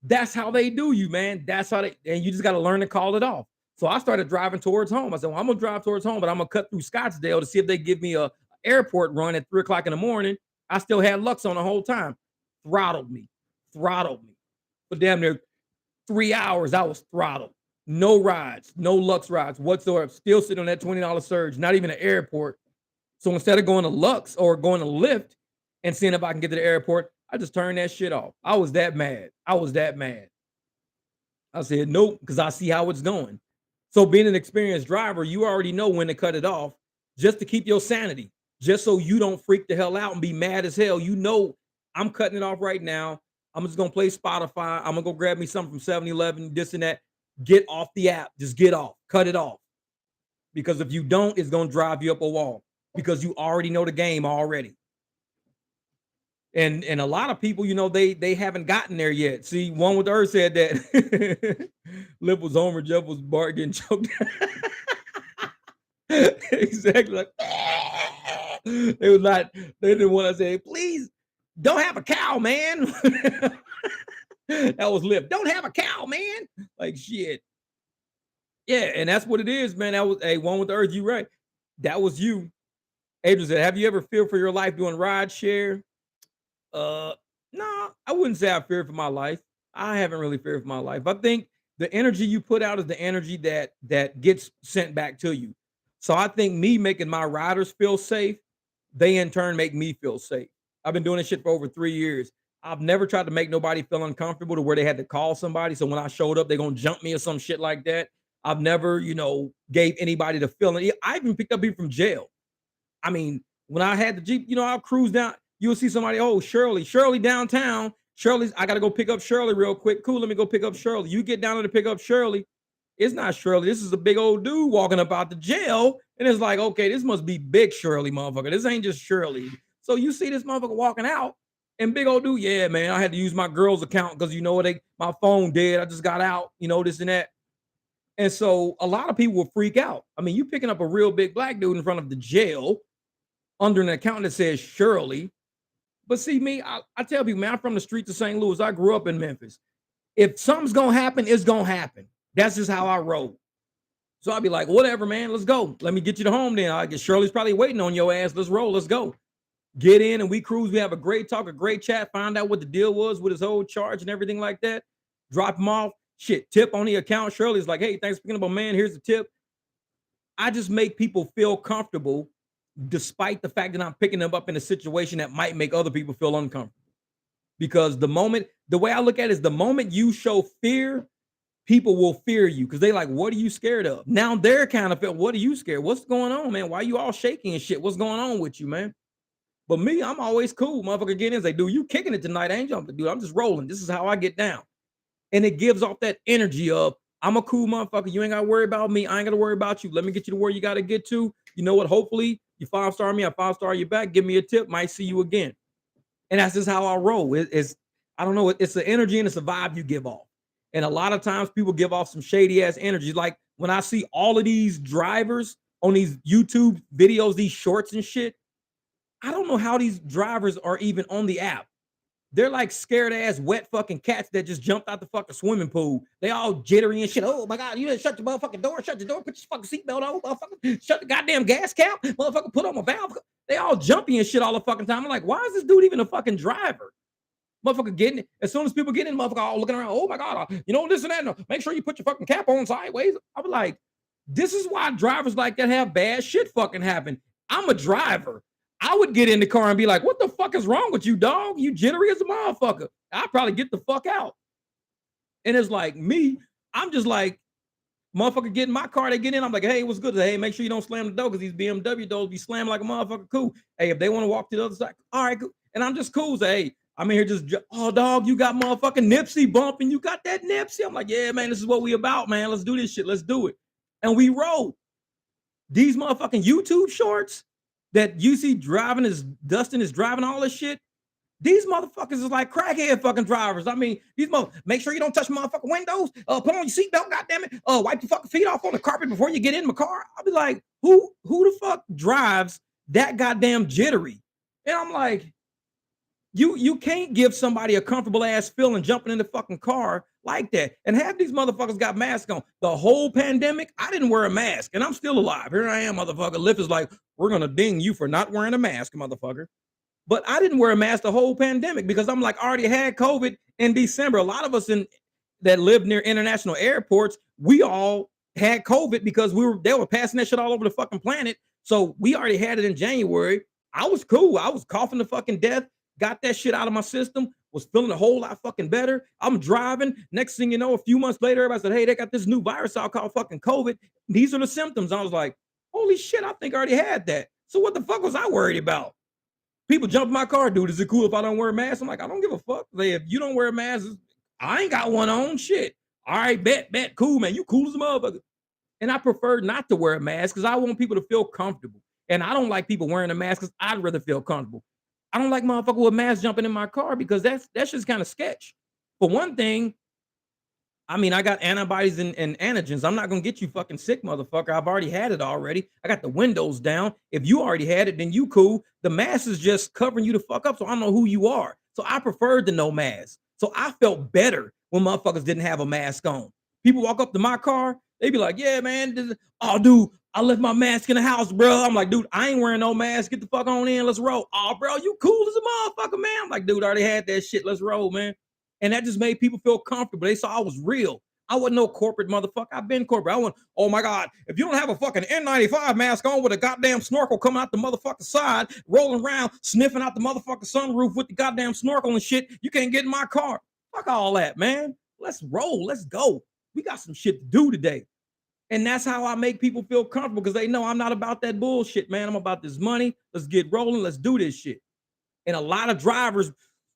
That's how they do you, man. That's how and you just got to learn to call it off. So I started driving towards home. I said, well, I'm gonna drive towards home, but I'm gonna cut through Scottsdale to see if they give me a airport run at 3 o'clock in the morning. I still had Lux on the whole time. Throttled me, throttled me. For damn near 3 hours, I was throttled. No rides, no Lux rides whatsoever. Still sitting on that $20 surge, not even an airport. So instead of going to Lux or going to Lyft and seeing if I can get to the airport, I just turned that shit off. I was that mad. I was that mad. I said, nope, because I see how it's going. So being an experienced driver, you already know when to cut it off just to keep your sanity, just so you don't freak the hell out and be mad as hell. You know, I'm cutting it off right now. I'm just going to play Spotify. I'm going to go grab me something from 7-Eleven, this and that. Get off the app. Just get off. Cut it off. Because if you don't, it's going to drive you up a wall because you already know the game already. And a lot of people, you know, they haven't gotten there yet. See, one with Earth said that Lip was Homer, Jeff was Bart getting choked. Exactly. Like, they was not, they didn't want to say, please don't have a cow, man. That was Lip. Don't have a cow, man. Like shit. Yeah, and that's what it is, man. That was a one with the Earth. You right. That was you. Adrian said, have you ever feared for your life doing Rideshare? No, I wouldn't say I fear for my life. I haven't really feared for my life. I think the energy you put out is the energy that gets sent back to you. So I think me making my riders feel safe, they in turn make me feel safe. I've been doing this shit for over 3 years. I've never tried to make nobody feel uncomfortable to where they had to call somebody. So when I showed up, they're gonna jump me or some shit like that. I've never, gave anybody the feeling. I even picked up people from jail. I mean, when I had the Jeep, I'll cruise down. You'll see somebody, oh, Shirley downtown. Shirley's, I got to go pick up Shirley real quick. Cool, let me go pick up Shirley. You get down there to pick up Shirley. It's not Shirley. This is a big old dude walking up out the jail. And it's like, okay, this must be big Shirley, motherfucker. This ain't just Shirley. So you see this motherfucker walking out and big old dude, yeah, man, I had to use my girl's account because, my phone dead. I just got out, this and that. And so a lot of people will freak out. I mean, you picking up a real big black dude in front of the jail under an account that says Shirley. But see, me, I tell people, man, I'm from the streets of St. Louis. I grew up in Memphis. If something's gonna happen, it's gonna happen. That's just how I roll. So I'll be like, whatever, man, let's go. Let me get you to home then. I guess Shirley's probably waiting on your ass. Let's roll. Let's go. Get in and we cruise. We have a great talk, a great chat, find out what the deal was with his whole charge and everything like that. Drop him off. Shit, tip on the account. Shirley's like, hey, thanks for picking up, man. Here's the tip. I just make people feel comfortable despite the fact that I'm picking them up in a situation that might make other people feel uncomfortable. Because the way I look at it is the moment you show fear, people will fear you because they like, what are you scared of? Now they're kind of, what are you scared? What's going on, man? Why are you all shaking and shit? What's going on with you, man? But me, I'm always cool. Motherfucker get in, say, dude, you kicking it tonight, ain't you? Dude, I'm just rolling. This is how I get down. And it gives off that energy of, I'm a cool motherfucker. You ain't got to worry about me. I ain't got to worry about you. Let me get you to where you got to get to. You know what? Hopefully you 5-star me. I 5-star you back. Give me a tip. Might see you again. And that's just how I roll. It's I don't know. It's the energy and it's the vibe you give off. And a lot of times people give off some shady ass energy. Like when I see all of these drivers on these YouTube videos, these shorts and shit, I don't know how these drivers are even on the app. They're like scared ass wet fucking cats that just jumped out the fucking swimming pool. They all jittery and shit. Oh my God, you didn't shut the motherfucking door. Shut the door. Put your fucking seatbelt on, motherfucker. Shut the goddamn gas cap. Motherfucker, put on my valve. They all jumpy and shit all the fucking time. I'm like, why is this dude even a fucking driver? Motherfucker getting it. As soon as people get in, motherfucker all looking around. Oh my God, this and that. No, make sure you put your fucking cap on sideways. I'm like, this is why drivers like that have bad shit fucking happen. I'm a driver. I would get in the car and be like, what the fuck is wrong with you, dog? You jittery as a motherfucker. I'd probably get the fuck out. And it's like me, I'm just like, motherfucker get in my car, they get in. I'm like, hey, what's good? Hey, make sure you don't slam the door because these BMW doors be slamming like a motherfucker. Cool. Hey, if they want to walk to the other side, all right, cool. And I'm just cool. Say, hey, I'm in here just, oh, dog, you got motherfucking Nipsey bumping. You got that Nipsey. I'm like, yeah, man, this is what we about, man. Let's do this shit. Let's do it. And we roll. These motherfucking YouTube shorts that you see driving is Dustin is driving all this shit. These motherfuckers is like crackhead fucking drivers. I mean, make sure you don't touch motherfucking windows. Put on your seatbelt, goddammit. Wipe your fucking feet off on the carpet before you get in my car. I'll be like, who the fuck drives that goddamn jittery? And I'm like, you can't give somebody a comfortable ass feeling jumping in the fucking car like that. And half these motherfuckers got masks on. The whole pandemic, I didn't wear a mask, and I'm still alive. Here I am, motherfucker. Lyft is like, we're gonna ding you for not wearing a mask, motherfucker. But I didn't wear a mask the whole pandemic because I'm like, I already had COVID in December. A lot of us that live near international airports, we all had COVID because they were passing that shit all over the fucking planet. So we already had it in January. I was cool. I was coughing to fucking death, got that shit out of my system, was feeling a whole lot fucking better. I'm driving. Next thing you know, a few months later, everybody said, hey, they got this new virus out called fucking COVID. These are the symptoms. I was like, holy shit, I think I already had that. So what the fuck was I worried about? People jump in my car, dude. Is it cool if I don't wear a mask? I'm like, I don't give a fuck. If you don't wear a mask, I ain't got one on. Shit. All right, bet, cool, man. You cool as a motherfucker. And I prefer not to wear a mask because I want people to feel comfortable. And I don't like people wearing a mask because I'd rather feel comfortable. I don't like motherfucker with a mask jumping in my car because that's just kind of sketch. For one thing, I mean, I got antibodies and antigens. I'm not gonna get you fucking sick, motherfucker. I've already had it already. I got the windows down. If you already had it, then you cool. The mask is just covering you the fuck up, so I don't know who you are. So I preferred the no mask. So I felt better when motherfuckers didn't have a mask on. People walk up to my car, they be like, "Yeah, man, oh, dude, I left my mask in the house, bro." I'm like, "Dude, I ain't wearing no mask. Get the fuck on in. Let's roll." "Oh, bro, you cool as a motherfucker, man." I'm like, "Dude, I already had that shit. Let's roll, man." And that just made people feel comfortable. They saw I was real. I wasn't no corporate motherfucker. I've been corporate. I went, oh my God, if you don't have a fucking N95 mask on with a goddamn snorkel coming out the motherfucker side, rolling around, sniffing out the motherfucker sunroof with the goddamn snorkel and shit, you can't get in my car. Fuck all that, man. Let's roll. Let's go. We got some shit to do today. And that's how I make people feel comfortable because they know I'm not about that bullshit, man. I'm about this money. Let's get rolling. Let's do this shit. And a lot of drivers,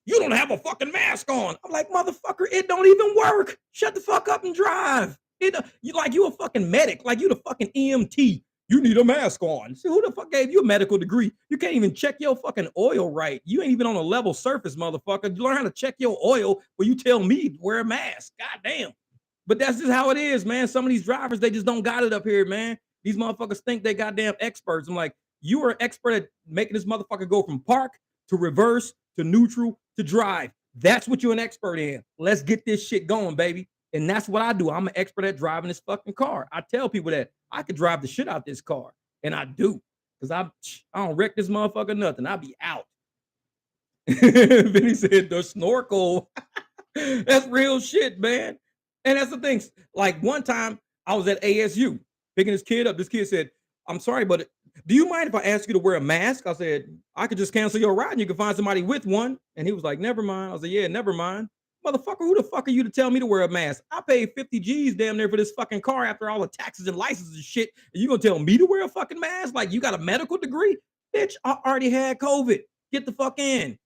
you don't have a fucking mask on. I'm like, motherfucker, it don't even work. Shut the fuck up and drive. You a fucking medic, like you the fucking EMT. You need a mask on. See, who the fuck gave you a medical degree? You can't even check your fucking oil right. You ain't even on a level surface, motherfucker. You learn how to check your oil before you tell me to wear a mask. God damn. But that's just how it is, man. Some of these drivers, they just don't got it up here, man. These motherfuckers think they goddamn experts. I'm like, you are an expert at making this motherfucker go from park to reverse to neutral to drive. That's what you're an expert in. Let's get this shit going, baby. And that's what I do. I'm an expert at driving this fucking car. I tell people that I could drive the shit out this car, and I do, because I don't wreck this motherfucker nothing. I'll be out. Vinny said the snorkel. That's real shit, man. And that's the thing. Like one time I was at ASU picking this kid up. This kid said, I'm sorry, but do you mind if I ask you to wear a mask? I said, I could just cancel your ride and you can find somebody with one. And he was like, never mind. I said, yeah, never mind. Motherfucker, who the fuck are you to tell me to wear a mask? I paid 50 G's damn near for this fucking car after all the taxes and licenses and shit. And you gonna tell me to wear a fucking mask? Like you got a medical degree? Bitch, I already had COVID. Get the fuck in.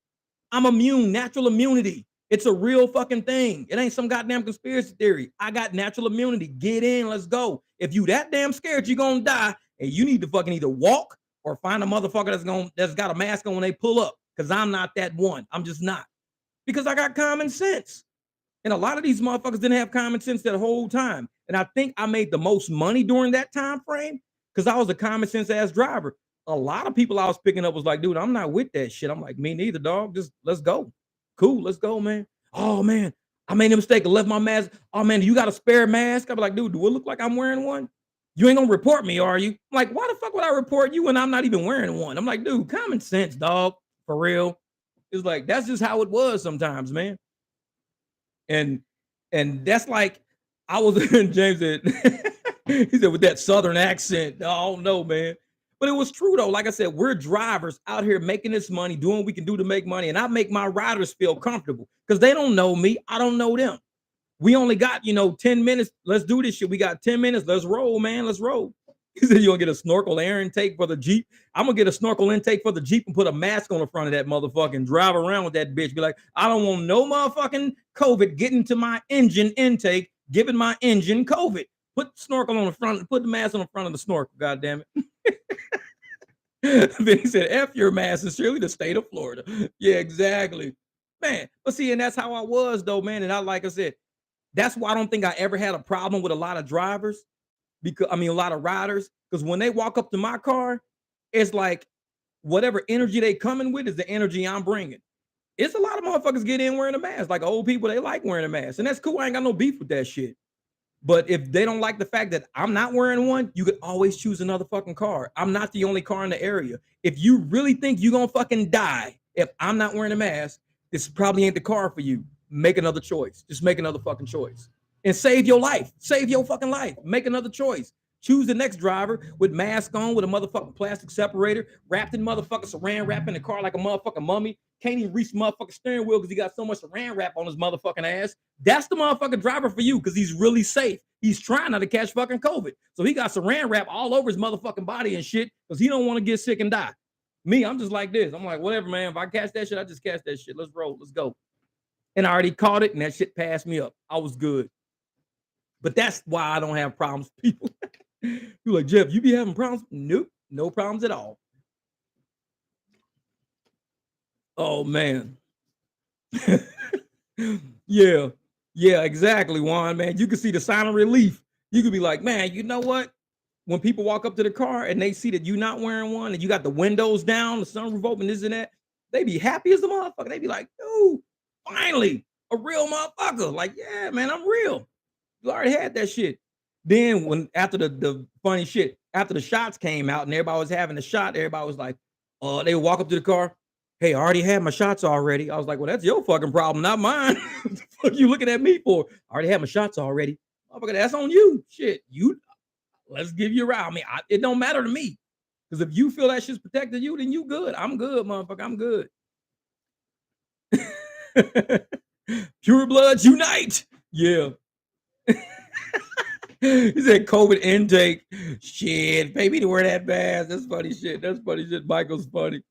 I'm immune, natural immunity. It's a real fucking thing. It ain't some goddamn conspiracy theory. I got natural immunity. Get in, let's go. If you that damn scared you're gonna die, and you need to fucking either walk or find a motherfucker that's got a mask on when they pull up. Cause I'm not that one. I'm just not. Because I got common sense. And a lot of these motherfuckers didn't have common sense that whole time. And I think I made the most money during that time frame because I was a common sense ass driver. A lot of people I was picking up was like, dude, I'm not with that shit. I'm like, me neither, dog. Just let's go. Cool, let's go, man. Oh man, I made a mistake. I left my mask. Oh man, you got a spare mask? I'm like, dude, do it look like I'm wearing one? You ain't gonna report me, are you? I'm like, why the fuck would I report you when I'm not even wearing one? I'm like, dude, common sense, dog. For real. It's like that's just how it was sometimes, man. And that's like I was James said, he said with that southern accent. Oh no, man. But it was true though. Like I said, we're drivers out here making this money, doing what we can do to make money. And I make my riders feel comfortable because they don't know me. I don't know them. We only got, 10 minutes. Let's do this shit. We got 10 minutes. Let's roll, man. Let's roll. He said, you're gonna get a snorkel air intake for the Jeep. I'm gonna get a snorkel intake for the Jeep and put a mask on the front of that motherfucker and drive around with that bitch. Be like, I don't want no motherfucking COVID getting to my engine intake, giving my engine COVID. Put the snorkel on the front, put the mask on the front of the snorkel, god damn it. Then he said, F your mask, sincerely, the state of Florida. Yeah, exactly. Man, but see, and that's how I was though, man. And like I said, that's why I don't think I ever had a problem with a lot of drivers because a lot of riders, because when they walk up to my car, it's like whatever energy they coming with is the energy I'm bringing. it's a lot of motherfuckers get in wearing a mask. Like old people, they like wearing a mask, and that's cool. I ain't got no beef with that shit. But if they don't like the fact that I'm not wearing one, you could always choose another fucking car. I'm not the only car in the area. If you really think you're gonna fucking die if I'm not wearing a mask, this probably ain't the car for you. Make another choice. Just make another fucking choice. And save your life. Save your fucking life. Make another choice. Choose the next driver with mask on, with a motherfucking plastic separator, wrapped in motherfucking saran wrap in the car like a motherfucking mummy. Can't even reach the motherfucking steering wheel because he got so much saran wrap on his motherfucking ass. That's the motherfucking driver for you because he's really safe. He's trying not to catch fucking COVID. So he got saran wrap all over his motherfucking body and shit because he don't want to get sick and die. Me, I'm just like this. I'm like, whatever, man. If I catch that shit, I just catch that shit. Let's roll. Let's go. And I already caught it and that shit passed me up. I was good. But that's why I don't have problems with people. You're like, Jeff, you be having problems? Nope, no problems at all. Oh man. Yeah, exactly, Juan, man. You can see the sign of relief. You could be like, man, you know what? When people walk up to the car and they see that you're not wearing one and you got the windows down, the sunroof open, this and that, they be happy as a motherfucker. They be like, dude, finally, a real motherfucker. Like, yeah, man, I'm real. You already had that shit. Then when after the funny shit, after the shots came out and everybody was having a shot, everybody was like, they would walk up to the car. Hey, I already had my shots already. I was like, well, that's your fucking problem, not mine. What the fuck you looking at me for? I already had my shots already. Motherfucker, that's on you. Shit, let's give you a ride. I mean, it don't matter to me. Because if you feel that shit's protecting you, then you good. I'm good, motherfucker. I'm good. Pure bloods unite. Yeah. He said COVID intake. Shit, pay me to wear that mask. That's funny shit. That's funny shit. Michael's funny.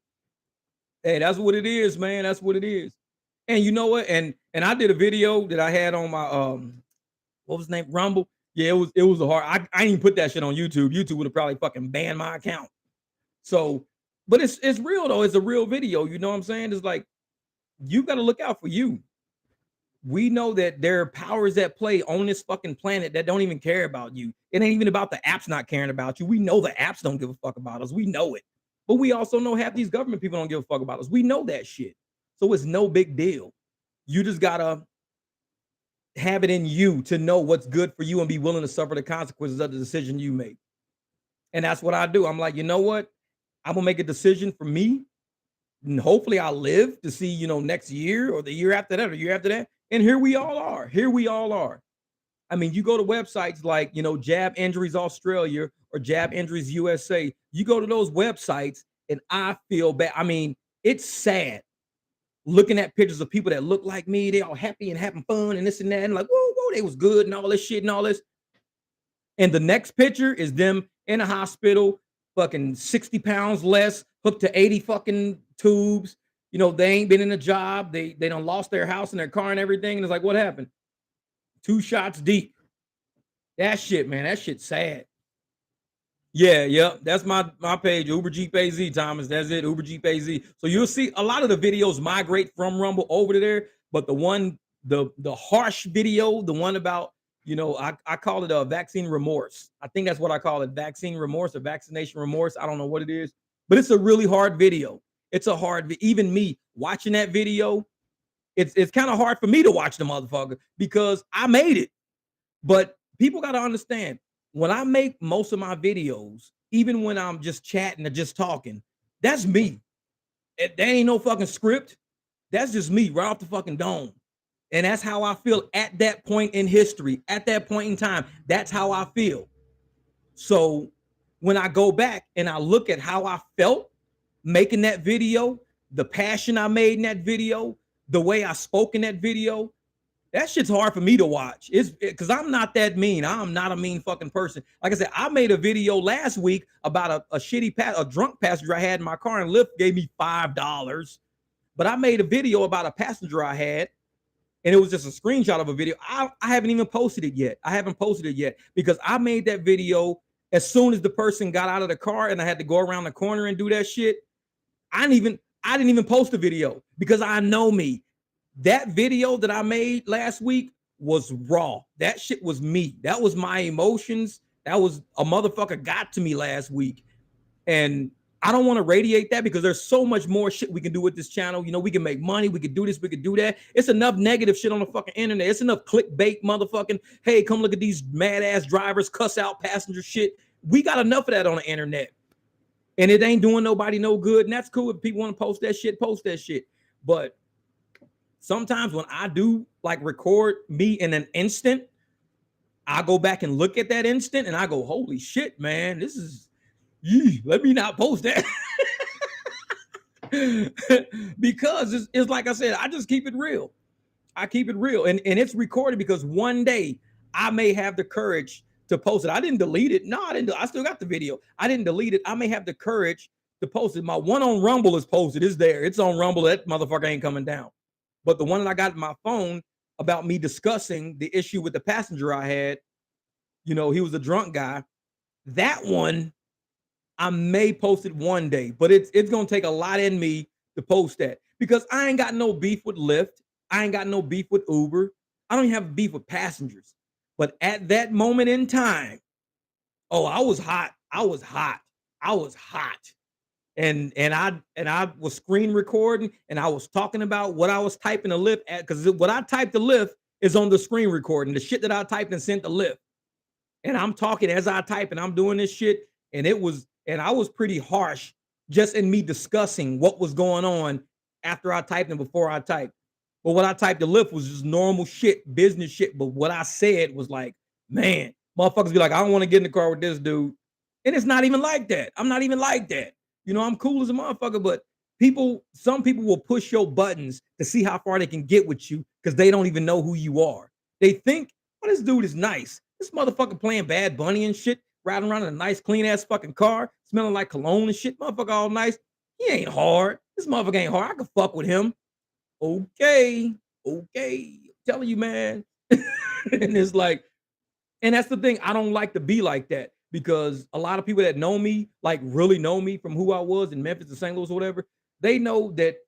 Hey, that's what it is, man. That's what it is. And you know what? And I did a video that I had on my what was his name? Rumble. Yeah, it was a hard. I didn't even put that shit on YouTube. YouTube would have probably fucking banned my account. So, but it's real though. It's a real video. You know what I'm saying? It's like you got to look out for you. We know that there are powers at play on this fucking planet that don't even care about you. It ain't even about the apps not caring about you. We know the apps don't give a fuck about us. We know it. But we also know half these government people don't give a fuck about us. We know that shit. So it's no big deal. You just gotta have it in you to know what's good for you and be willing to suffer the consequences of the decision you make. And that's what I do. I'm like, you know what? I'm gonna make a decision for me. And hopefully I'll live to see, next year or the year after that or the year after that. And here we all are. Here we all are. I mean, you go to websites like, Jab Injuries Australia or Jab Injuries USA. You go to those websites and I feel bad. I mean, it's sad looking at pictures of people that look like me. They all happy and having fun and this and that. And like, whoa, they was good and all this shit and all this. And the next picture is them in a hospital, fucking 60 pounds less, hooked to 80 fucking tubes. They ain't been in a job. They done lost their house and their car and everything. And it's like, what happened? 2 shots deep. That shit, man. That shit's sad. Yeah. That's my page, Uber Jeep AZ, Thomas. That's it, Uber Jeep AZ. So you'll see a lot of the videos migrate from Rumble over to there. But the one, the harsh video, the one about, I call it a vaccine remorse. I think that's what I call it, vaccine remorse or vaccination remorse. I don't know what it is, but it's a really hard video. It's a hard, even me watching that video, it's kind of hard for me to watch the motherfucker because I made it. But people got to understand, when I make most of my videos, even when I'm just chatting or just talking, that's me. There ain't no fucking script. That's just me right off the fucking dome. And that's how I feel at that point in history, at that point in time. That's how I feel. So when I go back and I look at how I felt making that video, the passion I made in that video, the way I spoke in that video, that shit's hard for me to watch. It's because I'm not that mean. I'm not a mean fucking person. Like I said, I made a video last week about a drunk passenger I had in my car, and Lyft gave me $5. But I made a video about a passenger I had, and it was just a screenshot of a video. I haven't even posted it yet. I haven't posted it yet because I made that video as soon as the person got out of the car and I had to go around the corner and do that shit. I didn't even post the video because I know me. That video that I made last week was raw. That shit was me. That was my emotions. That was a motherfucker got to me last week. And I don't want to radiate that because there's so much more shit we can do with this channel. You know, we can make money, we could do this, we could do that. It's enough negative shit on the fucking internet. It's enough clickbait, motherfucking, hey, come look at these mad ass drivers cuss out passenger shit. We got enough of that on the internet. And it ain't doing nobody no good. And that's cool if people want to post that shit, post that shit. But sometimes when I do like record me in an instant, I go back and look at that instant and I go, holy shit, man, this is, let me not post that. Because it's like I said, I just keep it real. I keep it real. And it's recorded because one day I may have the courage to post it. I didn't delete it. No, I didn't. I still got the video. I didn't delete it. I may have the courage to post it. My one on Rumble is posted. It's there. It's on Rumble. That motherfucker ain't coming down. But the one that I got in my phone about me discussing the issue with the passenger I had, you know, he was a drunk guy. That one, I may post it one day, but it's gonna take a lot in me to post that because I ain't got no beef with Lyft. I ain't got no beef with Uber. I don't even have beef with passengers. But at that moment in time, oh, I was hot. I was hot. I was hot. And I was screen recording and I was talking about what I was typing to Lyft at because what I typed to Lyft is on the screen recording, the shit that I typed and sent to Lyft. And I'm talking as I type and I'm doing this shit. And I was pretty harsh just in me discussing what was going on after I typed and before I typed. But what I typed to Lyft was just normal shit, business shit. But what I said was like, man, motherfuckers be like, I don't want to get in the car with this dude. And it's not even like that. I'm not even like that. You know, I'm cool as a motherfucker, but some people will push your buttons to see how far they can get with you because they don't even know who you are. They think, oh, this dude is nice. This motherfucker playing Bad Bunny and shit, riding around in a nice, clean ass fucking car, smelling like cologne and shit. Motherfucker all nice. He ain't hard. This motherfucker ain't hard. I can fuck with him. Okay. I'm telling you, man. And it's like, and that's the thing. I don't like to be like that because a lot of people that know me, like really know me from who I was in Memphis or St. Louis or whatever, they know that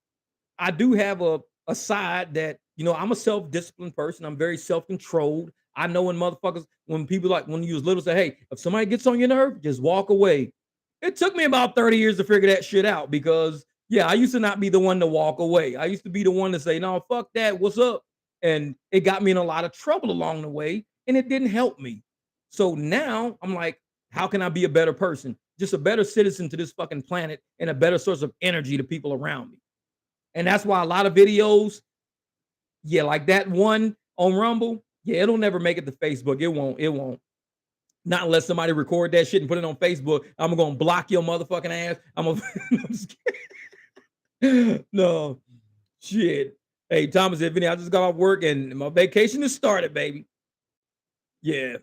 I do have a side that, you know, I'm a self-disciplined person. I'm very self-controlled. I know when people like when you was little say, hey, if somebody gets on your nerve, just walk away. It took me about 30 years to figure that shit out because yeah, I used to not be the one to walk away. I used to be the one to say, no, fuck that. What's up? And it got me in a lot of trouble along the way and it didn't help me. So now I'm like, how can I be a better person? Just a better citizen to this fucking planet and a better source of energy to people around me. And that's why a lot of videos, yeah, like that one on Rumble, yeah, it'll never make it to Facebook. It won't. Not unless somebody record that shit and put it on Facebook. I'm gonna block your motherfucking ass. I'm just kidding. No, shit. Hey, Thomas, Vinny, I just got off work and my vacation has started, baby. Yeah.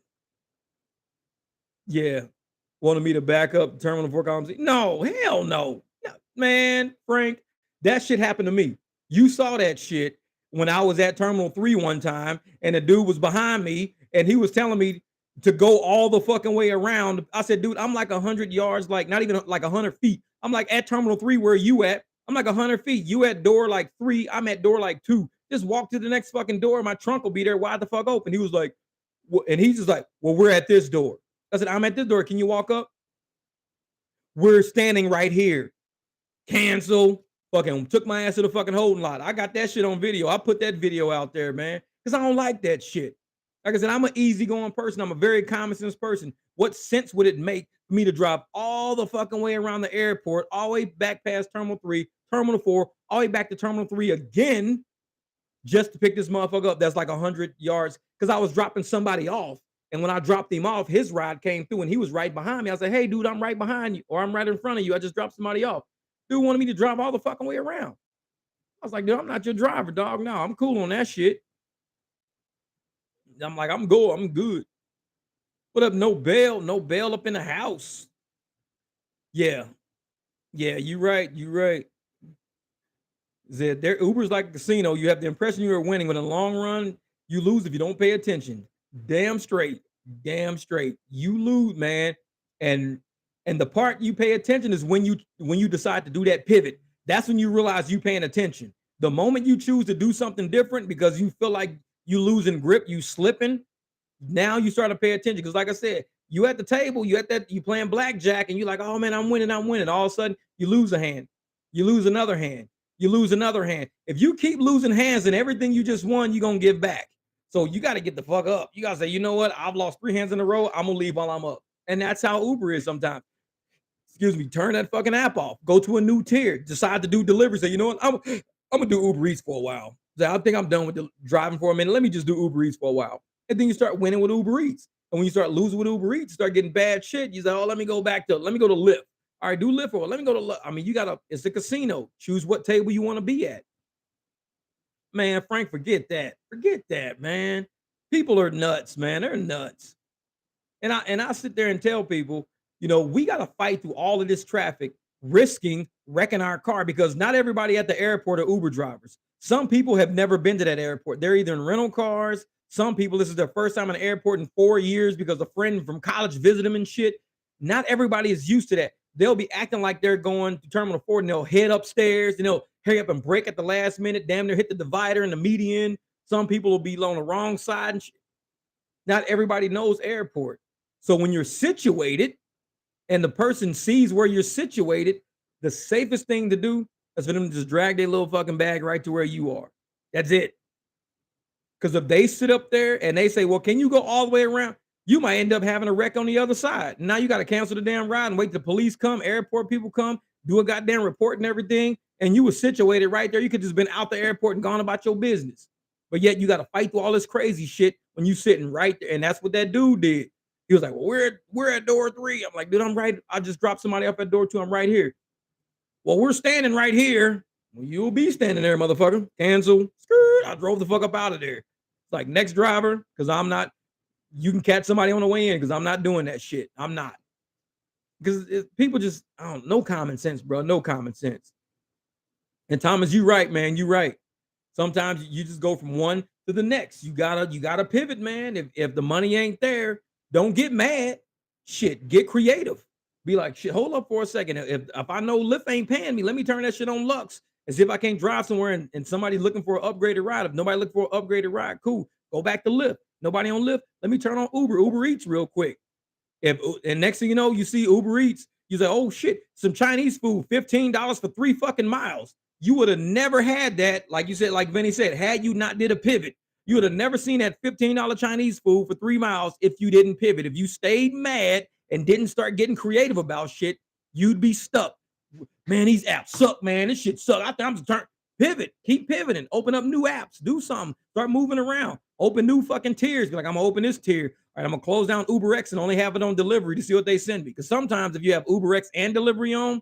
Wanted me to back up Terminal 4 columns. No, hell no. Man, Frank, that shit happened to me. You saw that shit when I was at Terminal 3 one time and the dude was behind me and he was telling me to go all the fucking way around. I said, dude, I'm like 100 yards, like not even like 100 feet. I'm like at Terminal 3 where you at. I'm like 100 feet. You at door like 3. I'm at door like 2. Just walk to the next fucking door. My trunk will be there wide the fuck open. He was like, and he's just like, well, we're at this door. I said, I'm at this door. Can you walk up? We're standing right here. Cancel. Fucking took my ass to the fucking holding lot. I got that shit on video. I put that video out there, man, because I don't like that shit. Like I said, I'm an easygoing person. I'm a very common sense person. What sense would it make for me to drive all the fucking way around the airport, all the way back past Terminal 3, Terminal 4, all the way back to Terminal 3 again, just to pick this motherfucker up that's like 100 yards? Because I was dropping somebody off. And when I dropped him off, his ride came through and he was right behind me. I said, hey, dude, I'm right behind you, or I'm right in front of you. I just dropped somebody off. Dude wanted me to drive all the fucking way around. I was like, dude, I'm not your driver, dog. No, I'm cool on that shit. I'm like, I'm good. What up? No bail up in the house. Yeah, you right. Their Uber's like a casino. You have the impression you are winning, but in the long run, you lose if you don't pay attention. Damn straight. You lose, man. And the part you pay attention is when you decide to do that pivot. That's when you realize you paying attention. The moment you choose to do something different because you feel like you losing grip, you slipping, now you start to pay attention. Because like I said, You at the table, you playing blackjack, and you're like, oh man, I'm winning, I'm winning. All of a sudden, you lose a hand, you lose another hand, you lose another hand. If you keep losing hands and everything you just won, you're gonna give back. So you got to get the fuck up. You got to say, you know what? I've lost 3 hands in a row. I'm gonna leave while I'm up. And that's how Uber is sometimes. Excuse me, turn that fucking app off. Go to a new tier. Decide to do delivery. Say, you know what? I'm gonna do Uber Eats for a while. Say, I think I'm done with the driving for a minute. Let me just do Uber Eats for a while. And then you start winning with Uber Eats. And when you start losing with Uber Eats, you start getting bad shit. You say, oh, let me go to Lyft. All right, do Lyft for it. Let me go to Lyft. I mean, it's a casino. Choose what table you want to be at. Man, Frank, forget that. Forget that, man. People are nuts, man. They're nuts. And I sit there and tell people, we got to fight through all of this traffic, risking wrecking our car because not everybody at the airport are Uber drivers. Some people have never been to that airport. They're either in rental cars. Some people, this is their first time in the airport in 4 years because a friend from college visited them and shit. Not everybody is used to that. They'll be acting like they're going to Terminal 4 and they'll head upstairs and they'll hurry up and break at the last minute. Damn near hit the divider and the median. Some people will be on the wrong side and shit. Not everybody knows airport. So when you're situated and the person sees where you're situated, the safest thing to do is for them to just drag their little fucking bag right to where you are. That's it. Because if they sit up there and they say, well, can you go all the way around? You might end up having a wreck on the other side. Now you got to cancel the damn ride and wait till the police come, airport people come, do a goddamn report and everything. And you were situated right there. You could just been out the airport and gone about your business. But yet you got to fight through all this crazy shit when you sitting right there. And that's what that dude did. He was like, well, we're at door 3. I'm like, dude, I'm right. I just dropped somebody up at door 2. I'm right here. Well, we're standing right here. Well, you'll be standing there, motherfucker. Cancel. I drove the fuck up out of there. It's like, next driver, because I'm not. You can catch somebody on the way in because I'm not doing that shit. I'm not. Because people just, no common sense, bro. No common sense. And Thomas, you right, man. You right. Sometimes you just go from one to the next. You gotta pivot, man. If the money ain't there, don't get mad. Shit, get creative. Be like, shit, hold up for a second. If I know Lyft ain't paying me, let me turn that shit on Lux. As if I can't drive somewhere and somebody's looking for an upgraded ride. If nobody looking for an upgraded ride, cool. Go back to Lyft. Nobody on Lyft. Let me turn on Uber Eats real quick. And next thing you know, you see Uber Eats. You say, oh shit, some Chinese food, $15 for 3 fucking miles. You would have never had that, like you said, like Vinny said, had you not did a pivot. You would have never seen that $15 Chinese food for 3 miles if you didn't pivot. If you stayed mad and didn't start getting creative about shit, you'd be stuck. Man, these apps suck, man. This shit suck. I think I'm just turn pivot. Keep pivoting. Open up new apps. Do something. Start moving around. Open new fucking tiers. Be like, I'm gonna open this tier. All right, I'm gonna close down UberX and only have it on delivery to see what they send me. Because sometimes if you have UberX and delivery on,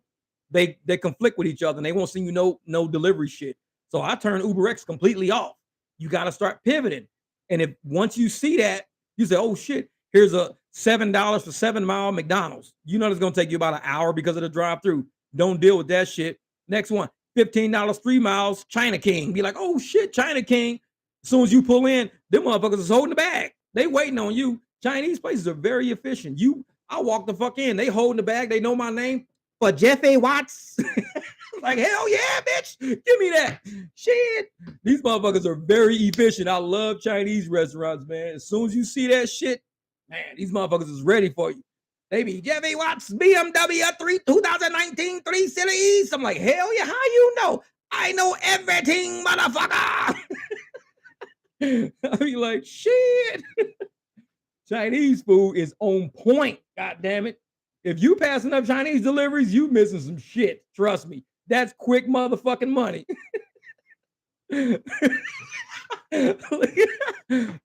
they conflict with each other and they won't send you no delivery shit. So I turn UberX completely off. You got to start pivoting. And if once you see that, you say, oh shit, here's a $7 for 7 mile McDonald's. You know it's gonna take you about an hour because of the drive-through. Don't deal with that shit. Next one, $15, 3 miles, China King. Be like, oh shit, China King. As soon as you pull in, them motherfuckers is holding the bag. They waiting on you. Chinese places are very efficient. I walk the fuck in. They holding the bag. They know my name. For Jeffy Watts. Like, hell yeah, bitch. Give me that. Shit. These motherfuckers are very efficient. I love Chinese restaurants, man. As soon as you see that shit, man, these motherfuckers is ready for you. They be Jeffy Watts, BMW 2019 3 Series. I'm like, hell yeah, how you know? I know everything, motherfucker. I be like, shit. Chinese food is on point. God damn it. If you passing up Chinese deliveries, you missing some shit. Trust me. That's quick motherfucking money.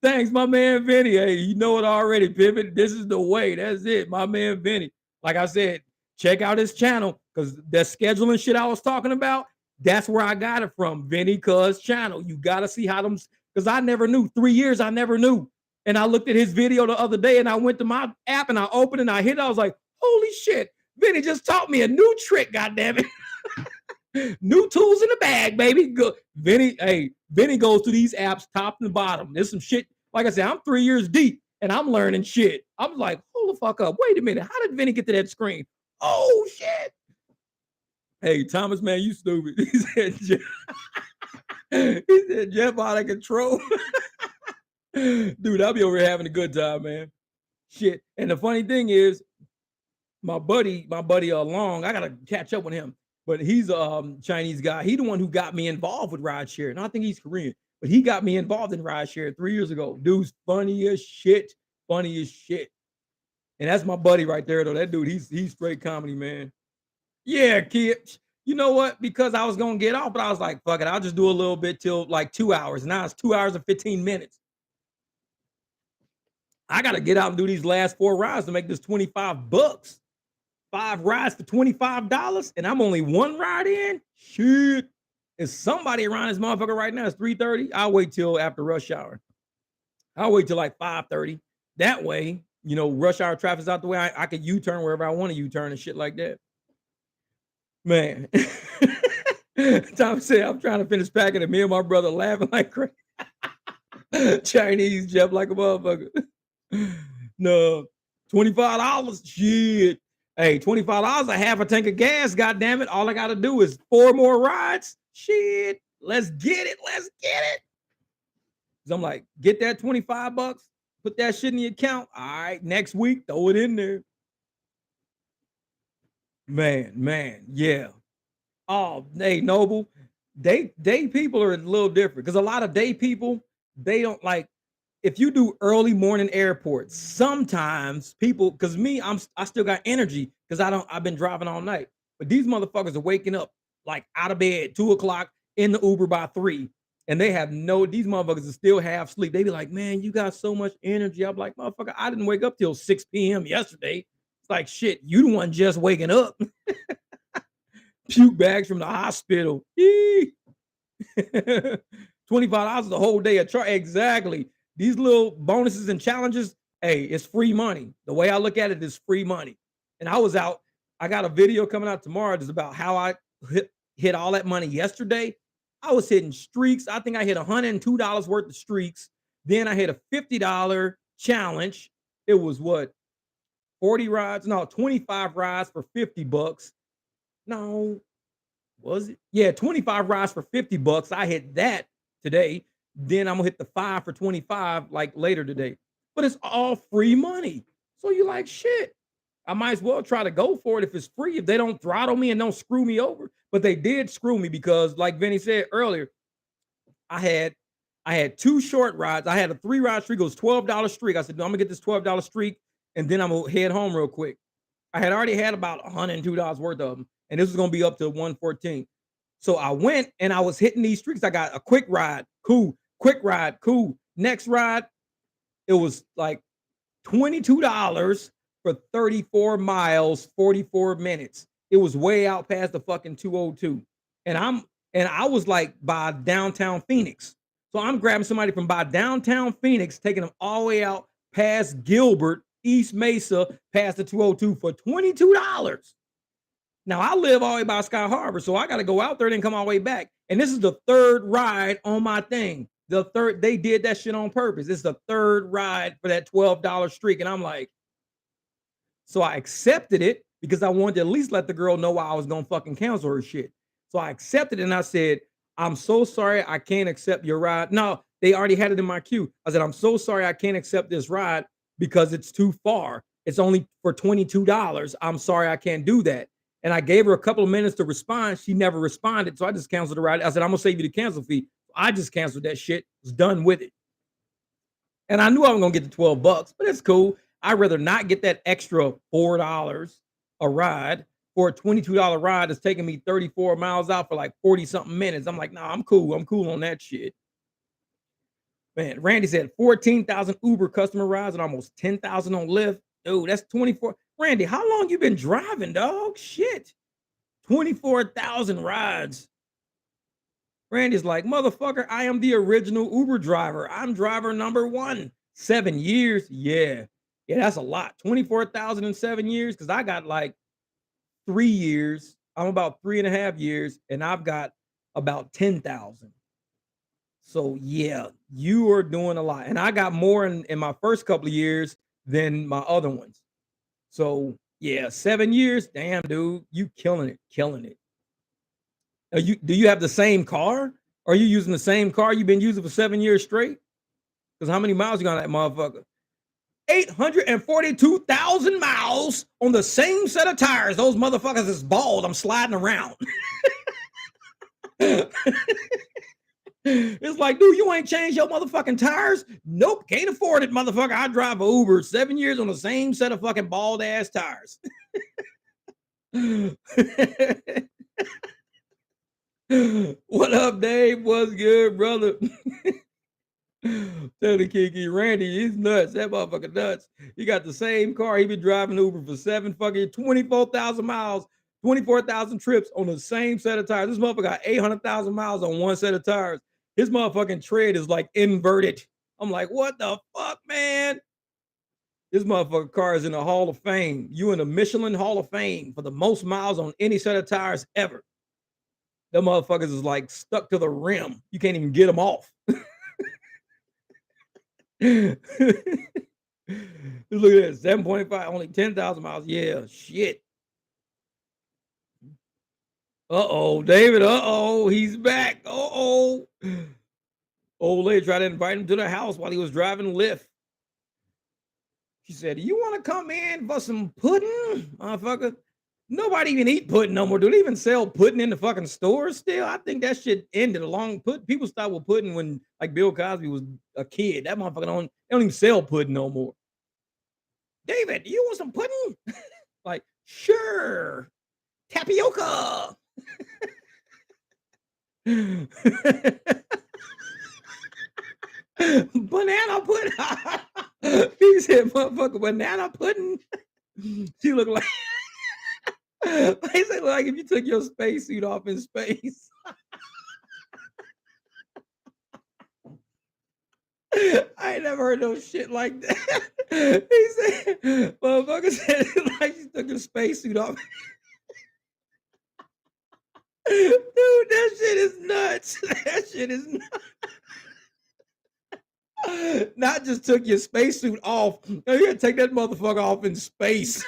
Thanks, my man Vinny. Hey, you know it already, Pivot. This is the way. That's it, my man Vinny. Like I said, check out his channel because the scheduling shit I was talking about, that's where I got it from. Vinny Cuz channel. You got to see how them, because I never knew. 3 years, I never knew. And I looked at his video the other day and I went to my app and I opened it and I hit it. I was like, holy shit. Vinny just taught me a new trick, goddammit. New tools in the bag, baby. Good. Vinny goes to these apps top and bottom. There's some shit. Like I said, I'm 3 years deep and I'm learning shit. I'm like, hold the fuck up. Wait a minute. How did Vinny get to that screen? Oh shit. Hey, Thomas, man, you stupid. He said Jeff out of control. Dude, I'll be over here having a good time, man. Shit. And the funny thing is, my buddy Long, I gotta catch up with him, but he's a Chinese guy. He the one who got me involved with rideshare, and I think he's Korean, but he got me involved in rideshare 3 years ago. Dude's funny as shit, funny as shit. And that's my buddy right there, though. That dude, he's straight comedy, man. Yeah, kid. You know what? Because I was gonna get off, but I was like, fuck it, I'll just do a little bit till like 2 hours. Now it's 2 hours and 15 minutes. I gotta get out and do these last 4 rides to make this $25. 5 rides for $25, and I'm only 1 ride in. Shit. Is somebody around this motherfucker right now? It's 3:30. I'll wait till after rush hour. I'll wait till like 5:30. That way, rush hour traffic's out the way. I could U-turn wherever I want to U-turn and shit like that. Man. Tom said, I'm trying to finish packing, and me and my brother laughing like crazy. Chinese Jeff like a motherfucker. No, $25. Shit. Hey, $25, a half a tank of gas. God damn it. All I got to do is 4 more rides. Shit. Let's get it. Let's get it. So I'm like, get that $25, put that shit in the account. All right, next week, throw it in there. Man, yeah. Oh, hey, Noble. Day people are a little different because a lot of day people, they don't like if you do early morning airports, sometimes people, because me, I still got energy because I've been driving all night. But these motherfuckers are waking up like out of bed 2 o'clock in the Uber by 3. And these motherfuckers are still half asleep. They be like, man, you got so much energy. I'm like, motherfucker, I didn't wake up till 6 p.m. yesterday. It's like shit, you the one just waking up. Puke bags from the hospital. $25 the whole day of charge. Exactly. These little bonuses and challenges, hey, it's free money. The way I look at it is free money. And I got a video coming out tomorrow just about how I hit all that money yesterday. I was hitting streaks. I think I hit $102 worth of streaks. Then I hit a $50 challenge. It was what? 40 rides? No, 25 rides for $50. No, was it? Yeah, 25 rides for $50. I hit that today. Then I'm gonna hit the 5 for 25 like later today. But it's all free money. So you like shit. I might as well try to go for it if it's free, if they don't throttle me and don't screw me over. But they did screw me because, like Vinny said earlier, I had 2 short rides. I had a 3-ride streak. It was $12 streak. I said, no, I'm gonna get this $12 streak and then I'm gonna head home real quick. I had already had about $102 worth of them, and this was gonna be up to 114. So I went and I was hitting these streaks. I got a quick ride, cool. Quick ride, cool. Next ride, it was like $22 for 34 miles, 44 minutes. It was way out past the fucking 202. And I was like by downtown Phoenix. So I'm grabbing somebody from by downtown Phoenix, taking them all the way out past Gilbert, East Mesa, past the 202 for $22. Now I live all the way by Sky Harbor, so I got to go out there and then come all the way back. And this is the 3rd ride on my thing. They did that shit on purpose. It's the 3rd ride for that $12 streak. And I'm like, so I accepted it because I wanted to at least let the girl know why I was going to fucking cancel her shit. So I accepted it and I said, I'm so sorry I can't accept your ride. No, they already had it in my queue. I said, I'm so sorry I can't accept this ride because it's too far. It's only for $22. I'm sorry I can't do that. And I gave her a couple of minutes to respond. She never responded. So I just canceled the ride. I said, I'm going to save you the cancel fee. I just canceled that shit. Was done with it. And I knew I was going to get the $12, but it's cool. I'd rather not get that extra $4 a ride for a $22 ride that's taking me 34 miles out for like 40 something minutes. I'm like, nah, I'm cool. I'm cool on that shit. Man, Randy said 14,000 Uber customer rides and almost 10,000 on Lyft. Dude, that's 24. Randy, how long you been driving, dog? Shit. 24,000 rides. Randy's like, motherfucker, I am the original Uber driver. I'm driver number 1. 7 years. Yeah. Yeah, that's a lot. 24,000 in 7 years. Cause I got like 3 years. I'm about 3.5 years, and I've got about 10,000. So yeah, you are doing a lot. And I got more in my first couple of years than my other ones. So yeah, 7 years. Damn, dude, you killing it, killing it. Do you have the same car? Are you using the same car you've been using for 7 years straight? Because how many miles you got on that motherfucker? 842,000 miles on the same set of tires. Those motherfuckers is bald. I'm sliding around. It's like, dude, you ain't changed your motherfucking tires? Nope, can't afford it, motherfucker. I drive a Uber 7 years on the same set of fucking bald ass tires. What up, Dave? What's good, brother? Tell the Kiki Randy, he's nuts. That motherfucker nuts. He got the same car. He been driving Uber for 24,000 miles, 24,000 trips on the same set of tires. This motherfucker got 800,000 miles on one set of tires. His motherfucking tread is like inverted. I'm like, what the fuck, man? This motherfucker car is in the Hall of Fame. You in the Michelin Hall of Fame for the most miles on any set of tires ever. Them motherfuckers is like stuck to the rim. You can't even get them off. Look at that, 7.5, only 10,000 miles. Yeah, shit. Uh-oh, David. Uh-oh, he's back. Uh-oh. Old lady tried to invite him to the house while he was driving Lyft. She said, you want to come in for some pudding, motherfucker? Nobody even eat pudding no more. Do they even sell pudding in the fucking stores still? I think that shit ended a long put. People stopped with pudding when like Bill Cosby was a kid. That motherfucker don't even sell pudding no more. David, you want some pudding? Like, sure. Tapioca. Banana pudding. He said, motherfucker, banana pudding. She looked like he said, like if you took your spacesuit off in space. I ain't never heard no shit like that. He said, motherfucker said like she took her spacesuit off. Dude, that shit is nuts. That shit is nuts. Not just took your spacesuit off. No, you gotta take that motherfucker off in space.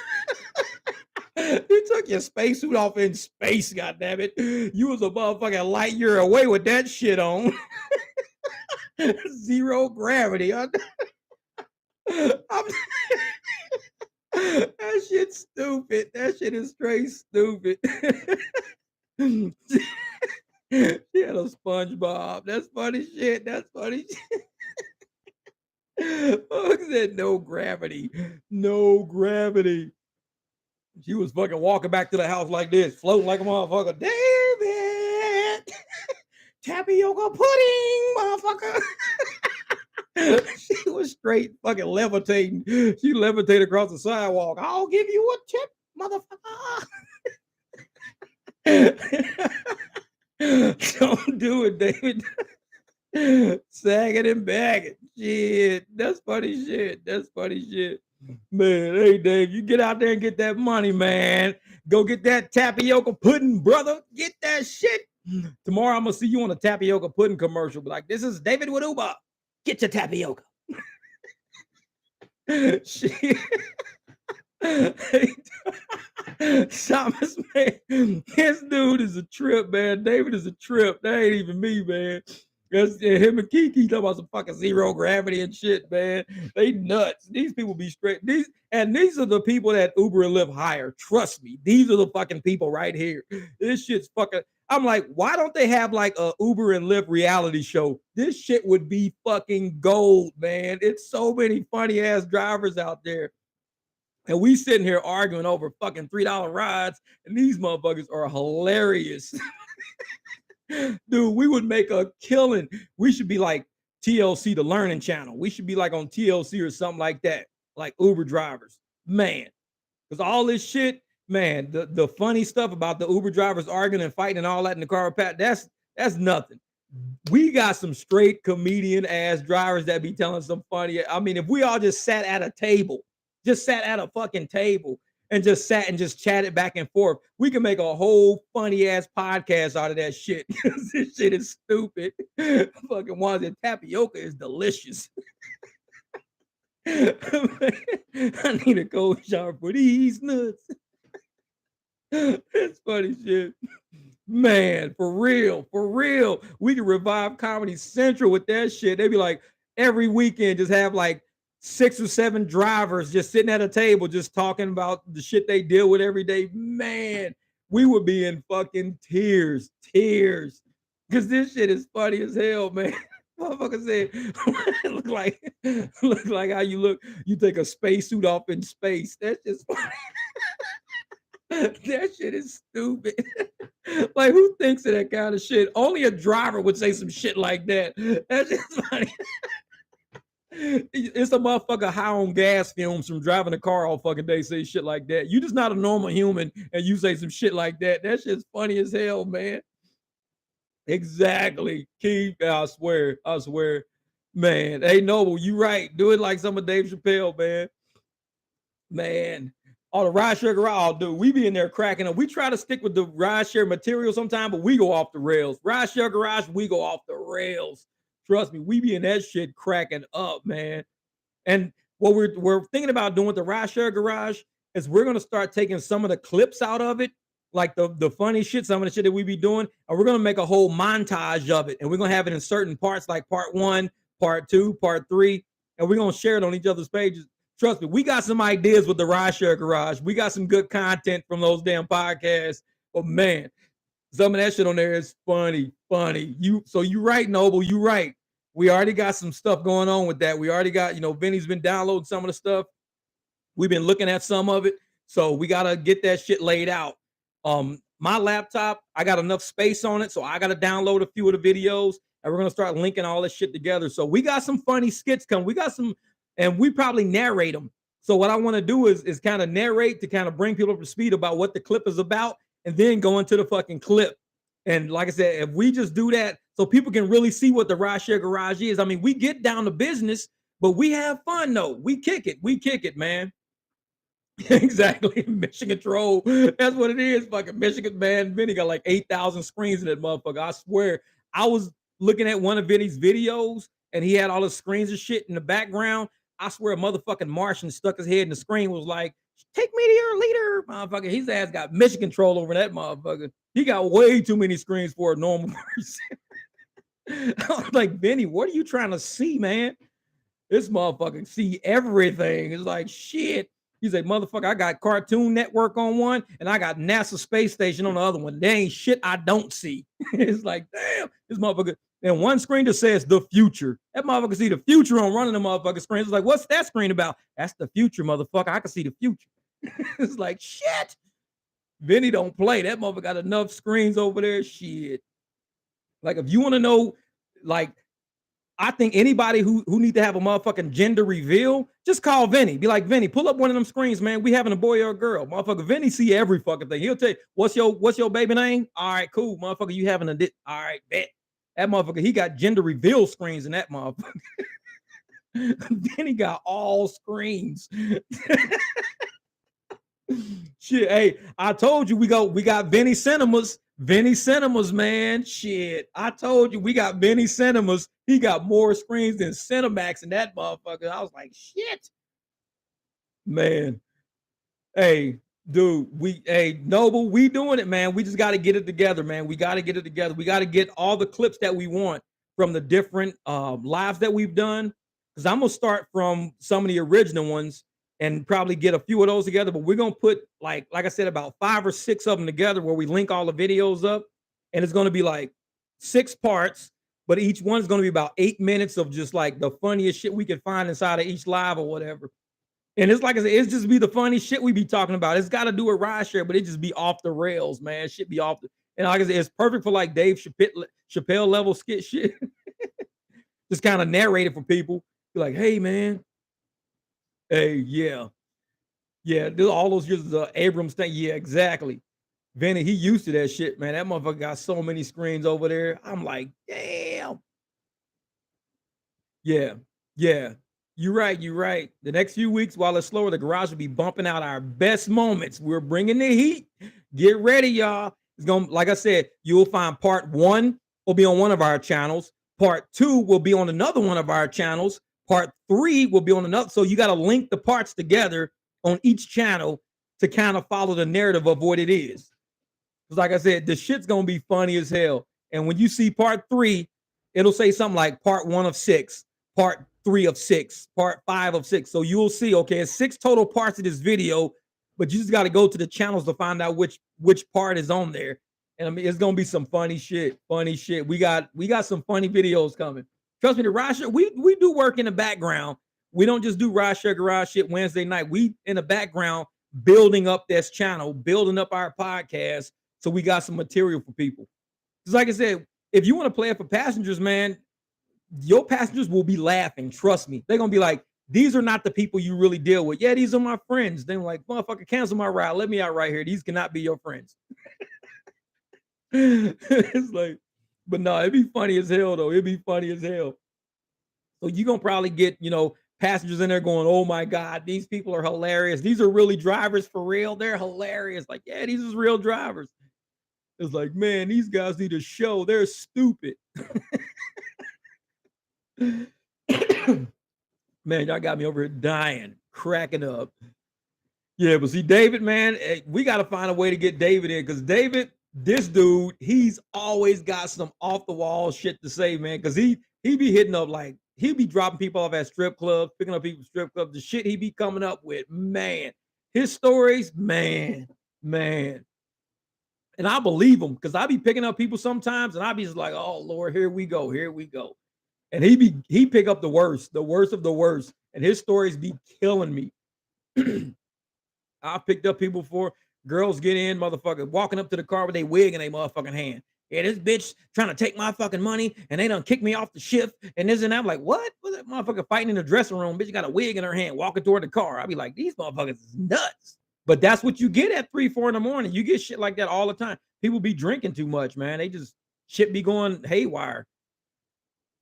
You took your spacesuit off in space, goddammit. You was a motherfucking light year away with that shit on. Zero gravity. That shit's stupid. That shit is straight stupid. She had a SpongeBob. That's funny shit. That's funny shit. Fuck said no gravity. No gravity. She was fucking walking back to the house like this, floating like a motherfucker. David! Tapioca pudding, motherfucker. She was straight fucking levitating. She levitated across the sidewalk. I'll give you a tip, motherfucker. Don't do it, David. Sagging and bagging. Shit. That's funny shit. That's funny shit. Man, hey Dave, you get out there and get that money, man. Go get that tapioca pudding, brother. Get that shit. Tomorrow I'm gonna see you on a tapioca pudding commercial. Be like, this is David with Uber. Get your tapioca. Shit. Thomas, man, this dude is a trip, man. David is a trip. That ain't even me, man. That's him and Kiki talking about some fucking zero gravity and shit, man. They nuts. These people be straight. These are the people that Uber and Lyft hire. Trust me, these are the fucking people right here. This shit's fucking. I'm like, why don't they have like a Uber and Lyft reality show? This shit would be fucking gold, man. It's so many funny ass drivers out there. And we sitting here arguing over fucking $3 rides, and these motherfuckers are hilarious. Dude, we would make a killing. We should be like TLC, the learning channel. We should be like on TLC or something like that, like Uber drivers. Man, because all this shit, man, the funny stuff about the Uber drivers arguing and fighting and all that in the car, Pat, that's nothing. We got some straight comedian ass drivers that be telling some funny. I mean, if we all just sat at a table, just sat at a fucking table and just sat and just chatted back and forth, we can make a whole funny ass podcast out of that shit. This shit is stupid. Fucking ones and tapioca is delicious. I need a cold shower for these nuts. It's funny shit. Man, for real, for real. We can revive Comedy Central with that shit. They be like, every weekend, just have like 6 or 7 drivers just sitting at a table just talking about the shit they deal with every day. Man, we would be in fucking tears. Because this shit is funny as hell, man. Motherfucker said, look like how you look. You take a spacesuit off in space. That's just funny. That shit is stupid. Like, who thinks of that kind of shit? Only a driver would say some shit like that. That's just funny. It's a motherfucker high on gas fumes from driving a car all fucking day say shit like that. You just not a normal human and you say some shit like that. That shit's funny as hell, man. Exactly. Keith, I swear. Man, hey Noble, you right. Do it like some of Dave Chappelle, man. Man. All the rideshare garage, dude, we be in there cracking up. We try to stick with the rideshare material sometime, but we go off the rails. Rideshare garage, we go off the rails. Trust me, we be in that shit cracking up, man. And what we're thinking about doing with the rideshare garage is we're gonna start taking some of the clips out of it, like the funny shit, some of the shit that we be doing, and we're gonna make a whole montage of it, and we're gonna have it in certain parts, like part 1, part 2, part 3, and we're gonna share it on each other's pages. Trust me, we got some ideas with the rideshare garage. We got some good content from those damn podcasts. But man, some of that shit on there is funny. You right, Noble. You right. We already got some stuff going on with that. We already got, Vinny's been downloading some of the stuff. We've been looking at some of it. So we gotta get that shit laid out. My laptop, I got enough space on it, so I gotta download a few of the videos, and we're gonna start linking all this shit together. So we got some funny skits coming. We got some, and we probably narrate them. So what I want to do is kind of narrate to kind of bring people up to speed about what the clip is about, and then go into the fucking clip. And like I said, if we just do that, so people can really see what the rideshare garage is. I mean, we get down to business, but we have fun though. We kick it, man. Exactly. Michigan troll. That's what it is. Fucking Michigan, man. Vinny got like 8,000 screens in that motherfucker. I swear. I was looking at one of Vinny's videos and he had all the screens and shit in the background. I swear a motherfucking Martian stuck his head in the screen, was like, take me to your leader. Motherfucker. His ass got Michigan troll over that motherfucker. He got way too many screens for a normal person. I was like, Vinny, what are you trying to see, man? This motherfucker see everything. It's like, shit. He's like, motherfucker, I got Cartoon Network on one and I got NASA Space Station on the other one. There ain't shit I don't see. It's like, damn, this motherfucker. And one screen just says the future. That motherfucker see the future on running the motherfucker screen. It's like, what's that screen about? That's the future, motherfucker. I can see the future. It's like, shit. Vinny don't play. That motherfucker got enough screens over there. Shit. Like, if you want to know, like, I think anybody who need to have a motherfucking gender reveal, just call Vinny. Be like, Vinny, pull up one of them screens, man. We having a boy or a girl. Motherfucker, Vinny see every fucking thing. He'll tell you, what's your baby name? All right, cool. Motherfucker, you having a dick. All right, bet. That motherfucker, he got gender reveal screens in that motherfucker. Vinny got all screens. Shit, hey, I told you we got Vinny Cinemas. Vinny Cinemas, man. Shit. I told you we got Vinny Cinemas. He got more screens than Cinemax in that motherfucker. I was like, shit. Man. Hey, dude, Noble, we doing it, man. We just got to get it together, man. We got to get it together. We got to get all the clips that we want from the different lives that we've done. Because I'm gonna start from some of the original ones and probably get a few of those together. But we're gonna put like I said, about 5 or 6 of them together where we link all the videos up, and it's gonna be like 6 parts, but each one's gonna be about 8 minutes of just like the funniest shit we can find inside of each live or whatever. And it's like I said, it's just be the funny shit we be talking about. It's got to do with rideshare, but it just be off the rails, man. Shit be off the, and like I said, it's perfect for like Dave Chappelle level skit shit. Just kind of narrate it for people. Be like, hey man, hey, yeah, all those years of the Abrams thing. Yeah, exactly. Vinny, he used to that shit, man. That motherfucker got so many screens over there. I'm like, damn. Yeah. You're right. The next few weeks, while it's slower, the garage will be bumping out our best moments. We're bringing the heat. Get ready, y'all. It's gonna, like I said, you will find part 1 will be on one of our channels. Part 2 will be on another one of our channels. Part 3 will be on another. So you got to link the parts together on each channel to kind of follow the narrative of what it is. Because like I said, the shit's gonna be funny as hell. And when you see part 3, it'll say something like part 1 of 6, part 3 of 6, part 5 of 6. So you'll see, okay, it's 6 total parts of this video, but you just got to go to the channels to find out which part is on there. And I mean, it's gonna be some funny shit. Funny shit. We got some funny videos coming. Trust me, the Rideshare, we do work in the background. We don't just do Rideshare Garage shit Wednesday night. We in the background building up this channel, building up our podcast, so we got some material for people. Because like I said, if you want to play it for passengers, man, your passengers will be laughing. Trust me. They're gonna be like, these are not the people you really deal with. Yeah, these are my friends. They're like, motherfucker, cancel my ride. Let me out right here. These cannot be your friends. It's like, but no, it'd be funny as hell though. It'd be funny as hell. So you're gonna probably get, passengers in there going, oh my God, these people are hilarious. These are really drivers for real. They're hilarious. Like, yeah, these is real drivers. It's like, man, these guys need a show. They're stupid. Man, y'all got me over here dying, cracking up. Yeah, but see, David, man, we got to find a way to get David in, because David, this dude, he's always got some off the wall shit to say, man. Because he be hitting up, like, he be dropping people off at strip clubs, picking up people at strip clubs. The shit he be coming up with, man. His stories, man. And I believe him, because I be picking up people sometimes, and I be just like, oh Lord, here we go. And he pick up the worst of the worst, and his stories be killing me. I picked up people for girls get in, motherfucker, walking up to the car with a wig in a motherfucking hand. Yeah, this bitch trying to take my fucking money, and they done kick me off the shift, and this and that. I'm like, what? What's that motherfucker fighting in the dressing room? Bitch got a wig in her hand, walking toward the car. I be like, these motherfuckers is nuts. But that's what you get at 3, 4 in the morning. You get shit like that all the time. People be drinking too much, man. They just shit be going haywire.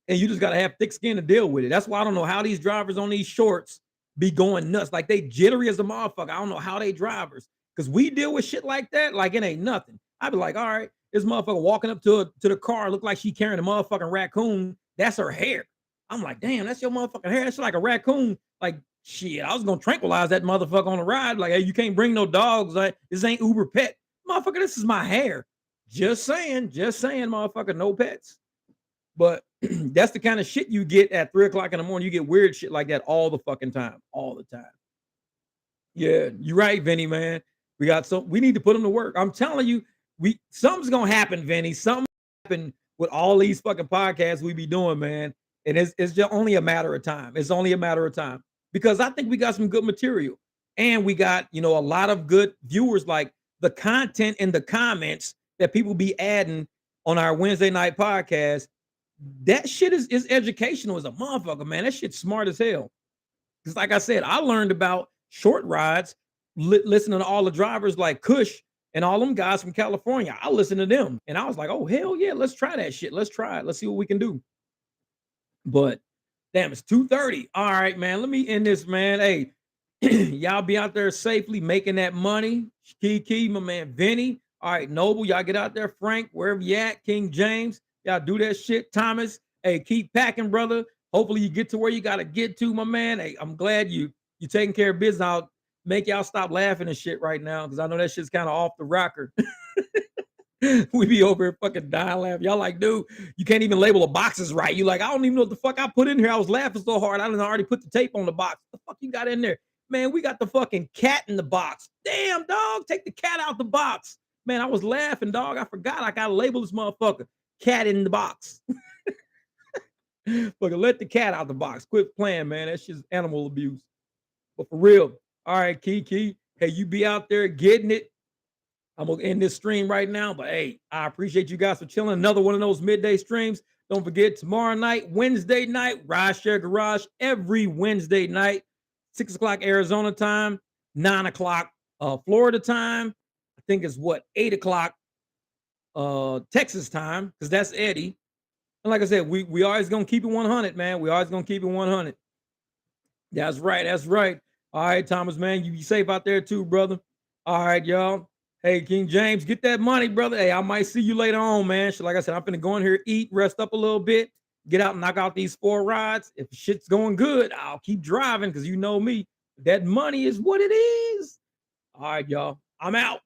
And you just gotta have thick skin to deal with it. That's why I don't know how these drivers on these shorts be going nuts. Like, they jittery as a motherfucker. I don't know how they drivers, because we deal with shit like that, like it ain't nothing. I'd be like, all right, this motherfucker walking up to the car, look like she carrying a motherfucking raccoon. That's her hair. I'm like, damn, that's your motherfucking hair. That's like a raccoon. Like, shit, I was gonna tranquilize that motherfucker on the ride. Like, hey, you can't bring no dogs. Like, this ain't Uber pet. Motherfucker, this is my hair. Just saying, motherfucker, no pets. But that's the kind of shit you get at 3 o'clock in the morning. You get weird shit like that all the fucking time. All the time. Yeah, you're right, Vinny, man. We need to put them to work. I'm telling you, something's gonna happen, Vinny. Something happen with all these fucking podcasts we be doing, man. And it's just only a matter of time. It's only a matter of time. Because I think we got some good material. And we got, a lot of good viewers, like the content in the comments that people be adding on our Wednesday night podcast. That shit is educational as a motherfucker, man. That shit's smart as hell. Because like I said, I learned about short rides listening to all the drivers like Kush and all them guys from California. I listened to them, and I was like, oh, hell yeah, let's try that shit. Let's try it. Let's see what we can do. But damn, it's 2:30. All right, man, let me end this, man. Hey, y'all be out there safely making that money. Key, my man, Vinny. All right, Noble, y'all get out there. Frank, wherever you at. King James, y'all do that shit. Thomas, hey, keep packing, brother. Hopefully you get to where you got to get to, my man. Hey, I'm glad you taking care of business. I'll make y'all stop laughing and shit right now, because I know that shit's kind of off the rocker. We be over here fucking dying laughing. Y'all like, dude, you can't even label the boxes right. You like, I don't even know what the fuck I put in here. I was laughing so hard, I done already put the tape on the box. What the fuck you got in there? Man, we got the fucking cat in the box. Damn, dog, take the cat out the box. Man, I was laughing, dog. I forgot I gotta label this motherfucker. Cat in the box. Fucking let the cat out the box. Quit playing, man. That's just animal abuse. But for real, all right, Key. Hey, you be out there getting it. I'm gonna end this stream right now, but hey, I appreciate you guys for chilling. Another one of those midday streams. Don't forget, tomorrow night, Wednesday night, Rideshare Garage every Wednesday night, 6 o'clock Arizona time, 9 o'clock Florida time. I think it's 8 o'clock Texas time, because that's Eddie. And like I said, we always gonna keep it 100, man. We always gonna keep it 100. That's right. All right, Thomas, man, you be safe out there too, brother. All right, y'all. Hey, King James, get that money, brother. Hey, I might see you later on, man. So like I said, I'm finna go in here, eat, rest up a little bit, get out and knock out these 4 rides. If shit's going good, I'll keep driving, because you know me. That money is what it is. All right, y'all. I'm out.